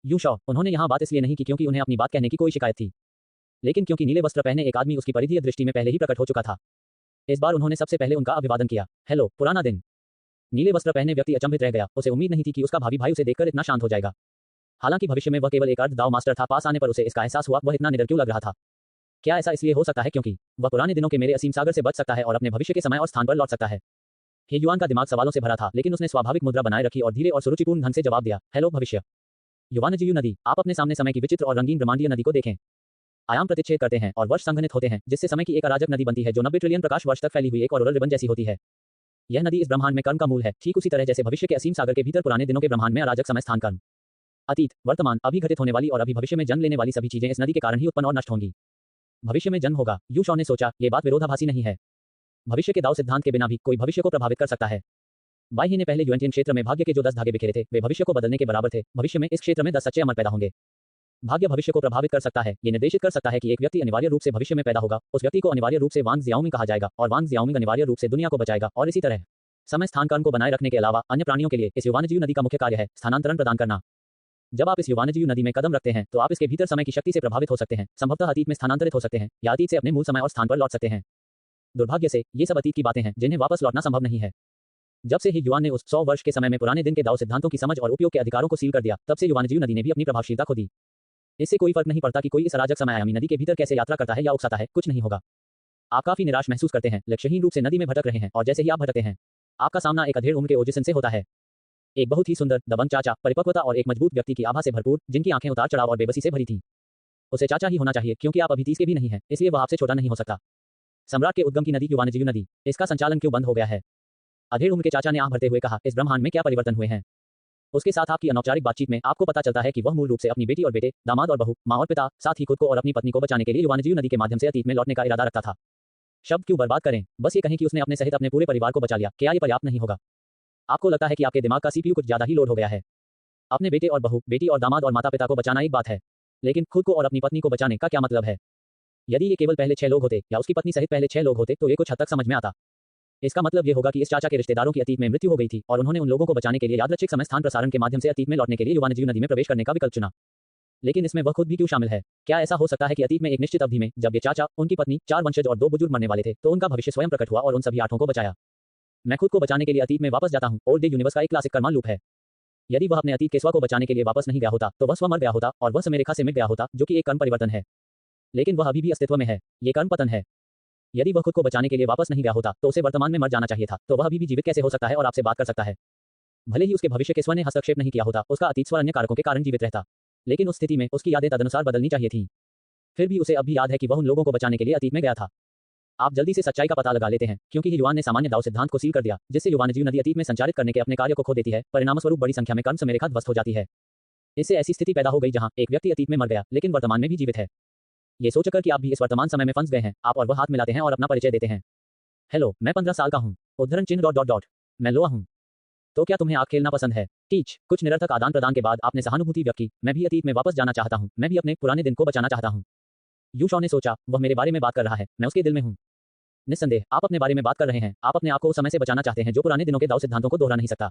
यू शॉ उन्होंने यहाँ बात इसलिए नहीं की क्योंकि उन्हें अपनी बात कहने की कोई शिकायत थी, लेकिन क्योंकि नीले वस्त्र पहने एक आदमी उसकी परिधीय दृष्टि में पहले ही प्रकट हो चुका था। इस बार उन्होंने सबसे पहले उनका अभिवादन किया। हेलो, पुराना दिन। नीले वस्त्र पहने व्यक्ति अचंभित रह गया। उसे उम्मीद नहीं थी कि उसका भावी भाई उसे देखकर इतना शांत हो जाएगा। हालांकि भविष्य में वह केवल एक अर्ध दाव मास्टर था, पास आने पर उसे इसका एहसास हुआ वह इतना निडर क्यों लग रहा था। क्या ऐसा इसलिए हो सकता है क्योंकि वह पुराने दिनों के मेरे असीम सागर से बच सकता है और अपने भविष्य के समय और स्थान पर लौट सकता है। हे युआन का दिमाग सवालों से भरा था, लेकिन उसने स्वाभाविक मुद्रा बनाए रखी और धीरे और सुरुचिपूर्ण ढंग से जवाब दिया। हेलो भविष्य। युवानजीव नदी, आप अपने सामने समय की विचित्र और रंगीन ब्रह्मांडीय नदी को देखें। आयाम प्रतिच्छेद करते हैं और वर्ष संघनित होते हैं, जिससे समय की एक अराजक नदी बनती है जो 90 ट्रिलियन प्रकाश वर्ष तक फैली हुई एक ऑरोरल रिबन जैसी होती है। यह नदी इस ब्रह्मांड में कर्म का मूल है, ठीक उसी तरह जैसे भविष्य के असीम सागर के भीतर पुराने दिनों के ब्रह्मांड में अराजक समय स्थान कर्म। अतीत, वर्तमान, अभी घटित होने वाली और अभी भविष्य में जन्म लेने वाली सभी चीजें इस नदी के कारण ही उत्पन्न और नष्ट होंगी। भविष्य में जन्म होगा। यू शॉ ने सोचा, ये बात विरोधाभासी नहीं है। भविष्य के दाव सिद्धांत के बिना भी कोई भविष्य को प्रभावित कर सकता है। बाई ने पहले यूएनटीएन क्षेत्र में भाग्य के जो 10 धागे बिखेरे थे वे भविष्य को बदलने के बराबर थे। भविष्य में इस क्षेत्र में 10 सच्चे अमर पैदा होंगे। भाग्य भविष्य को प्रभावित कर सकता है, ये निर्देशित कर सकता है कि एक व्यक्ति अनिवार्य रूप से भविष्य में पैदा होगा, उस व्यक्ति को अनिवार्य रूप से वांग जियाओमिंग कहा जाएगा और वांग जियाओमिंग अनिवार्य रूप से दुनिया को बचाएगा और इसी तरह। समय स्थान कर्म को बनाए रखने के अलावा अन्य प्राणियों के लिए इस युवानजीव नदी का मुख्य कार्य है स्थानांतरण प्रदान करना। जब आप इस युवानजीव नदी में कदम रखते हैं तो आप इसके भीतर समय की शक्ति से प्रभावित हो सकते हैं, संभवतः अतीत में स्थानांतरित हो सकते हैं या अतीत से अपने मूल समय और स्थान पर लौट सकते हैं। दुर्भाग्य से ये सब अतीत की बातें हैं जिन्हें वापस लौटना संभव नहीं है। जब से ही युवान ने उस 100 वर्ष के समय में पुराने दिन के दाव सिद्धांतों की समझ और उपयोग के अधिकारों को सील कर दिया, तब से युवानजीव नदी ने भी अपनी प्रभावशीलता खो दी। इससे कोई फर्क नहीं पड़ता कि कोई इस अराजक समयायामी नदी के भीतर कैसे यात्रा करता है या उकसाता है, कुछ नहीं होगा। आप काफी निराश महसूस करते हैं, लक्ष्यहीन रूप से नदी में भटक रहे हैं, और जैसे ही आप भटकते हैं आपका सामना एक अधेड़ उम्र के ओजिसन से होता है। एक बहुत ही सुंदर, दबंग चाचा, परिपक्वता और एक मजबूत व्यक्ति की आभा से भरपूर, जिनकी आंखें उतार चढ़ाव और बेबसी से भरी थीं। उसे चाचा ही होना चाहिए क्योंकि आप अभी 30 के भी नहीं हैं, इसलिए वह आपसे छोटा नहीं हो सकता। सम्राट के उद्गम की नदी युवानजीव नदी, इसका संचालन क्यों बंद हो गया है? अधेड़ उम्र के चाचा ने आह भरते हुए कहा, इस ब्रह्मांड में क्या परिवर्तन हुए हैं? उसके साथ आपकी अनौपचारिक बातचीत में आपको पता चलता है कि वह मूल रूप से अपनी बेटी और बेटे, दामाद और बहू, माँ और पिता, साथ ही खुद को और अपनी पत्नी को बचाने के लिए युवानजीव नदी के माध्यम से अतीत में लौटने का इरादा रखता था। शब्द क्यों बर्बाद करें, बस ये कहें कि उसने अपने सहित अपने पूरे परिवार को बचा लिया। क्या ये पर्याप्त नहीं होगा? आपको लगता है कि आपके दिमाग का सीपीयू कुछ ज्यादा ही लोड हो गया है। अपने बेटे और बहू, बेटी और दामाद और माता पिता को बचाना एक बात है, लेकिन खुद को और अपनी पत्नी को बचाने का क्या मतलब है? यदि ये केवल पहले 6 लोग होते या उसकी पत्नी सहित पहले 6 लोग होते तो ये कुछ हद तक समझ में आता। इसका मतलब ये होगा कि इस चाचा के रिश्तेदारों की अतीत में मृत्यु हो गई थी और उन्होंने उन लोगों को बचाने के लिए यादृच्छिक समय स्थान प्रसारण के माध्यम से अतीत में लौटने के लिए युवानजीव नदी में प्रवेश करने का विकल्प चुना। लेकिन इसमें वह खुद भी क्यों शामिल है? क्या ऐसा हो सकता है कि अतीत में एक निश्चित अवधि में जब ये चाचा, उनकी पत्नी, 4 वंशज और 2 बुजुर्ग मरने वाले थे तो उनका भविष्य स्वयं प्रकट हुआ और उन सभी 8 को बचाया? मैं खुद को बचाने के लिए अतीत में वापस जाता हूं, ओल्ड डे यूनिवर्स का एक क्लासिक कर्मा लूप है। यदि वह अपने अतीत के स्व को बचाने के लिए वापस नहीं गया होता तो वह स्व मर गया होता और वह समय रेखा से मिट गया होता, जो कि एक कर्म परिवर्तन है। लेकिन वह अभी भी अस्तित्व में है, ये कर्म पतन है। यदि वह खुद को बचाने के लिए वापस नहीं गया होता तो उसे वर्तमान में मर जाना चाहिए था, तो वह अभी भी जीवित कैसे हो सकता है और आपसे बात कर सकता है? भले ही उसके भविष्य के स्व ने हस्तक्षेप नहीं किया होता, उसका अतीत स्व अन्य कारकों के कारण जीवित रहता, लेकिन उस स्थिति में उसकी यादें तदनुसार बदलनी चाहिए थीं। फिर भी उसे अब भी याद है कि वह उन लोगों को बचाने के लिए अतीत में गया था। आप जल्दी से सच्चाई का पता लगा लेते हैं क्योंकि युवान ने सामान्य दाव सिद्धांत को सील कर दिया, जिससे युवानजीव नदी अतीत में संचारित करने के अपने कार्य को खो देती है। परिणामस्वरूप बड़ी संख्या में कर्म समरेखा ध्वस्त हो जाती है। इससे ऐसी स्थिति पैदा हो गई जहां एक व्यक्ति अतीत में मर गया लेकिन वर्तमान में भी जीवित है। ये सोचकर कि आप भी इस वर्तमान समय में फंस गए हैं, आप और वह हाथ मिलाते हैं और अपना परिचय देते हैं। हेलो, मैं 15 साल का हूँ। उद्धरण चिन्ह डॉट डॉट डॉट। मैं लोआ हूँ। तो क्या तुम्हें आग खेलना पसंद है? टीच। कुछ निरर्थक आदान प्रदान के बाद आपने सहानुभूति व्यक्त की। मैं भी अतीत में वापस जाना चाहता हूँ, मैं भी अपने पुराने दिन को बचाना चाहता हूँ। यूशॉ ने सोचा, वह मेरे बारे में बात कर रहा है, मैं उसके दिल में हूँ। निस्संदेह आप अपने बारे में बात कर रहे हैं, आप अपने आप को उस समय से बचाना चाहते हैं जो पुराने दिनों के दाव सिद्धांतों को दोहरा नहीं सकता।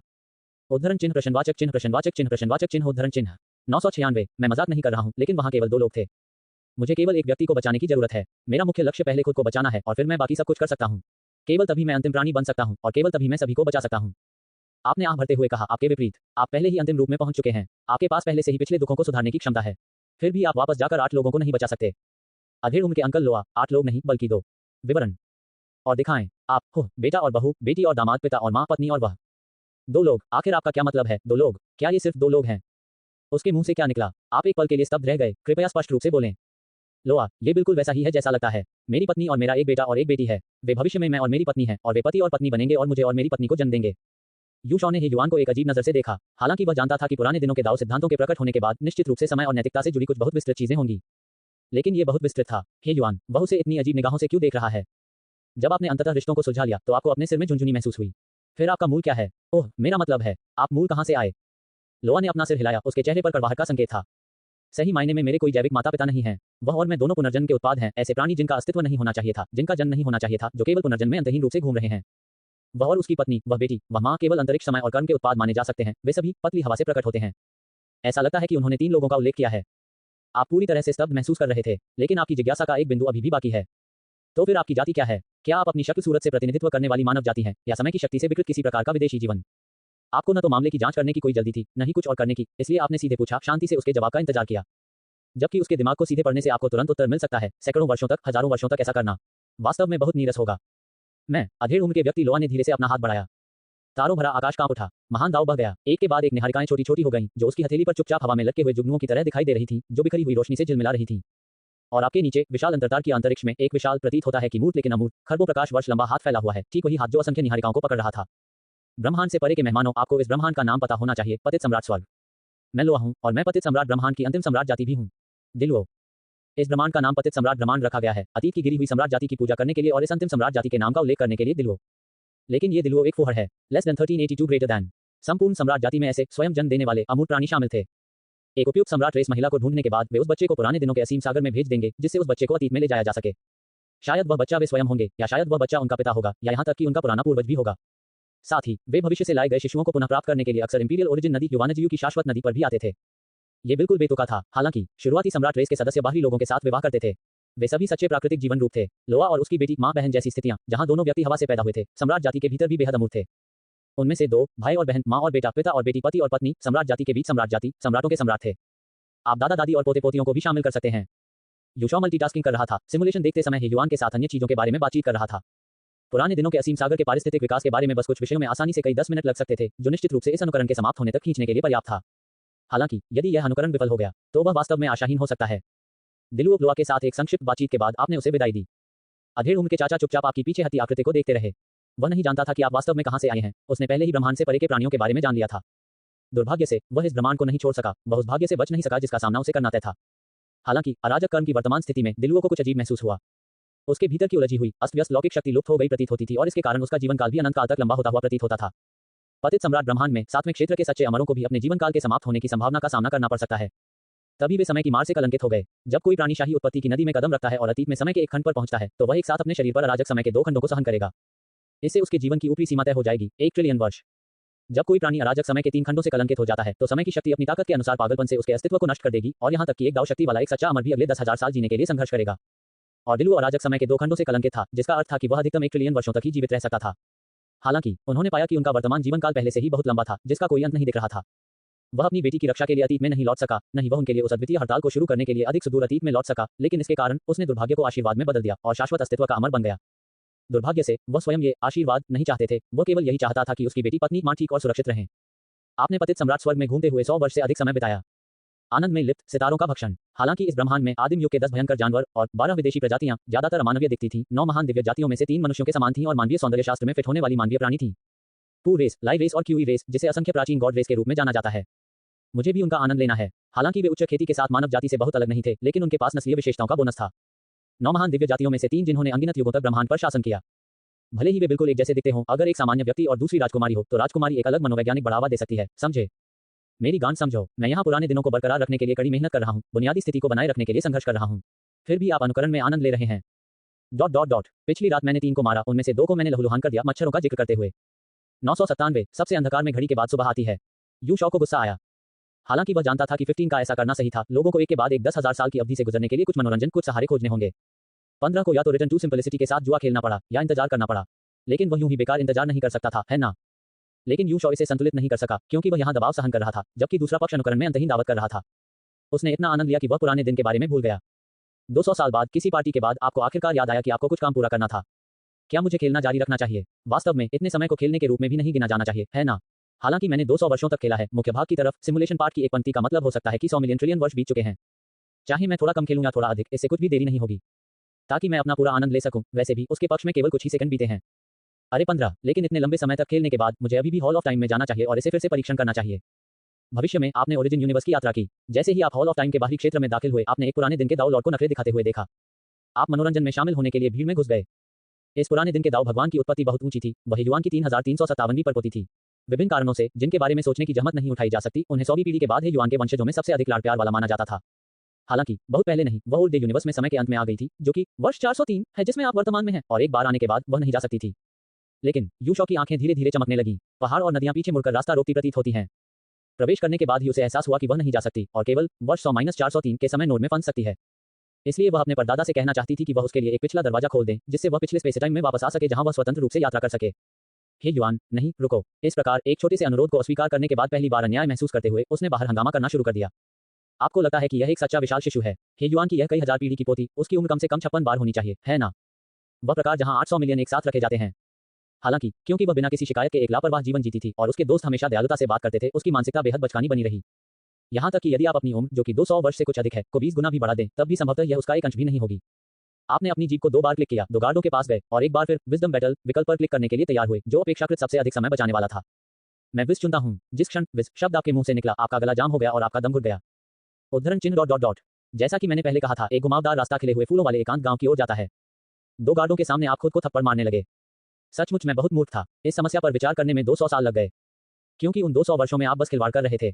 उद्धरण चिन्ह प्रश्नवाचक चिन्ह प्रश्नवाचक चिन्ह प्रश्नवाचक चिन्ह उद्धरण चिन्ह 996। मैं मजाक नहीं कर रहा हूँ, लेकिन वहाँ केवल 2 लोग थे। मुझे केवल एक व्यक्ति को बचाने की जरूरत है। मेरा मुख्य लक्ष्य पहले खुद को बचाना है और फिर मैं बाकी सब कुछ कर सकता हूँ। केवल तभी मैं अंतिम प्राणी बन सकता हूँ और केवल तभी मैं सभी को बचा सकता हूँ। आपने आह भरते हुए कहा, आपके विपरीत, आप पहले ही अंतिम रूप में पहुंच चुके हैं। आपके पास पहले से ही पिछले दुखों को सुधारने की क्षमता है, फिर भी आप वापस जाकर 8 लोगों को नहीं बचा सकते। अधेड़ उम्र के अंकल लोआ, 8 लोग नहीं बल्कि 2। विवरण और दिखाएं। आप हो बेटा और बहू, बेटी और दामाद, पिता और माँ, पत्नी और वह 2 लोग। आखिर आपका क्या मतलब है? 2 लोग? क्या ये सिर्फ 2 लोग हैं? उसके मुंह से क्या निकला? आप एक पल के लिए स्तब्ध रह गए। कृपया स्पष्ट रूप से बोलें। लोआ, ये बिल्कुल वैसा ही है जैसा लगता है। मेरी पत्नी और मेरा एक बेटा और एक बेटी है। वे भविष्य में मैं और मेरी पत्नी हैं और वे पति और पत्नी बनेंगे और मुझे और मेरी पत्नी को जन्म देंगे। यूशॉ ने युवान को एक अजीब नजर से देखा। हालांकि वह जानता था कि पुराने दिनों के दाव सिद्धांतों के प्रकट होने के बाद निश्चित रूप से समय और नैतिकता से जुड़ी कुछ बहुत विस्तृत चीजें होंगी, लेकिन ये बहुत विस्तृत था। हे युवान, वह उसे इतनी अजीब निगाहों से क्यों देख रहा है? जब आपने अंततः रिश्तों को सुलझा लिया तो आपको अपने सिर में झुनझुनी महसूस हुई। फिर आपका मूल क्या है? ओह, मेरा मतलब है, आप मूल कहां से आए? लोआ ने अपना सिर हिलाया, उसके चेहरे पर कड़वाहट का संकेत था। सही मायने में मेरे कोई जैविक माता पिता नहीं है। वह और मैं दोनों पुनर्जन्म के उत्पाद हैं, ऐसे प्राणी जिनका अस्तित्व नहीं होना चाहिए था, जिनका जन्म नहीं होना चाहिए था, जो केवल पुनर्जन्म में अंतहीन रूप से घूम रहे हैं। वह और उसकी पत्नी, वह बेटी, वह माँ केवल अंतरिक्ष, समय और कर्म के उत्पाद माने जा सकते हैं। वे सभी पतली हवा से प्रकट होते हैं। ऐसा लगता है कि उन्होंने 3 लोगों का उल्लेख किया है। आप पूरी तरह से स्तब्ध महसूस कर रहे थे, लेकिन आपकी जिज्ञासा का एक बिंदु अभी भी बाकी है। तो फिर आपकी जाति क्या है? क्या आप अपनी शक्ल सूरत से प्रतिनिधित्व करने वाली मानव जाति हैं, या समय की शक्ति से विकृत किसी प्रकार का विदेशी जीवन? आपको न तो मामले की जांच करने की कोई जल्दी थी, न ही कुछ और करने की, इसलिए आपने सीधे पूछा, शांति से उसके जवाब का इंतजार किया। जबकि उसके दिमाग को सीधे पढ़ने से आपको तुरंत उत्तर मिल सकता है। सैकड़ों वर्षों तक, हजारों वर्षों तक ऐसा करना वास्तव में बहुत नीरस होगा। मैं, अधेड़ उम्र के व्यक्ति लोआ ने धीरे से अपना हाथ बढ़ाया। तारों भरा आकाश कांप उठा। महान दाव बह गया। एक के बाद एक निहारिकाएं छोटी छोटी हो गईं, जो उसकी हथेली पर चुपचाप हवा में लटके हुए जुगनुओं की तरह दिखाई दे रही थीं, जो बिखरी हुई रोशनी से झिलमिला रही थीं। और आपके नीचे विशाल अंतरतार की अंतरिक्ष में एक विशाल, प्रतीत होता है कि मूर्त लेकिन अमूर्त, खरबों प्रकाश वर्ष लंबा हाथ फैला हुआ है, ठीक वही हाथ जो असंख्य निहारिकाओं को पकड़ रहा था। ब्रह्मांड से परे के मेहमानों, आपको इस ब्रह्मांड का नाम पता होना चाहिए, पतित सम्राट स्वर्ग। मैं लोआ हूं और मैं पतित सम्राट ब्रह्मांड की अंतिम सम्राट जाति भी हूं। दिलवो। इस ब्रह्मांड का नाम पतित सम्राट ब्रह्मांड रखा गया है, अतीत की गिरी हुई सम्राट जाति की पूजा करने के लिए और इस अंतिम सम्राट जाति के नाम का उल्लेख करने के लिए दिलवो। लेकिन ये दिलवो एक फुहड़ है। Less than 1382 greater than. संपूर्ण सम्राट जाति में ऐसे स्वयं जन्म देने वाले अमूर्त प्राणी शामिल थे। एक उपयुक्त सम्राट रेस महिला को ढूंढने के बाद वे उस बच्चे को पुराने दिनों के असीम सागर में भेज देंगे, जिससे उस बच्चे को अतीत में ले जाया जा सके। शायद वह बच्चा वे स्वयं होंगे, या शायद वह बच्चा उनका पिता होगा, या यहाँ तक कि उनका पुराना पूर्वज भी होगा। साथ ही वे भविष्य से लाए गए शिशुओं को पुनः प्राप्त करने के लिए अक्सर इंपीरियल ओरिजिन नदी युवानजयू की शाश्वत नदी पर भी आते थे। ये बिल्कुल बेतुका था। हालांकि शुरुआती सम्राट रेस के सदस्य बाहरी लोगों के साथ विवाह करते थे। वे सभी सच्चे प्राकृतिक जीवन रूप थे। लोआ और उसकी बेटी माँ बहन जैसी स्थितियां, जहां दोनों व्यक्ति हवा से पैदा हुए थे, सम्राट जाति के भीतर भी बेहद अमूर्त थे। उनमें से 2 भाई और बहन, माँ और बेटा, पिता और बेटी, पति और पत्नी, सम्राट जाति के बीच सम्राट जाति, सम्राटों के सम्राट थे। आप दादा दादी और पोते पोतियों को भी शामिल कर सकते हैं। यूशॉ मल्टीटास्किंग कर रहा था। सिमुलेशन देखते समय युवान के साथ अन्य चीजों के बारे में बातचीत कर रहा था। पुराने दिनों के असीम सागर के पारिस्थितिक विकास के बारे में बस कुछ विषयों में आसानी से कई 10 मिनट लग सकते थे, जो निश्चित रूप से इस अनुकरण के समाप्त होने तक खींचने के लिए पर्याप्त था। हालांकि यदि यह अनुकरण विफल हो गया तो वह वास्तव में आशाहीन हो सकता है। दिलुओ के साथ एक संक्षिप्त बातचीत के बाद आपने उसे विदाई दी। अधेड़ उम्र के चाचा चुपचाप आपकी पीछे हटी आकृति को देखते रहे। वह नहीं जानता था कि आप वास्तव में कहां से आए हैं। उसने पहले ही ब्रह्मांड से परे के प्राणियों के बारे में जान लिया था। दुर्भाग्य से वह इस ब्रह्मांड को नहीं छोड़ सका। वह उस भाग्य से बच नहीं सका जिसका सामना उसे करना तय था। हालांकि अराजक कर्म की वर्तमान स्थिति में दिलुओ को कुछ अजीब महसूस हुआ। उसके भीतर की उलझी हुई अस्त व्यस्त लौकिक शक्ति लुप्त हो गई प्रतीत होती थी और इसके कारण उसका जीवन काल भी अनंत काल तक लंबा होता हुआ प्रतीत होता था। पतित सम्राट ब्रह्मांड में 7वें क्षेत्र के सच्चे अमरों को भी अपने जीवन काल के समाप्त होने की संभावना का सामना करना पड़ सकता है। तभी वे समय की मार से कलंकित हो गए। जब कोई प्राणी शाही उत्पत्ति की नदी में कदम रखता है और अतीत में समय के एक खंड पर पहुंचता है, तो वह एक साथ अपने शरीर पर अराजक समय के 2 खंडों को सहन करेगा। इससे उसके जीवन की ऊपरी सीमा तय हो जाएगी, 1 ट्रिलियन वर्ष। जब कोई प्राणी अराजक समय के 3 खंडों से कलंकित हो जाता है, तो समय की शक्ति अपनी ताकत के अनुसार पागलपन से उसके अस्तित्व को नष्ट कर देगी और यहां तक कि एक दाव शक्ति वाला एक सच्चा अमर भी अगले 10,000 साल जीने के लिए संघर्ष करेगा। और दिलुओ अराजक समय के 2 खंडों से कलंकित था, जिसका अर्थ था कि वह अधिकतम 1 ट्रिलियन वर्षों तक ही जीवित रह सकता था। हालांकि उन्होंने पाया कि उनका वर्तमान जीवन काल पहले से ही बहुत लंबा था, जिसका कोई अंत नहीं दिख रहा था। वह अपनी बेटी की रक्षा के लिए अतीत में नहीं लौट सका, नहीं वह उनके लिए उस अद्वितीय हड़ताल को शुरू करने के लिए अधिक सुदूर अतीत में लौट सका, लेकिन इसके कारण उसने दुर्भाग्य को आशीर्वाद में बदल दिया और शाश्वत अस्तित्व का अमर बन गया। दुर्भाग्य से वह स्वयं ये आशीर्वाद नहीं चाहते थे। वह केवल यही चाहता था कि उसकी बेटी पत्नी मां ठीक और सुरक्षित रहें। आपने पतित सम्राट स्वर्ग में घूमते हुए 100 वर्ष से अधिक समय बिताया। आनंद में लिप्त, सितारों का भक्षण। हालांकि इस ब्रह्मांड में आदिम युग के 10 भयंकर जानवर और 12 विदेशी प्रजातियां ज्यादातर अमानवीय दिखती थीं। 9 महान दिव्य जातियों में से 3 मनुष्यों के समान थीं और मानवीय सौंदर्य शास्त्र में फिट होने वाली मानवीय प्राणी थीं। पू रेस, लाई रेस और क्यूई रेस, जिसे असंख्य प्राचीन गॉड रेस के रूप में जाना जाता है। मुझे भी उनका आनंद लेना है। हालांकि वे उच्च खेती के साथ मानव जाति से बहुत अलग नहीं थे, लेकिन उनके पास नस्लीय विशेषताओं का बोनस था। 9 महान दिव्य जातियों में से 3 जिन्होंने अनगिनत युगों तक ब्रह्मांड पर शासन किया। भले ही वे बिल्कुल एक जैसे दिखते हों, अगर एक सामान्य व्यक्ति और दूसरी राजकुमारी हो, तो राजकुमारी एक अलग मनोवैज्ञानिक बढ़ावा दे सकती है। समझे? मेरी गांठ समझो। मैं यहाँ पुराने दिनों को बरकरार रखने के लिए कड़ी मेहनत कर रहा हूँ, बुनियादी स्थिति को बनाए रखने के लिए संघर्ष कर रहा हूँ। फिर भी आप अनुकरण में आनंद ले रहे हैं। ... पिछली रात मैंने 3 को मारा, उनमें से 2 को मैंने लहूलुहान कर दिया, मच्छरों का जिक्र करते हुए। 997 सबसे अंधकार में घड़ी के बाद सुबह आती है। यूशॉ को गुस्सा आया। हालांकि वह जानता था कि 15 का ऐसा करना सही था। लोगों को एक के बाद एक 10,000 साल की अवधि से गुजरने के लिए कुछ मनोरंजन, कुछ सहारे खोजने होंगे। 15 को या तो रिटर्न टू सिंपलिसिटी के साथ जुआ खेलना पड़ा या इंतजार करना पड़ा, लेकिन वह यूं ही बेकार इंतजार नहीं कर सकता था, है ना? लेकिन यूशॉ इसे संतुलित नहीं कर सका, क्योंकि वह यहाँ दबाव सहन कर रहा था, जबकि दूसरा पक्ष अनुकरण में अंतहीन दावत कर रहा था। उसने इतना आनंद लिया कि वह पुराने दिन के बारे में भूल गया। 200 साल बाद किसी पार्टी के बाद आपको आखिरकार याद आया कि आपको कुछ काम पूरा करना था। क्या मुझे खेलना जारी रखना चाहिए? वास्तव में इतने समय को खेलने के रूप में भी नहीं गिना जाना चाहिए, है ना? हालांकि मैंने 200 वर्षों तक खेला है। मुख्य भाग की तरफ सिमुलेशन पार्ट की एक पंक्ति का मतलब हो सकता है कि 100 मिलियन ट्रिलियन वर्ष बीत चुके हैं। चाहे मैं थोड़ा कम खेलूं या थोड़ा अधिक, इससे कुछ भी देरी नहीं होगी, ताकि मैं अपना पूरा आनंद ले सकूं। वैसे भी उसके पक्ष में केवल कुछ ही सेकंड बीते हैं। अरे 15, लेकिन इतने लंबे समय तक खेलने के बाद मुझे अभी भी हॉल ऑफ टाइम में जाना चाहिए और इसे फिर से परीक्षण करना चाहिए। भविष्य में आपने ओरिजिन यूनिवर्स की यात्रा की। जैसे ही आप हॉल ऑफ टाइम के बाहरी क्षेत्र में दाखिल हुए, आपने एक पुराने दिन के दाव लॉर्ड को नखरे दिखाते हुए देखा। आप मनोरंजन में शामिल होने के लिए भीड़ में घुस गए। इस पुराने दिन के दाव भगवान की उत्पत्ति बहुत ऊंची थी। वह युवान की 3357वीं पर पोती थी। विभिन्न कारणों से, जिनके बारे में सोचने की जहमत नहीं उठाई जा सकती, उन्हें 100वीं पीढ़ी के बाद ही युवान के वंशजों में सबसे अधिक लाड़ प्यार वाला माना जाता था। हालांकि बहुत पहले नहीं, वह ओल्ड डे यूनिवर्स में समय के अंत में आ गई थी, जो कि वर्ष 403 है, जिसमें आप वर्तमान में हैं, और एक बार आने के बाद वह नहीं जा सकती थी। लेकिन यूशॉ की आंखें धीरे धीरे चमकने लगीं। पहाड़ और नदियां पीछे मुड़कर रास्ता रोकती प्रतीत होती हैं। प्रवेश करने के बाद ही उसे एहसास हुआ कि वह नहीं जा सकती और केवल वर्ष 100-403 के समय नोड में फंस सकती है। इसलिए वह अपने परदादा से कहना चाहती थी कि वह उसके लिए एक पिछला दरवाजा खोल दें, जिससे वह पिछले स्पेस टाइम में वापस आ सके, जहां वह स्वतंत्र रूप से यात्रा कर सके। हे युआन, नहीं, रुको। इस प्रकार एक छोटे से अनुरोध को अस्वीकार करने के बाद पहली बार अन्याय महसूस करते हुए उसने बाहर हंगामा करना शुरू कर दिया। आपको लगता है कि यह एक सच्चा विशाल शिशु है? हे युआन की यह कई हजार पीढ़ी की पोती, उसकी उम्र कम से कम 56 बार होनी चाहिए, है ना? वह प्रकार जहां 800 मिलियन एक साथ रखे जाते हैं। हालांकि क्योंकि वह बिना किसी शिकायत के एक लापरवाह जीवन जीती थी और उसके दोस्त हमेशा दयालुता से बात करते थे, उसकी मानसिकता बेहद बचकानी बनी रही। यहाँ तक कि यदि आप अपनी उम्र, जो कि 200 वर्ष से कुछ अधिक है, को 20 गुना भी बढ़ा दें, तब भी संभवतः यह उसका एक अंश भी नहीं होगी। आपने अपनी जीप को 2 बार क्लिक किया, 2 गार्डों के पास गए और एक बार फिर विजडम बैटल विकल्प पर क्लिक करने के लिए तैयार हुए, जो अपेक्षाकृत सबसे अधिक समय बचाने वाला था। मैं विज चुनता हूँ। जिस क्षण विज शब्द आपके मुंह से निकला, आपका गला जाम हो गया और आपका दम घुट गया। उद्धरण चिन्ह ... जैसा कि मैंने पहले कहा था, एक घुमावदार रास्ता खिले हुए फूलों वाले एकांत गांव की ओर जाता है। 2 गार्डों के सामने आप खुद को थप्पड़ मारने लगे। सचमुच मैं बहुत मूर्ख था। इस समस्या पर विचार करने में 200 साल लग गए, क्योंकि उन 200 वर्षों में आप बस खिलवाड़ कर रहे थे।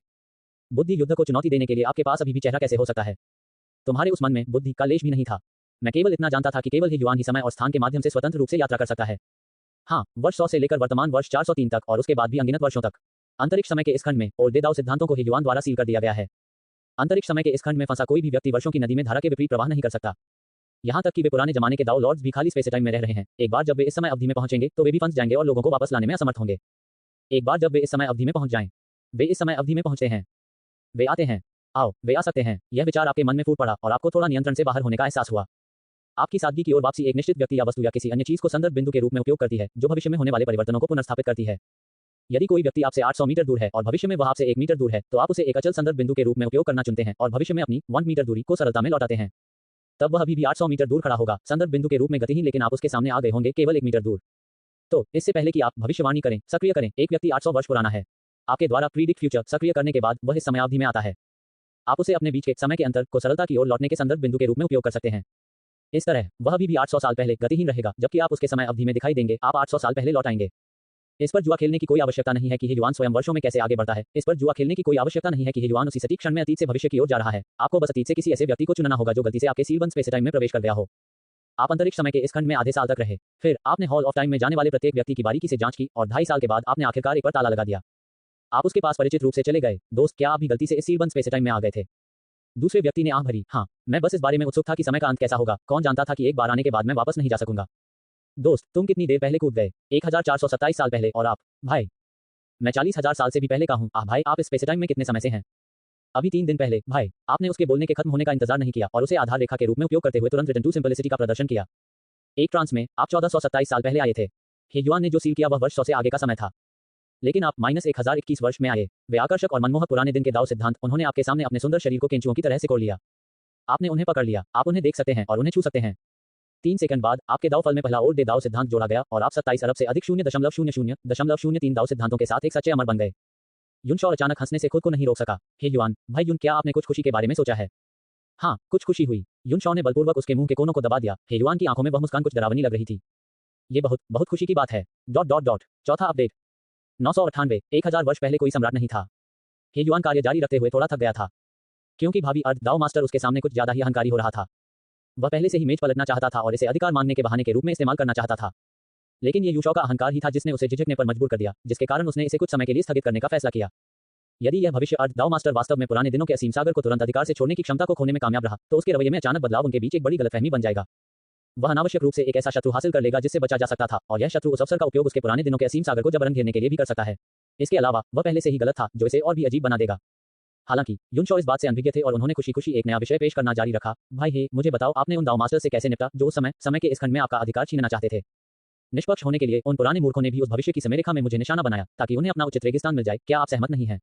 बुद्धि युद्ध को चुनौती देने के लिए आपके पास अभी भी चेहरा कैसे हो सकता है? तुम्हारे उस मन में बुद्धि का लेश भी नहीं था। मैं केवल इतना जानता था कि केवल ही युआन ही समय और स्थान के माध्यम से स्वतंत्र रूप से यात्रा कर सकता है। हाँ, वर्ष 100 से लेकर वर्तमान वर्ष 403 तक और उसके बाद भी अनगिनत वर्षों तक। अंतरिक्ष समय के इस खंड में और दे दाव सिद्धांतों को ही युआन द्वारा सील कर दिया गया है। अंतरिक्ष समय के इस खंड में फंसा कोई भी व्यक्ति वर्षों की नदी में धारा के विपरीत प्रवाह नहीं कर सकता। यहाँ तक कि वे पुराने जमाने के दाव लॉर्ड्स भी खाली स्पेस टाइम में रह रहे हैं। एक बार जब वे इस समय अवधि में पहुंचेंगे तो वे भी फंस जाएंगे और लोगों को वापस लाने में असमर्थ होंगे। एक बार जब वे इस समय अवधि में पहुंच जाएं, वे इस समय अवधि में पहुंचते हैं, वे आते हैं, आओ वे आ सकते हैं। यह विचार आपके मन में फूट पड़ा और आपको थोड़ा नियंत्रण से बाहर होने का एहसास हुआ। आपकी सादगी की ओर वापसी एक निश्चित व्यक्ति या वस्तु या किसी अन्य चीज को संदर्भ बिंदु के रूप में उपयोग करती है, जो भविष्य में होने वाले परिवर्तनों को पुनर्स्थापित करती है। यदि कोई व्यक्ति आपसे 800 मीटर दूर है और भविष्य में वह आपसे 1 मीटर दूर है, तो आप उसे एक अचल संदर्भ बिंदु के रूप में उपयोग करना चुनते हैं और भविष्य में अपनी 1 मीटर दूरी को सरलता में लौटाते हैं। तब वह अभी भी 800 मीटर दूर खड़ा होगा, संदर्भ बिंदु के रूप में गतिहीन, लेकिन आप उसके सामने आ गए होंगे केवल 1 मीटर दूर। तो इससे पहले कि आप भविष्यवाणी करें, सक्रिय करें, एक व्यक्ति 800 वर्ष पुराना है। आपके द्वारा प्रीडिक्ट फ्यूचर सक्रिय करने के बाद वह इस समय अवधि में आता है। आप उसे अपने बीच के समय के अंतर को सरलता की ओर लौटने के संदर्भ बिंदु के रूप में उपयोग कर सकते हैं। इस तरह वह अभी भी 800 साल पहले गतिहीन रहेगा, जबकि आप उसके समय अवधि में दिखाई देंगे, आप 800 साल पहले लौट आएंगे। इस पर जुआ खेलने की कोई आवश्यकता नहीं है कि युवान स्वयं वर्षों में कैसे आगे बढ़ता है। इस पर जुआ खेलने की कोई आवश्यकता नहीं है कि युवान उसी सटीक क्षण में अतीत से भविष्य की ओर जा रहा है। आपको बस अतीत से किसी ऐसे व्यक्ति को चुनना होगा जो गलती से आपके सीलबंद स्पेस टाइम में प्रवेश कर गया हो। आप अंतरिक्ष समय के इस खंड में आधे साल तक रहे, फिर आपने हॉल ऑफ टाइम में जाने वाले प्रत्येक व्यक्ति की बारीकी से जांच की और 2.5 साल के बाद आपने आखिरकार एक पर ताला लगा दिया। आप उसके पास परिचित रूप से चले गए। दोस्त, क्या आप भी गलती से इस सीलबंद स्पेस टाइम में आ गए थे? दूसरे व्यक्ति ने आंख भरी। हाँ, मैं बस इस बारे में उत्सुक था कि समय का अंत कैसा होगा। कौन जानता था कि एक बार आने के बाद मैं वापस नहीं जा सकूंगा। दोस्त, तुम कितनी देर पहले कूद गए? 1427 साल पहले। और आप? भाई, मैं 40,000 साल से भी पहले का हूँ। भाई, आप इस स्पेस टाइम में कितने समय से हैं? अभी 3 दिन पहले। भाई, आपने उसके बोलने के खत्म होने का इंतजार नहीं किया और उसे आधार रेखा के रूप में उपयोग करते हुए तुरंत रिटर्न टू सिंपलिसिटी का प्रदर्शन किया। एक ट्रांस में आप 1427 साल पहले आए थे। युआन ने जो सील किया वह वर्ष 100 से आगे का समय था, लेकिन आप -1021 वर्ष में आए। वे आकर्षक और मनमोहक पुराने दिन के दाव सिद्धांत, उन्होंने आपके सामने अपने सुंदर शरीर को केंचुओं की तरह सिकोड़ लिया। आपने उन्हें पकड़ लिया। आप उन्हें देख सकते हैं और उन्हें छू सकते हैं। 3 सेकंड बाद आपके दाव फल में पहला ओल्ड डे दाव सिद्धांत जोड़ा गया और आप 27 अरब से अधिक 0.0003 दाव सिद्धांतों के साथ एक सच्चे अमर बन गए। युनशॉ अचानक हंसने से खुद को नहीं रोक सका। हे युआन, भाई युन, क्या आपने कुछ खुशी के बारे में सोचा है? हाँ, कुछ खुशी हुई। युनशॉ ने बलपूर्वक उसके मुंह के कोनों को दबा दिया। हे युआन की आंखों में वह मुस्कान कुछ डरावनी लग रही थी। ये बहुत बहुत खुशी की बात है। ... चौथा अपडेट। 998, 1000 वर्ष पहले कोई सम्राट नहीं था। हे युआन कार्य जारी रखते हुए थोड़ा थक गया था, क्योंकि भावी अर्ध दाव मास्टर उसके सामने कुछ ज्यादा ही अहंकारी हो रहा था। वह पहले से ही मेज पलटना चाहता था और इसे अधिकार मानने के बहाने के रूप में इस्तेमाल करना चाहता था। लेकिन ये युशॉ का अहंकार ही था जिसने उसे झिझकने पर मजबूर कर दिया, जिसके कारण उसने इसे कुछ समय के लिए स्थगित करने का फैसला किया। यदि यह भविष्य अर्ध दाव मास्टर वास्तव में पुराने दिनों के असीम सागर को तुरंत अधिकार से छोड़ने की क्षमता को खोने में कामयाब रहा, तो उसके रवैये में अचानक बदलाव उनके बीच एक बड़ी गलतफहमी बन जाएगा। वह अनावश्यक रूप से एक ऐसा शत्रु हासिल कर लेगा जिससे बचा जा सकता था, और यह शत्रु उस अवसर का उपयोग उसके पुराने दिनों के असीम सागर को जबरन घेरने के लिए भी कर सकता है। इसके अलावा वह पहले से ही गलत था, जो इसे और भी अजीब बना देगा। हालांकि युनशॉ इस बात से अनभिज्ञ थे और उन्होंने खुशी-खुशी एक नया विषय पेश करना जारी रखा। भाई हे, मुझे बताओ, आपने उन दाव मास्टर से कैसे निपटा जो उस समय के इस खंड में आपका अधिकार छीनना चाहते थे? निष्पक्ष होने के लिए उन पुराने मूर्खों ने भी उस भविष्य की समयरेखा में मुझे निशाना बनाया ताकि उन्हें अपना उचित रेगिस्तान मिल जाए। क्या आप सहमत नहीं हैं?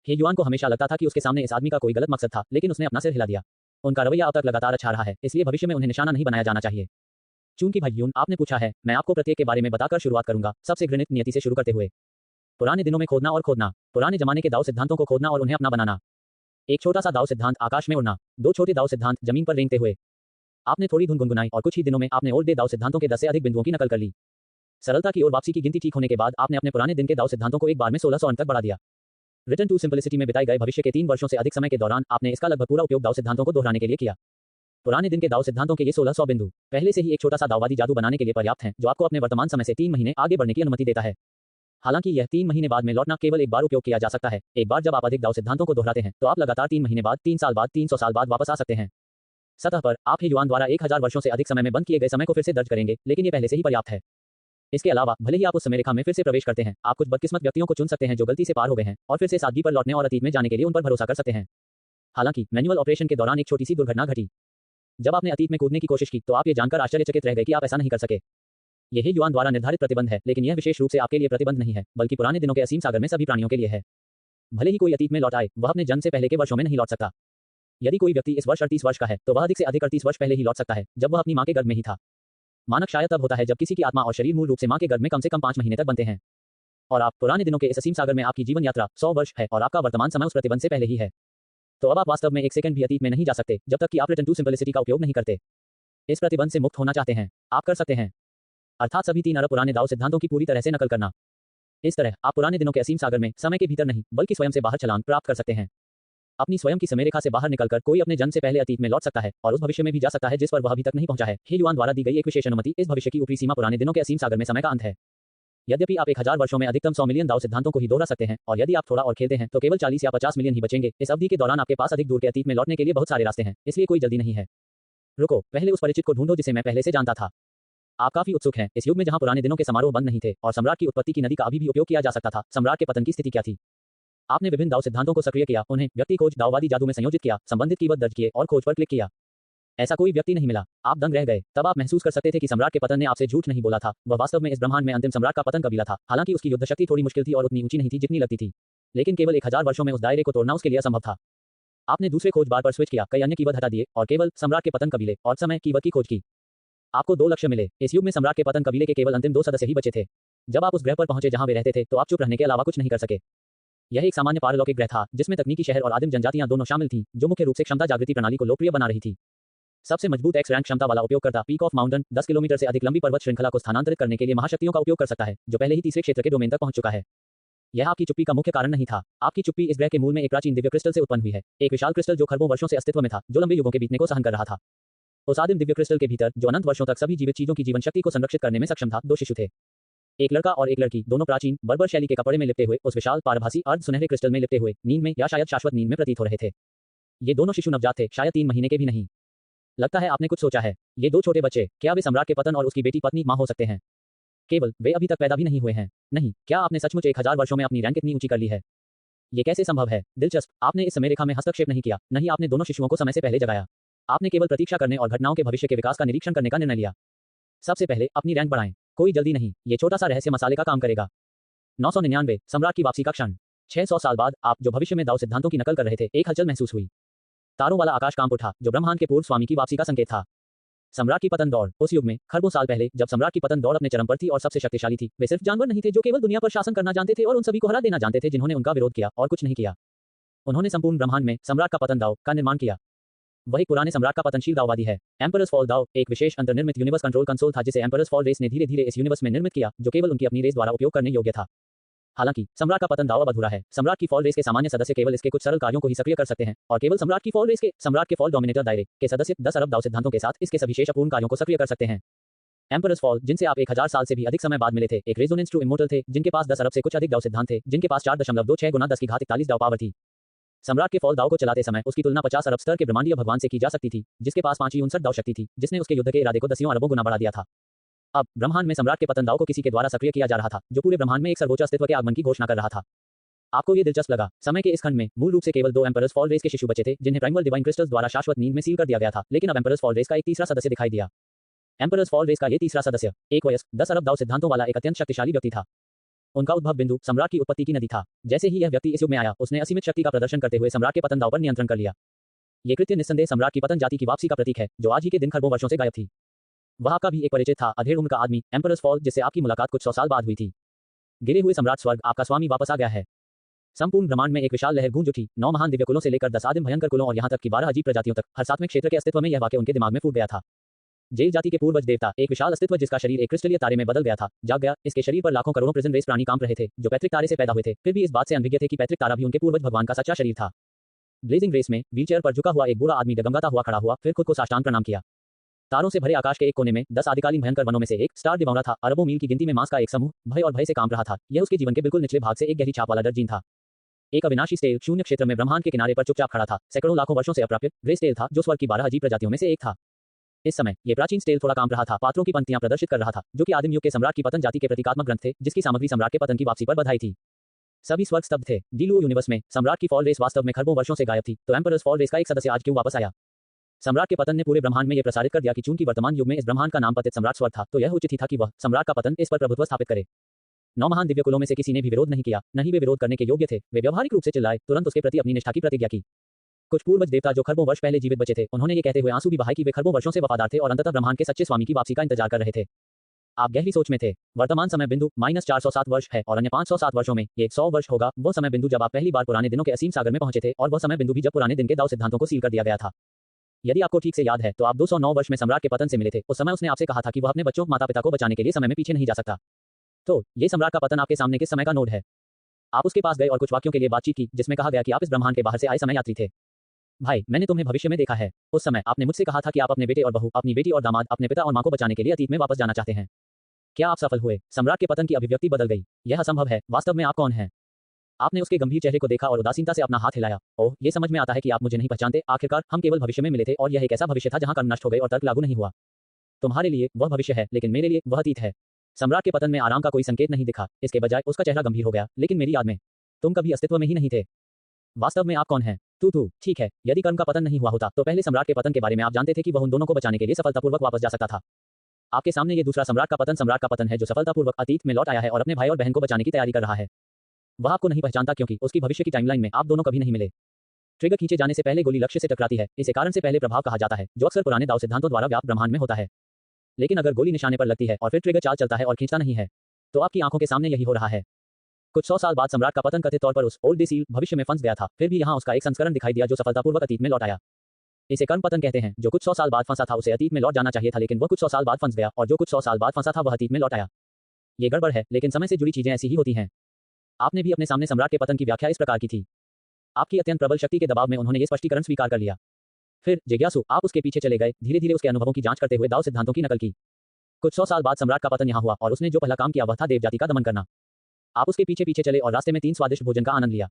हे युआन को हमेशा लगता था कि उसके सामने इस आदमी का कोई गलत मकसद था, लेकिन उसने अपना सिर हिला दिया। उनका रवैया अब तक लगातार अच्छा रहा है, इसलिए भविष्य में उन्हें निशाना नहीं बनाया जाना चाहिए। चूंकि भाई युन, आपने पूछा है, मैं आपको प्रत्येक के बारे में बताकर शुरुआत करूंगा, सबसे घृणित नियति से शुरू करते हुए। पुराने दिनों में खोदना और खोदना, पुराने जमाने के दाव सिद्धांतों को खोदना और उन्हें अपना बनाना। एक छोटा सा दाव सिद्धांत, आकाश में उड़ना। 2 छोटे दाव सिद्धांत, जमीन पर रेंगते हुए। आपने थोड़ी धुन गुनगुनाई और कुछ ही दिनों में आपने ओल्ड डे दाव सिद्धांतों के 10 से अधिक बिंदुओं की नकल कर ली। सरलता की ओर वापसी की गिनती ठीक होने के बाद आपने अपने पुराने दिन के दाव सिद्धांतों को एक बार में 1600 अंक तक बढ़ा दिया। रिटर्न टू सिंपलिसिटी में बिताए गए भविष्य के 3 वर्षों से अधिक समय के दौरान आपने इसका लगभग पूरा उपयोग दाव सिद्धांतों को दोहराने के लिए किया। पुराने दिन के दाव सिद्धांतों के ये 1600 बिंदु पहले से ही एक छोटा सा दाववादी जादू बनाने के लिए पर्याप्त हैं, जो आपको अपने वर्तमान समय से 3 महीने आगे बढ़ने की अनुमति देता है। हालांकि यह 3 महीने बाद में लौटना केवल एक बार उपयोग किया जा सकता है। एक बार जब आप अधिक दाव सिद्धांतों को दोहराते हैं, तो आप लगातार 3 महीने बाद, 3 साल बाद, 300 साल बाद वापस आ सकते हैं। सतह पर आप हे युआन द्वारा 1000 वर्षों से अधिक समय में बंद किए गए समय को फिर से दर्ज करेंगे, लेकिन ये पहले से ही पर्याप्त है। इसके अलावा भले ही आप उस समय रेखा में फिर से प्रवेश करते हैं, आप कुछ बदकिस्मत व्यक्तियों को चुन सकते हैं जो गलती से पार हो गए हैं, और फिर से सादगी पर लौटने और अतीत में जाने के लिए उन पर भरोसा कर सकते हैं। हालांकि मैनुअल ऑपरेशन के दौरान एक छोटी सी दुर्घटना घटी। जब आपने अतीत में कूदने की कोशिश की, तो आप ये जानकर आश्चर्यचकित रह गए कि आप ऐसा नहीं कर सके। यह हे युआन द्वारा निर्धारित प्रतिबंध है, लेकिन यह विशेष रूप से आपके लिए प्रतिबंध नहीं है, बल्कि पुराने दिनों के असीम सागर में सभी प्राणियों के लिए है। भले ही कोई अतीत में लौट आए, वह अपने जन्म से पहले के वर्षों में नहीं लौट सकता। यदि कोई व्यक्ति इस वर्ष 38 वर्ष का है, तो वह अधिक से अधिक 38 वर्ष पहले ही लौट सकता है, जब वह अपनी मां के गर्भ में ही था। मानक शायद तब होता है जब किसी की आत्मा और शरीर मूल रूप से मां के गर्भ में कम से कम 5 महीने तक बनते हैं। और आप पुराने दिनों के इस असीम सागर में आपकी जीवन यात्रा 100 वर्ष है और आपका वर्तमान समय उस प्रतिबंध से पहले ही है। तो अब आप वास्तव में एक सेकंड भी अतीत में नहीं जा सकते, जब तक कि आप रिटर्न टू सिंपलिसिटी का उपयोग नहीं करते। इस प्रतिबंध से मुक्त होना चाहते हैं, आप कर सकते हैं, अर्थात सभी 3 अरब पुराने दाव सिद्धांतों की पूरी तरह से नकल करना। इस तरह आप पुराने दिनों के असीम सागर में समय के भीतर नहीं, बल्कि स्वयं से बाहर छलांग प्राप्त कर सकते हैं। अपनी स्वयं की समयरेखा से बाहर निकलकर कोई अपने जन्म से पहले अतीत में लौट सकता है और उस भविष्य में भी जा सकता है जिस पर वह अभी तक नहीं पहुंचा है। हे युआन द्वारा दी गई एक विशेष अनुमति, इस भविष्य की ऊपरी सीमा पुराने दिनों के असीम सागर में समय का अंत है। यद्यपि आप 1000 वर्षों में अधिकतम 100 मिलियन दाव सिद्धांतों को ही दोहरा सकते हैं, और यदि आप थोड़ा और खेलते हैं तो केवल 40 या 50 मिलियन ही बचेंगे। इस अवधि के दौरान आपके पास अधिक दूर के अतीत में लौटने के लिए बहुत सारे रास्ते हैं, इसलिए कोई जल्दी नहीं है। रुको, पहले उस परिचित को ढूंढो जिसे मैं पहले से जानता था। आप काफी उत्सुक हैं। इस युग में जहां पुराने दिनों के समारोह बंद नहीं थे और सम्राट की उत्पत्ति की नदी का अभी भी उपयोग किया जा सकता था, सम्राट के पतन की स्थिति क्या थी? आपने विभिन्न दाव सिद्धांतों को सक्रिय किया, उन्हें व्यक्ति खोज दाववादी जादू में संयोजित किया, संबंधित कीवर्ड दर्ज किए और खोज पर क्लिक किया। ऐसा कोई व्यक्ति नहीं मिला। आप दंग रह गए। तब आप महसूस कर सकते थे कि सम्राट के पतन ने आपसे झूठ नहीं बोला था। वह वास्तव में इस ब्रह्मांड में अंतिम सम्राट का पतन कबीला था। हालांकि उसकी युद्ध शक्ति थोड़ी मुश्किल थी और उतनी ऊंची नहीं थी जितनी लगती थी, लेकिन केवल 1000 वर्षों में उस दायरे को तोड़ना उसके लिए असंभव था। आपने दूसरे खोज बार पर स्विच किया, कई अन्य कीवर्ड हटा दिए और केवल सम्राट के पतन कबीले और समय कीवर्ड की खोज की। आपको 2 लक्ष्य मिले। इस युग में सम्राट के पतन कबीले के केवल अंतिम 2 सदस्य ही बचे थे। जब आप उस ग्रह पर पहुंचे जहां वे रहते थे, तो आप चुप रहने के अलावा कुछ नहीं कर सके। यह एक सामान्य पारलौकिक ग्रह था जिसमें तकनीकी शहर और आदिम जनजातियां दोनों शामिल थीं, जो मुख्य रूप से क्षमता जागृति प्रणाली को लोकप्रिय बना रही थी। सबसे मजबूत एक्स रैंक क्षमता वाला उपयोगकर्ता पीक ऑफ माउंटेन 10 किलोमीटर से अधिक लंबी पर्वत श्रृंखला को स्थानांतरित करने के लिए महाशक्तियों का उपयोग कर सकता है, जो पहले ही तीसरे क्षेत्र के डोमेन तक पहुंच चुका है। यह आपकी चुप्पी का मुख्य कारण नहीं था। आपकी चुप्पी इस ग्रह के मूल में एक प्राचीन दिव्य क्रिस्टल से उत्पन्न हुई है, एक विशाल क्रिस्टल जो खरबों वर्षों से अस्तित्व में था, जो लंबे युगों के बीतने को सहन कर रहा था। उस आदिम दिव्य क्रिस्टल के भीतर, जो अनंत वर्षों तक सभी जीवित चीजों की जीवन शक्ति को संरक्षित करने में सक्षम था, 2 शिशु थे। एक लड़का और एक लड़की, दोनों प्राचीन बर्बर शैली के कपड़े में लिपटे हुए उस विशाल पारभासी अर्ध सुनहरे क्रिस्टल में लिपटे हुए नींद में या शायद शाश्वत नींद में प्रतीत हो रहे थे। ये दोनों शिशु नवजात थे, शायद 3 महीने के भी नहीं। लगता है आपने कुछ सोचा है। ये 2 छोटे बच्चे, क्या वे सम्राट के पतन और उसकी बेटी पत्नी मां हो सकते हैं? केवल वे अभी तक पैदा भी नहीं हुए हैं। नहीं, क्या आपने सचमुच 1000 वर्षों में अपनी रैंक इतनी ऊंची कर ली है? ये कैसे संभव है? दिलचस्प, आपने इस समय रेखा में हस्तक्षेप नहीं किया, नहीं आपने दोनों शिशुओं को समय से पहले जगाया। आपने केवल प्रतीक्षा करने और घटनाओं के भविष्य के विकास का निरीक्षण करने का निर्णय लिया। सबसे पहले अपनी रैंक बढ़ाएं। कोई जल्दी नहीं, ये छोटा सा रहस्य मसाले का काम करेगा। 999 सम्राट की वापसी का क्षण। 600 साल बाद आप जो भविष्य में दाव सिद्धांतों की नकल कर रहे थे, एक हलचल महसूस हुई। तारों वाला आकाश कांप उठा, जो ब्रह्मांड के पूर्व स्वामी की वापसी का संकेत था। सम्राट की पतन दौड़। उस युग में खरबों साल पहले, जब सम्राट की पतन दौड़ अपने चरम पर थी और सबसे शक्तिशाली थी, वे सिर्फ जानवर नहीं थे जो केवल दुनिया पर शासन करना जानते थे और उन सभी को हरा देना जानते थे जिन्होंने उनका विरोध किया और कुछ नहीं किया। उन्होंने संपूर्ण ब्रह्मांड में सम्राट का पतन दाव का निर्माण किया। वह एक पुराने सम्राट का पतनशील दाववादी है। एम्परर्स फॉल दाव एक विशेष अंतर्निर्मित यूनिवर्स कंट्रोल कंसोल था जिसे एम्परर्स फॉल रेस ने धीरे धीरे इस यूनिवर्स में निर्मित किया, जो केवल उनकी अपनी रेस द्वारा उपयोग करने योग्य था। हालांकि सम्राट का पतन दाव अब अधूरा है। सम्राट की फॉल रेस के सामान्य सदस्य केवल इसके कुछ सरल कार्यों को ही सक्रिय कर सकते हैं, और केवल सम्राट की फॉल डोमिनेटर दायरे के सदस्य 10 अरब दाव सिद्धांतों के साथ इसके सभी शेष अपूर्ण कार्यों को सक्रिय कर सकते हैं। एम्परर्स फॉल, जिनसे आप 1000 साल से भी अधिक समय बाद मिले थे, एक रेजोनेंस ट्रू इमोर्टल थे जिनके पास 10 अरब से कुछ अधिक दाव सिद्धांत थे, जिनके पास 4.26 गुना 10 की घात 41 दाव पावर थी। सम्राट के फॉल दाव को चलाते समय उसकी तुलना 50 अरब स्तर के ब्रह्मांडीय भगवान से की जा सकती थी, जिसके पास 559 दाव शक्ति थी, जिसने उसके युद्ध के इरादे को 10 अरबों गुना बढ़ा दिया था। अब ब्रह्मांड में सम्राट के पतन दाव को किसी के द्वारा सक्रिय किया जा रहा था, जो पूरे ब्रह्मांड में एक सर्वोच्च अस्तित्व के आगमन की घोषणा कर रहा था। आपको ये दिलचस्प लगा? समय के इस खंड में मूल रूप से केवल 2 एम्परर्स फॉल रेस के शिशु बचे थे, जिन्हें प्राइमल डिवाइन क्रिस्टल्स द्वारा शाश्वत नींद में सील कर दिया गया था, लेकिन अब एम्परर्स फॉल रेस का एक तीसरा सदस्य दिखाई दिया। एम्परर्स फॉल रेस का ये तीसरा सदस्य एक वयस्क 10 अरब दाव सिद्धांतों वाला एक अत्यंत शक्तिशाली व्यक्ति था। उनका उद्भव बिंदु सम्राट की उत्पत्ति की नदी था। जैसे ही यह व्यक्ति इस युग में आया, उसने असीमित शक्ति का प्रदर्शन करते हुए सम्राट के पतन दाव पर नियंत्रण कर लिया। ये कृत्य निस्संदेह सम्राट की पतन जाति की वापसी का प्रतीक है, जो आज ही के दिन खरबों वर्षों से गायब थी। वह आपका भी एक परिचित था, अधेड़ उम्र का आदमी, एम्परर्स फॉल, जिससे आपकी मुलाकात कुछ 100 साल बाद हुई थी। गिरे हुए सम्राट स्वर्ग, आपका स्वामी वापस आ गया है। संपूर्ण ब्रह्मांड में एक विशाल लहर गूंज उठी। 9 महान दिव्य कुलों से लेकर 10 आदिम भयंकर कुलों और यहां तक कि 12 अजीब प्रजातियों तक, हर 7वें क्षेत्र के अस्तित्व में यह वाक्य उनके दिमाग में फूट गया था। जेल जाति के पूर्वज देवता, एक विशाल अस्तित्व जिसका शरीर एक क्रिस्टलीय तारे में बदल गया था, जाग गया। इसके शरीर पर लाखों करोड़ों प्रिजन रेस प्राणी काम रहे थे, जो पैतृक तारे से पैदा हुए थे, फिर भी इस बात से अनभिज्ञ थे कि पैतृक तारा भी उनके पूर्वज भगवान का सच्चा शरीर था। ब्लेजिंग रेस में व्हीलचेयर पर झुका हुआ एक बूढ़ा आदमी डगमगाता हुआ खड़ा हुआ, फिर खुद को साष्टांग प्रणाम किया। तारों से भरे आकाश के एक कोने में 10 आदिकालीन भयंकर वनों में से एक स्टार डिवाउरा था। अरबों मील की गिनती में मांस का एक समूह भय और भय से कांप रहा था। यह उसके जीवन के बिल्कुल निचले भाग से एक गहरी छाप वाला डर जीन था। एक अविनाशी स्टेल शून्य क्षेत्र में ब्रह्मांड के किनारे पर चुपचाप खड़ा था। सैकड़ों लाखों वर्षों से अप्राप्य ग्रे स्टेल था, जो स्वर्ग की 12 अजीब प्रजातियों में से एक था। इस समय ये प्राचीन स्टेल थोड़ा कांप रहा था, पात्रों की पंक्तियां प्रदर्शित कर रहा था, जो कि आदिम युग के सम्राट की पतन जाति के प्रतीकात्मक ग्रंथ थे, जिसकी सामग्री सम्राट के पतन की वापसी पर बधाई थी। सभी स्वर्ग स्तब्ध थे। डीलू यूनिवर्स में सम्राट की फॉल रेस वास्तव में खरबों वर्षों से गायब थी, तो एम्परर्स फॉल रेस का एक सदस्य आज क्यों वापस आया? सम्राट के पतन ने पूरे ब्रह्मांड में यह प्रसारित कर दिया कि चूंकि वर्तमान युग में इस ब्रह्मांड का नाम पतित सम्राट स्वर्ग था, तो यह उचित ही था कि वह सम्राट का पतन इस पर प्रभुत्व स्थापित करे। 9 महान दिव्य कुलों में से किसी ने भी विरोध नहीं किया, न ही वे विरोध करने के योग्य थे। वे व्यवहारिक रूप से चिल्लाए, तुरंत उसके प्रति अपनी निष्ठा की प्रतिज्ञा की। कुछ पूर्वज देवता जो खरबों वर्ष पहले जीवित बचे थे, उन्होंने ये कहते हुए आंसू भी बहाए कि वे खरबों वर्षों से वफादार थे और अंततः ब्रह्मांड के सच्चे स्वामी की वापसी का इंतजार कर रहे थे। आप गहरी सोच में थे। वर्तमान समय बिंदु -407 वर्ष है और अन्य 507 वर्षों में ये 100 वर्ष होगा। वो समय बिंदु जब आप पहली बार पुराने दिनों के असीम सागर में पहुंचे थे, और वह समय बिंदु भी जब पुराने दिन के दाव सिद्धांतों को सील कर दिया गया था। यदि आपको ठीक से याद है, तो आप 209 वर्ष में सम्राट के पतन से मिले थे। उस समय उसने आपसे कहा था कि वह अपने बच्चों माता पिता को बचाने के लिए समय में पीछे नहीं जा सकता। तो ये सम्राट का पतन आपके सामने किस समय का नोड है? आप उसके पास गए और कुछ वाक्यों के लिए बातचीत की, जिसमें कहा गया कि आप इस ब्रह्मांड के बाहर से आए समय यात्री थे। भाई, मैंने तुम्हें भविष्य में देखा है। उस समय आपने मुझसे कहा था कि आप अपने बेटे और बहू, अपनी बेटी और दामाद, अपने पिता और मां को बचाने के लिए अतीत में वापस जाना चाहते हैं। क्या आप सफल हुए? सम्राट के पतन की अभिव्यक्ति बदल गई। यह असंभव है। वास्तव में आप कौन हैं? आपने उसके गंभीर चेहरे को देखा और उदासीनता से अपना हाथ हिलाया। ओह, ये समझ में आता है कि आप मुझे नहीं पहचानते। आखिरकार हम केवल भविष्य में मिले थे और यह एक ऐसा भविष्य था जहां कर्म नष्ट हो गए और तर्क लागू नहीं हुआ। तुम्हारे लिए वह भविष्य है, लेकिन मेरे लिए वह अतीत है। सम्राट के पतन में आराम का कोई संकेत नहीं दिखा। इसके बजाय उसका चेहरा गंभीर हो गया। लेकिन मेरी याद में तुम कभी अस्तित्व में ही नहीं थे। वास्तव में आप कौन हैं? तू ठीक है। यदि कर्म का पतन नहीं हुआ होता तो पहले सम्राट के पतन के बारे में आप जानते थे कि वह उन दोनों को बचाने के लिए सफलतापूर्वक वापस जा सकता था। आपके सामने ये दूसरा सम्राट का पतन है जो सफलतापूर्वक अतीत में लौट आया है और अपने भाई और बहन को बचाने की तैयारी कर रहा है। वह आपको नहीं पहचानता क्योंकि उसकी भविष्य की टाइमलाइन में आप दोनों कभी नहीं मिले। ट्रिगर खींचे जाने से पहले गोली लक्ष्य से टकराती है। इसे कारण से पहले प्रभाव कहा जाता है, जो अक्सर पुराने दाव सिद्धांतों द्वारा व्याप्त ब्रह्मांड में होता है। लेकिन अगर गोली निशाने पर लगती है और फिर ट्रिगर चाल चलता है और खींचता नहीं है, तो आपकी आंखों के सामने यही हो रहा है। कुछ 100 साल बाद सम्राट का पतन कथित तौर पर उस ओल्ड सील भविष्य में फंस गया था। फिर भी यहाँ उसका एक संस्करण दिखाई दिया जो सफलतापूर्वक अतीत में लौट आया। इसे कर्म पतन कहते हैं। जो कुछ 100 साल बाद फंसा था उसे अतीत में लौट जाना चाहिए था, लेकिन वह कुछ 100 साल बाद फंस गया, और जो कुछ 100 साल बाद फंसा था वह अतीत में लौट आया। ये गड़बड़ है, लेकिन समय से जुड़ी चीजें ऐसी ही होती हैं। आपने भी अपने सामने सम्राट के पतन की व्याख्या इस प्रकार की थी। आपकी अत्यंत प्रबल शक्ति के दबाव में उन्होंने ये स्पष्टीकरण स्वीकार कर लिया। फिर जिज्ञासु आप उसके पीछे चले गए, धीरे धीरे उसके अनुभवों की जांच करते हुए दाव सिद्धांतों की नकल की। कुछ 100 साल बाद सम्राट का पतन यहाँ हुआ और उसने जो पहला काम किया वह था देव जाति का दमन करना। आप उसके पीछे पीछे चले और रास्ते में 3 स्वादिष्ट भोजन का आनंद लिया।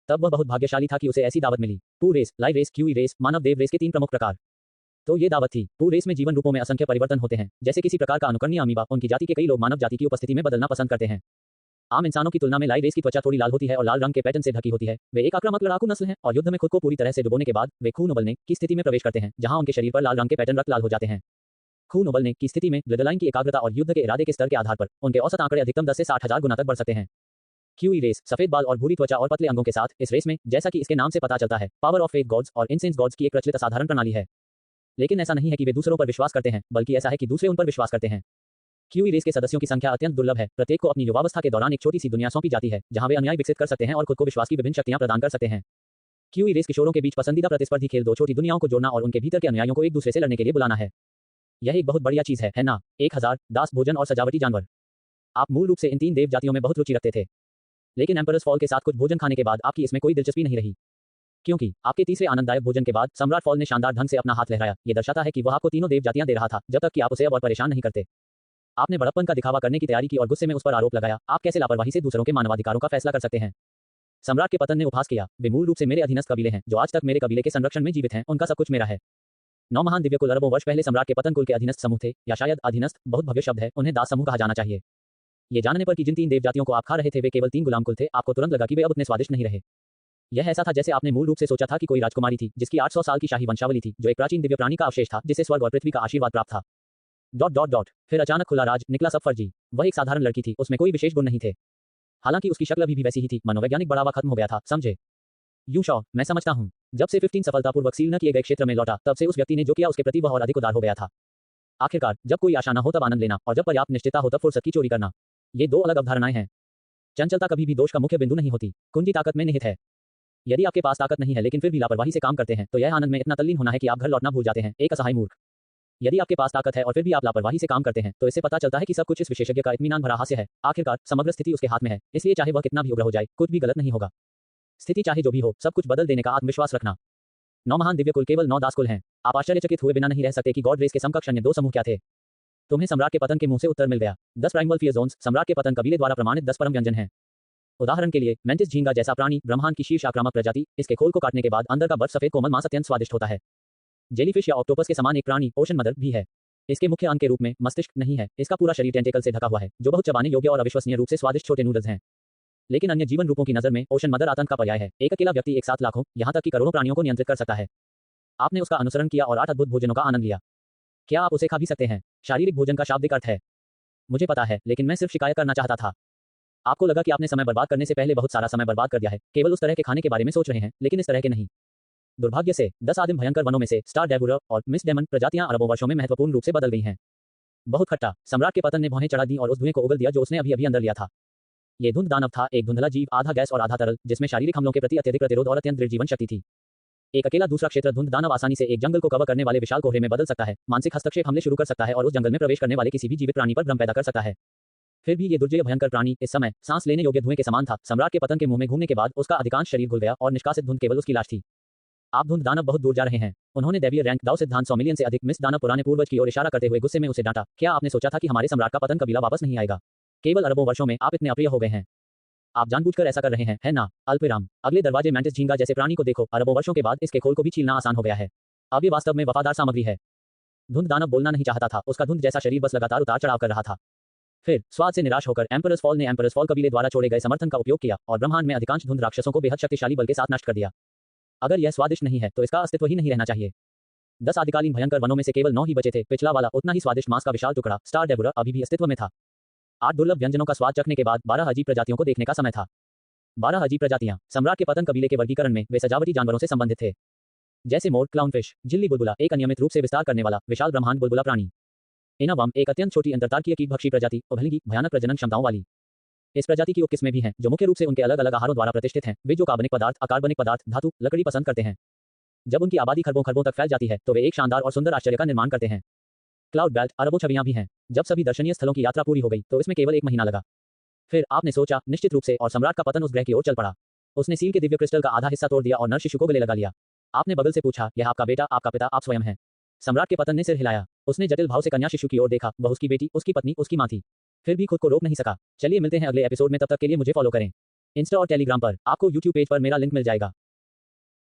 तब वह बहुत भाग्यशाली था कि उसे ऐसी दावत मिली। पू रेस, लाइव रेस, क्यूई रेस, मानव देव रेस के 3 प्रमुख प्रकार। तो ये दावत थी। पू रेस में जीवन रूपों में असंख्य परिवर्तन होते हैं, जैसे किसी प्रकार का अनुकरणीय अमीबा। उनकी जाति के कई लोग मानव जाति की उपस्थिति में बदलना पसंद करते हैं। आम इंसानों की तुलना में लाइव रेस की त्वचा थोड़ी लाल होती है और लाल रंग के पैटर्न से ढकी होती है। वे एक आक्रामक लड़ाकू नस्ल हैं और युद्ध में खुद को पूरी तरह से डुबोने के बाद वे खून उबलने की स्थिति में प्रवेश करते हैं, जहां उनके शरीर पर लाल रंग के पैटर्न रक्त लाल हो जाते हैं। खून उबलने की स्थिति में ब्लडलाइन की एकाग्रता और युद्ध के इरादे के स्तर के आधार पर उनके औसत आंकड़े अधिकतम 10 से 60,000 गुना तक बढ़ सकते हैं। क्यूई रेस, सफेद बाल और भूरी त्वचा और पतले अंगों के साथ। इस रेस में, जैसा कि इसके नाम से पता चलता है, पावर ऑफ फेथ गॉड्स और इंसेंस गॉड्स की एक प्रचलित असाधारण प्रणाली है। लेकिन ऐसा नहीं है कि वे दूसरों पर विश्वास करते हैं, बल्कि ऐसा है कि दूसरे उन पर विश्वास करते हैं। क्यूई रेस के सदस्यों की संख्या अत्यंत दुर्लभ है। प्रत्येक को अपनी युवावस्था के दौरान एक छोटी सी दुनिया सौंपी जाती है, जहां वे अन्याय विकसित कर सकते हैं और खुद को विश्वास की विभिन्न शक्तियां प्रदान कर सकते हैं। क्यूई रेस किशोरों के बीच पसंदीदा प्रतिस्पर्धी खेल दो छोटी दुनियाओं को जोड़ना और उनके भीतर के अनुयायियों को एक दूसरे से लड़ने के लिए बुलाना है। यह एक बहुत बढ़िया चीज है ना? 1000 दास भोजन और सजावटी जानवर। आप मूल रूप से इन 3 देव जातियों में बहुत रुचि रखते थे, लेकिन एम्परर्स फॉल के साथ कुछ भोजन खाने के बाद आपकी इसमें कोई दिलचस्पी नहीं रही, क्योंकि आपके तीसरे आनंददायक भोजन के बाद सम्राट फॉल ने शानदार ढंग से अपना हाथ लहराया। यह दर्शाता है कि वह आपको तीनों देव जातियां दे रहा था, जब तक कि आप उसे अब और परेशान नहीं करते। आपने बड़प्पन का दिखावा करने की तैयारी की और गुस्से में उस पर आरोप लगाया। आप कैसे लापरवाही से दूसरों के मानवाधिकारों का फैसला कर सकते हैं? सम्राट के पतन ने उपहास किया। वे मूल रूप से मेरे अधीनस्थ कबीले हैं, जो आज तक मेरे कबीले के संरक्षण में जीवित हैं। उनका सब कुछ मेरा है। 9 महान दिव्य कुल अरबों वर्ष पहले सम्राट के पतन कुल के अधीनस्थ समूह थे, या शायद अधीनस्थ बहुत भव्य शब्द है, उन्हें दास समूह कहा जाना चाहिए। ये जानने पर कि जिन 3 देव जातियों को आप खा रहे थे वे केवल 3 गुलाम कुल थे, आपको तुरंत लगा कि वे अब उतने स्वादिष्ट नहीं रहे। यह ऐसा था जैसे आपने मूल रूप से सोचा था कि कोई राजकुमारी थी जिसकी 800 साल की शाही वंशावली थी, जो एक प्राचीन दिव्य प्राणी का अवशेष था जिसे स्वर्ग और पृथ्वी का आशीर्वाद प्राप्त था। ... फिर अचानक खुला राज निकला सब फर्जी। वह एक साधारण लड़की थी, उसमें कोई विशेष गुण नहीं थे। हालांकि उसकी शक्ल भी वैसी ही थी। मनोवैज्ञानिक बढ़ावा खत्म हो गया था, समझे? यूशॉ, मैं समझता हूँ। जब से 15 सफलतापूर्वक सील न किए गए क्षेत्र में लौटा, तब से उस व्यक्ति ने जो किया उसके प्रति वह और अधिक उदार हो गया था। आखिरकार, जब कोई आशा न हो तब आनंद लेना, और जब पर्याप्त निश्चितता हो तब फुर्सत की चोरी करना। ये 2 अलग अवधारणाएं हैं। चंचलता कभी भी दोष का मुख्य बिंदु नहीं होती, कुंजी ताकत में निहित है। यदि आपके पास ताकत नहीं है लेकिन फिर भी लापरवाही से काम करते हैं, तो यह आनंद में इतना तल्लीन होना है कि आप घर लौटना भूल जाते हैं, एक असहाय मूर्ख। यदि आपके पास ताकत है और फिर भी आप लापरवाही से काम करते हैं, तो इससे पता चलता है कि सब कुछ इस विशेषज्ञ का इत्मीनान भरा हास्य है। आखिरकार समग्र स्थिति उसके हाथ में है, इसलिए चाहे वह कितना भी उग्र हो जाए, कुछ भी गलत नहीं होगा। स्थिति चाहे जो भी हो, सब कुछ बदल देने का आत्मविश्वास रखना। 9 महान दिव्य कुल केवल 9 दास कुल हैं। आप आश्चर्यचकित हुए बिना नहीं रह सकते कि गॉड रेस के समकक्ष अन्य 2 समूह क्या थे। तुम्हें सम्राट के पतन के मुंह से उत्तर मिल गया। 10 प्राइमल फियर जोन्स सम्राट के पतन कबीले द्वारा प्रमाणित 10 परम व्यंजन हैं। उदाहरण के लिए, मेंटिस झींगा जैसा प्राणी, ब्रह्मांड की शीर्ष आक्रामक प्रजाति। इसके खोल को काटने के बाद अंदर का बर्फ सफेद कोमल मांस अत्यंत स्वादिष्ट होता है। जेलीफिश या ऑक्टोपस के समान एक प्राणी, ओशन मदर भी है। इसके मुख्य अंग के रूप में मस्तिष्क नहीं है। इसका पूरा शरीर टेंटेकल से ढका हुआ है, जो बहुत चबाने योग्य और अविश्वसनीय रूप से स्वादिष्ट छोटे नूडल्स हैं। लेकिन अन्य जीवन रूपों की नजर में ओशन मदर आतंक का पर्याय है। एक अकेला व्यक्ति एक साथ लाखों, यहां तक कि करोड़ों प्राणियों को नियंत्रित कर सकता है। आपने उसका अनुसरण किया और 8 अद्भुत भोजनों का आनंद लिया। क्या आप उसे खा भी सकते हैं? शारीरिक भोजन का शाब्दिक अर्थ है, मुझे पता है, लेकिन मैं सिर्फ शिकायत करना चाहता था। आपको लगा कि आपने समय बर्बाद करने से पहले बहुत सारा समय बर्बाद कर दिया है, केवल उस तरह के खाने के बारे में सोच रहे हैं, लेकिन इस तरह के नहीं। दुर्भाग्य से 10 आदिम भयंकर वनों में से स्टार डेवुलर और मिस डेमन प्रजातियां अरबों वर्षों में महत्वपूर्ण रूप से बदल गई हैं। बहुत खट्टा। सम्राट के पतन ने भौहें चढ़ा दी और उस धुएं को उगल दिया जो उसने अभी अभी अंदर लिया था। ये धुंध दानव था, एक धुंधला जीव, आधा गैस और आधा तरल, जिसमें शारीरिक हमलों के प्रति अत्यधिक प्रतिरोध और अत्यंत दृढ़ जीवन शक्ति थी। एक अकेला दूसरा क्षेत्र धुंध दानव आसानी से एक जंगल को कवर करने वाले विशाल कोहरे में बदल सकता है, मानसिक हस्तक्षेप हमले शुरू कर सकता है और उस जंगल में प्रवेश करने वाले किसी भी जीवित प्राणी पर भ्रम पैदा कर सकता है। फिर भी ये दुर्जय भयंकर प्राणी इस समय सांस लेने योग्य धुएं के समान था। सम्राट के पतन के मुंह में घूमने के बाद उसका अधिकांश शरीर घुल गया और निष्कासित धुंध केवल उसकी लाश थी। आप धुंध दानव बहुत दूर जा रहे हैं। उन्होंने दैवीय रैंक दाव सिद्धांत 100 मिलियन से अधिक मिस दानव पुराने पूर्वज की ओर इशारा करते हुए गुस्से में उसे डांटा। क्या आपने सोचा था कि हमारे सम्राट का पतन कबीला वापस नहीं आएगा? केवल अरबों वर्षों में आप इतने अप्रिय हो गए हैं। आप जानबूझकर ऐसा कर रहे हैं, है ना? अल्पविराम। अगले दरवाजे मैंटिस झींगा जैसे प्राणी को देखो। अरबों वर्षों के बाद इसके खोल को भी छीलना आसान हो गया है। अब ये वास्तव में वफादार सामग्री है। धुंध दानव बोलना नहीं चाहता था, उसका धुंध जैसा शरीर बस लगातार उतार चढ़ाव कर रहा था। फिर स्वाद से निराश होकर एम्परर्स फॉल ने एम्परर्स फॉल कबीले द्वारा छोड़े गए समर्थन का उपयोग किया और ब्रह्मांड में अधिकांश धुंध राक्षसों को बेहद शक्तिशाली बल के साथ नष्ट कर दिया। अगर यह स्वादिष्ट नहीं है तो इसका अस्तित्व ही नहीं रहना चाहिए। 10 आदिकालीन भयंकर वनों में से केवल 9 ही बचे थे। पिछला वाला उतना ही स्वादिष्ट मांस का विशाल टुकड़ा स्टार डेबुरा अभी भी अस्तित्व में था। 8 दुर्लभ व्यंजनों का स्वाद चखने के बाद 12 अजीब प्रजातियों को देखने का समय था। 12 अजीब प्रजातियां सम्राट के पतन कबीले के वर्गीकरण में वे सजावटी जानवरों से संबंधित थे, जैसे मोर, क्लाउनफिश, झिल्ली बुलबुला, एक अनियमित रूप से विस्तार करने वाला विशाल ब्रह्मांड बुलबुला प्राणी, इनावम, एक अत्यंत छोटी अंतरतार्कीय कीटभक्षी प्रजाति, उभलगी, भयानक प्रजनन क्षमताओं वाली। इस प्रजाति की किस्में भी हैं जो मुख्य रूप से उनके अलग अलग आहारों द्वारा प्रतिष्ठित हैं। वे जो कार्बनिक पदार्थ, अकार्बनिक पदार्थ, धातु, लकड़ी पसंद करते हैं। जब उनकी आबादी खरबों खरबों तक फैल जाती है तो वे एक शानदार और सुंदर आश्चर्य का निर्माण करते हैं। क्लाउड बेल्ट, अरबों छवियां भी हैं। जब सभी दर्शनीय स्थलों की यात्रा पूरी हो गई तो इसमें केवल 1 महीना लगा। फिर आपने सोचा, निश्चित रूप से, और सम्राट का पतन उस ग्रह की ओर चल पड़ा। उसने सील के दिव्य क्रिस्टल का आधा हिस्सा तोड़ दिया और नर शिशु को गले लगा लिया। आपने बगल से पूछा, यह आपका बेटा, आपका पिता, आप स्वयं हैं? सम्राट के पतन ने सिर हिलाया। उसने जटिल भाव से कन्या शिशु की ओर देखा। वह उसकी बेटी, उसकी पत्नी, उसकी मां थी। फिर भी खुद को रोक नहीं सका। चलिए मिलते हैं अगले एपिसोड में, तब तक के लिए मुझे फॉलो करें इंस्टा और टेलीग्राम पर। आपको यूट्यूब पेज पर मेरा लिंक मिल जाएगा।